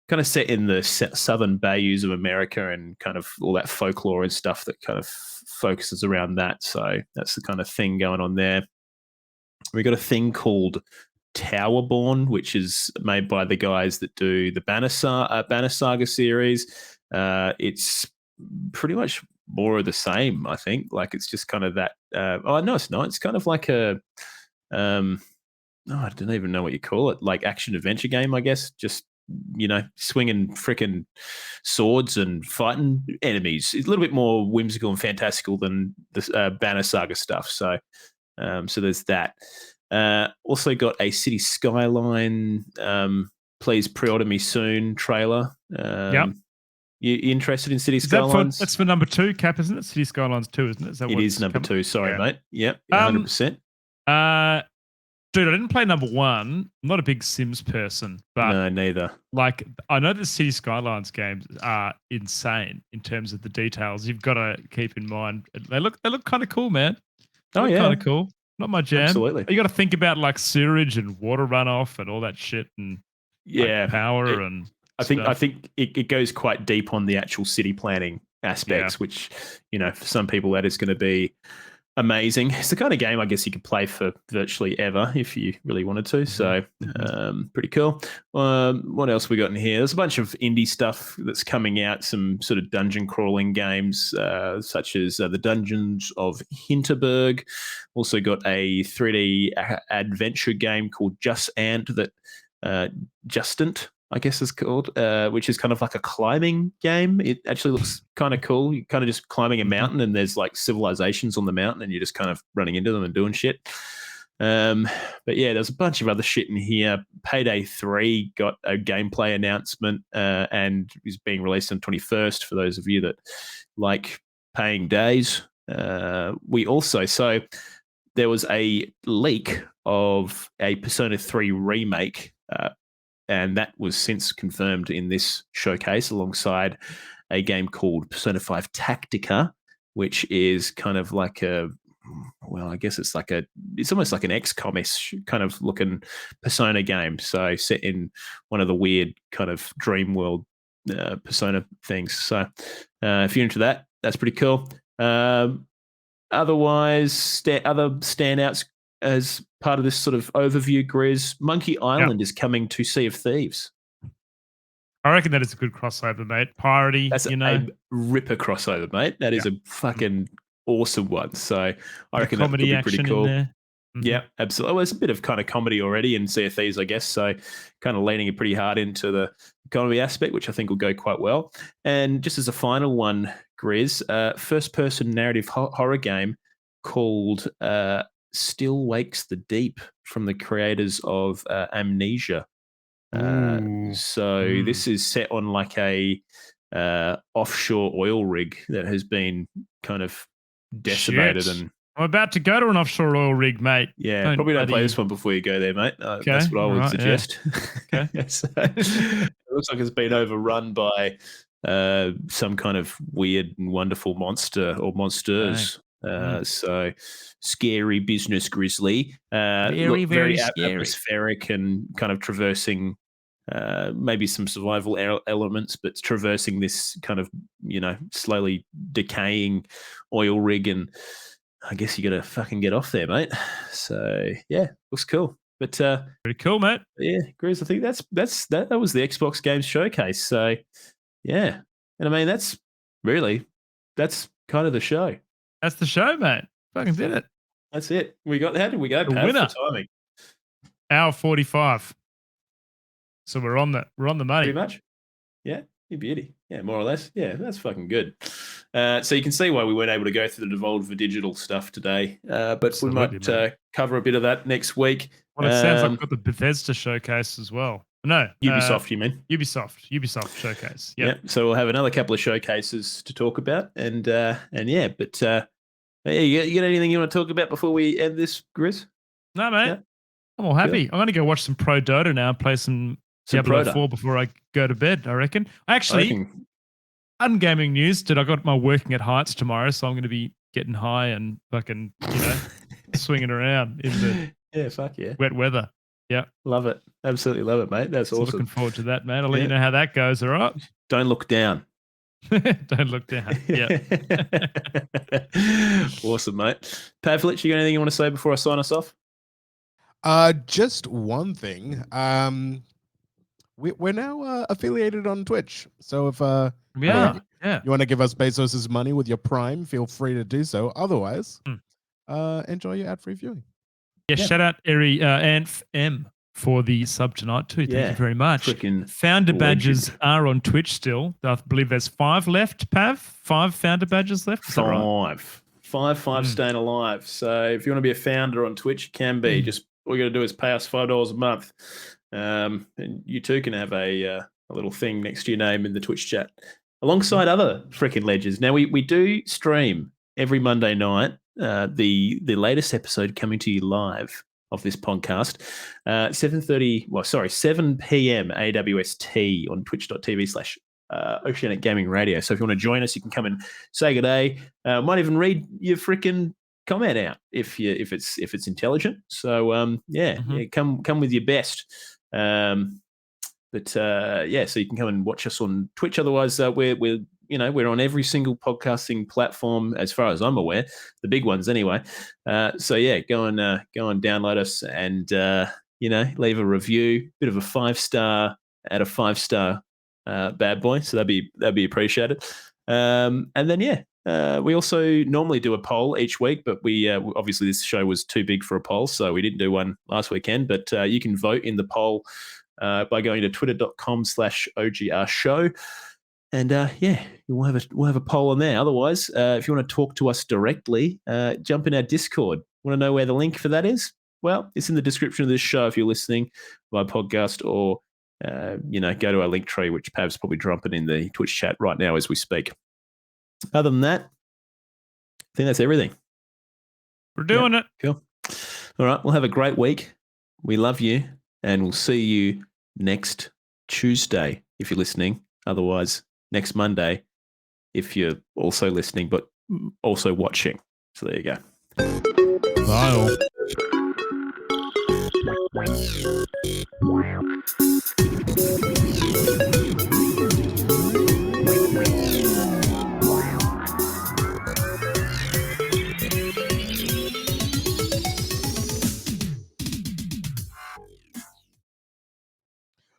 kind of set in the southern bayous of America and kind of all that folklore and stuff that kind of focuses around that. So that's the kind of thing going on there. We got a thing called Towerborn, which is made by the guys that do the Banner Saga series. It's pretty much more of the same, I think. Like it's just kind of that. Oh no, it's not. It's kind of like a. I don't even know what you call it. Like action adventure game, I guess. Just swinging freaking swords and fighting enemies. It's a little bit more whimsical and fantastical than the Banner Saga stuff. So there's that. Also got a City Skyline. Please pre-order me soon trailer. Yep. You interested in City Skylines? That's for number 2, Cap, isn't it? City Skylines 2, isn't it? It is number 2. Sorry, mate. Yep, 100%. Dude, I didn't play number 1. I'm not a big Sims person, but no, neither. Like, I know the City Skylines games are insane in terms of the details. You've got to keep in mind they look kind of cool, man. Kind of cool. Not my jam. Absolutely. You got to think about like sewerage and water runoff and all that shit and power and. I think it goes quite deep on the actual city planning aspects, which for some people that is going to be amazing. It's the kind of game I guess you could play for virtually ever if you really wanted to. So pretty cool. What else we got in here? There's a bunch of indie stuff that's coming out. Some sort of dungeon crawling games, such as the Dungeons of Hinterberg. Also got a 3D adventure game called Just Ant that Justant, I guess is called, which is kind of like a climbing game. It actually looks kind of cool. You're kind of just climbing a mountain and there's like civilizations on the mountain and you're just kind of running into them and doing shit. But yeah, there's a bunch of other shit in here. Payday 3 got a gameplay announcement and is being released on 21st for those of you that like paying days. So there was a leak of a Persona 3 remake, and that was since confirmed in this showcase alongside a game called Persona 5 Tactica, which is kind of like I guess it's almost like an XCOM-ish kind of looking Persona game. So set in one of the weird kind of dream world Persona things. So if you're into that, that's pretty cool. Otherwise, other standouts as part of this sort of overview, Grizz, Monkey Island is coming to Sea of Thieves. I reckon that is a good crossover, mate. Piratey, That's a ripper crossover, mate. That is a fucking awesome one. So I reckon that could be pretty cool. Yeah, absolutely. Well, there's a bit of kind of comedy already in Sea of Thieves, I guess. So kind of leaning it pretty hard into the comedy aspect, which I think will go quite well. And just as a final one, Grizz, first-person narrative horror game called Still Wakes the Deep from the creators of Amnesia. So this is set on like a offshore oil rig that has been kind of decimated. Shit. And I'm about to go to an offshore oil rig, mate. yeah, probably don't play this one before you go there, mate. That's what I would suggest. Okay. So, it looks like it's been overrun by some kind of weird and wonderful monster or monsters. So scary business, Grizzly. Very scary. Atmospheric and kind of traversing maybe some survival elements, but traversing this kind of slowly decaying oil rig, and I guess you got to fucking get off there, mate. So yeah, looks cool. But pretty cool, mate. Yeah, Grizz, I think that was the Xbox Games Showcase. So yeah, and I mean that's kind of the show. That's the show, mate. Fucking did it. That's it. How did we go? The Pat, winner. for timing? Hour 45. So we're on the money. Pretty much. Yeah, you beauty. Yeah, more or less. Yeah, that's fucking good. So you can see why we weren't able to go through the Devolver Digital stuff today. But Absolutely, we might cover a bit of that next week. Well, it sounds like we've got the Bethesda showcase as well. No, Ubisoft, you mean? Ubisoft showcase. Yep. Yeah. So we'll have another couple of showcases to talk about, and yeah, but Hey, you got anything you want to talk about before we end this, Grizz? No, mate. Yeah. I'm all happy. I'm going to go watch some Pro Dota now and play some Diablo Prota. 4 before I go to bed, I reckon. I Actually, reckon- ungaming news, I got my working at Heights tomorrow, so I'm going to be getting high and fucking, swinging around in the yeah, fuck yeah. wet weather. Love it. Absolutely love it, mate. That's So awesome. looking forward to that, man. I'll let Yeah. you know how that goes, all right? Don't look down. Don't look down. Yeah. Awesome, mate. Pavlich, you got anything you want to say before I sign us off? Just one thing. We're now affiliated on Twitch. So if We are. Yeah. you want to give us Bezos's money with your Prime, feel free to do so. Otherwise, enjoy your ad-free viewing. Yeah, shout out Eri Anf M for the sub tonight too. Thank Yeah, you very much. freaking Founder badges legend. are on Twitch still. I believe there's 5 left, Pav. 5 founder badges left. Is that right? Five staying alive. So if you want to be a founder on Twitch, you can be. Just all you got to do is pay us $5 a month, and you too can have a little thing next to your name in the Twitch chat, alongside other freaking legends. Now we do stream every Monday night. The latest episode coming to you live of this podcast, 7 p.m. AWST on twitch.tv/Oceanic Gaming Radio. So if you want to join us, you can come and say good day. Might even read your freaking comment out if it's intelligent. So yeah, come with your best. So you can come and watch us on Twitch. Otherwise, we're on every single podcasting platform as far as I'm aware, the big ones anyway. So yeah, go and download us and leave a review, bit of a 5-star out of 5-star bad boy. So that'd be appreciated. And then we also normally do a poll each week, but we obviously this show was too big for a poll, so we didn't do one last weekend. But you can vote in the poll by going to twitter.com/OGR show. And we'll have a poll on there. Otherwise, if you want to talk to us directly, jump in our Discord. Want to know where the link for that is? Well, it's in the description of this show if you're listening by podcast, or go to our link tree, which Pav's probably dropping in the Twitch chat right now as we speak. Other than that, I think that's everything. We're doing it. Cool. All right, we'll have a great week. We love you, and we'll see you next Tuesday if you're listening. Otherwise, next Monday if you're also listening but also watching. So there you go. Bye.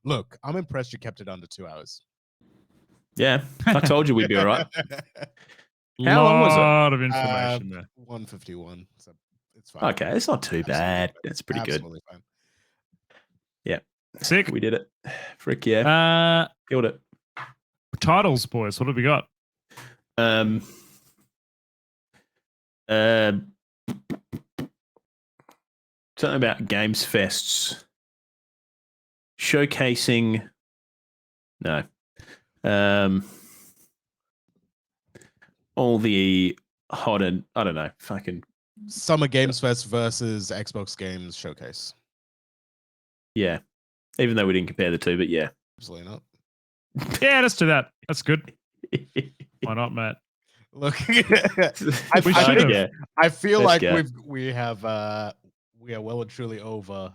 Look, I'm impressed you kept it under 2 hours. Yeah, I told you we'd be all right. How long was it? Lot of information there. 151. So it's fine. Okay, it's not too bad. That's pretty good. Absolutely fine. Sick. We did it. Frick yeah. Killed it. Titles, boys. What have we got? Something about Games Fests showcasing. No. All the hot and I don't know, fucking Summer Games Fest versus Xbox Games Showcase. yeah. Even though we didn't compare the two, but yeah. Absolutely not. Yeah, let's do that. That's good. Why not, Matt? Look, We should've. Yeah. I feel Let's like go. we are well and truly over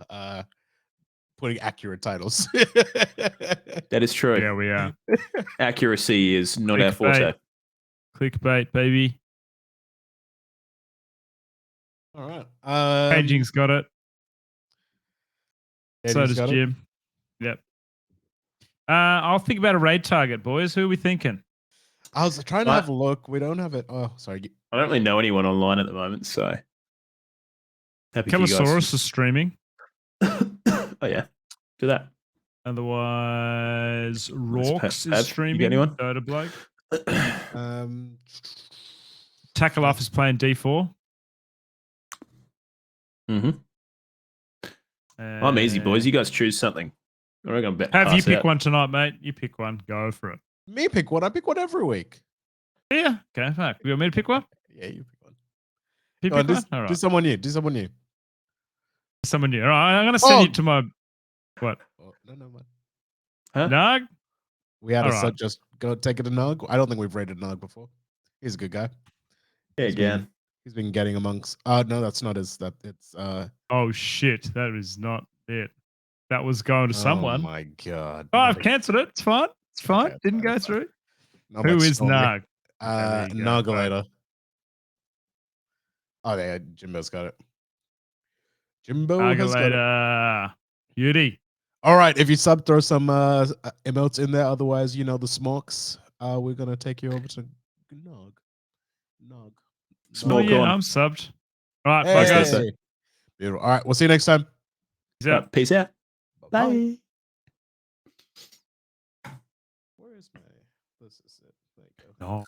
putting accurate titles. That is true. Yeah, we are. Accuracy is not our Clickbait. forte. Clickbait, baby. All right. Paging's got it. So Eddie's does got it? Jim. Yep. I'll think about a raid target, boys. Who are we thinking? I was trying to What? have a look. We don't have it. Oh, sorry. I don't really know anyone online at the moment, so happy for you guys. Kellosaurus is streaming. Oh yeah, do that. Otherwise, Rorks Pav, is you got streaming. anyone? Dota bloke. Um, Takalaf is playing D4. Mm-hmm. I'm easy, boys. You guys choose something. I reckon I'm bet. Have you pass pick out. one tonight, mate? You pick one. Go for it. me pick one. I pick one every week. Yeah. Okay. Fuck. You want me to pick one? Yeah, you pick one. Pick Go on, one? do, All do right. someone new. Do someone new. Someone new. All right. I'm going to send you Oh. to my what? Oh, no, man. Huh? Nog? We had All a right. sub just go take it to Nog. I don't think we've rated Nog before. He's a good guy. Yeah, He's been- again. He's been getting amongst. No, that's not his. That it's. Oh shit! That is not it. That was going to someone. Oh my god. Oh, I've cancelled it. It's fine. It's fine. Okay, it's Didn't fine, go it's fine. through. Not Who much is stormy. Nog? there you go. Nogulator. Oh, yeah, Jimbo's got it. Jimbo has got it. Agalator. Beauty. All right, if you sub, throw some emotes in there. Otherwise, you know the smokes. We're gonna take you over to Nog. Nog. Small Oh, yeah, corn. I'm subbed. All right, bye, guys. Hey. Hey. Beautiful. All right, we'll see you next time. Peace out. Right, peace out. Bye. Where is my? This is it. There you go. No.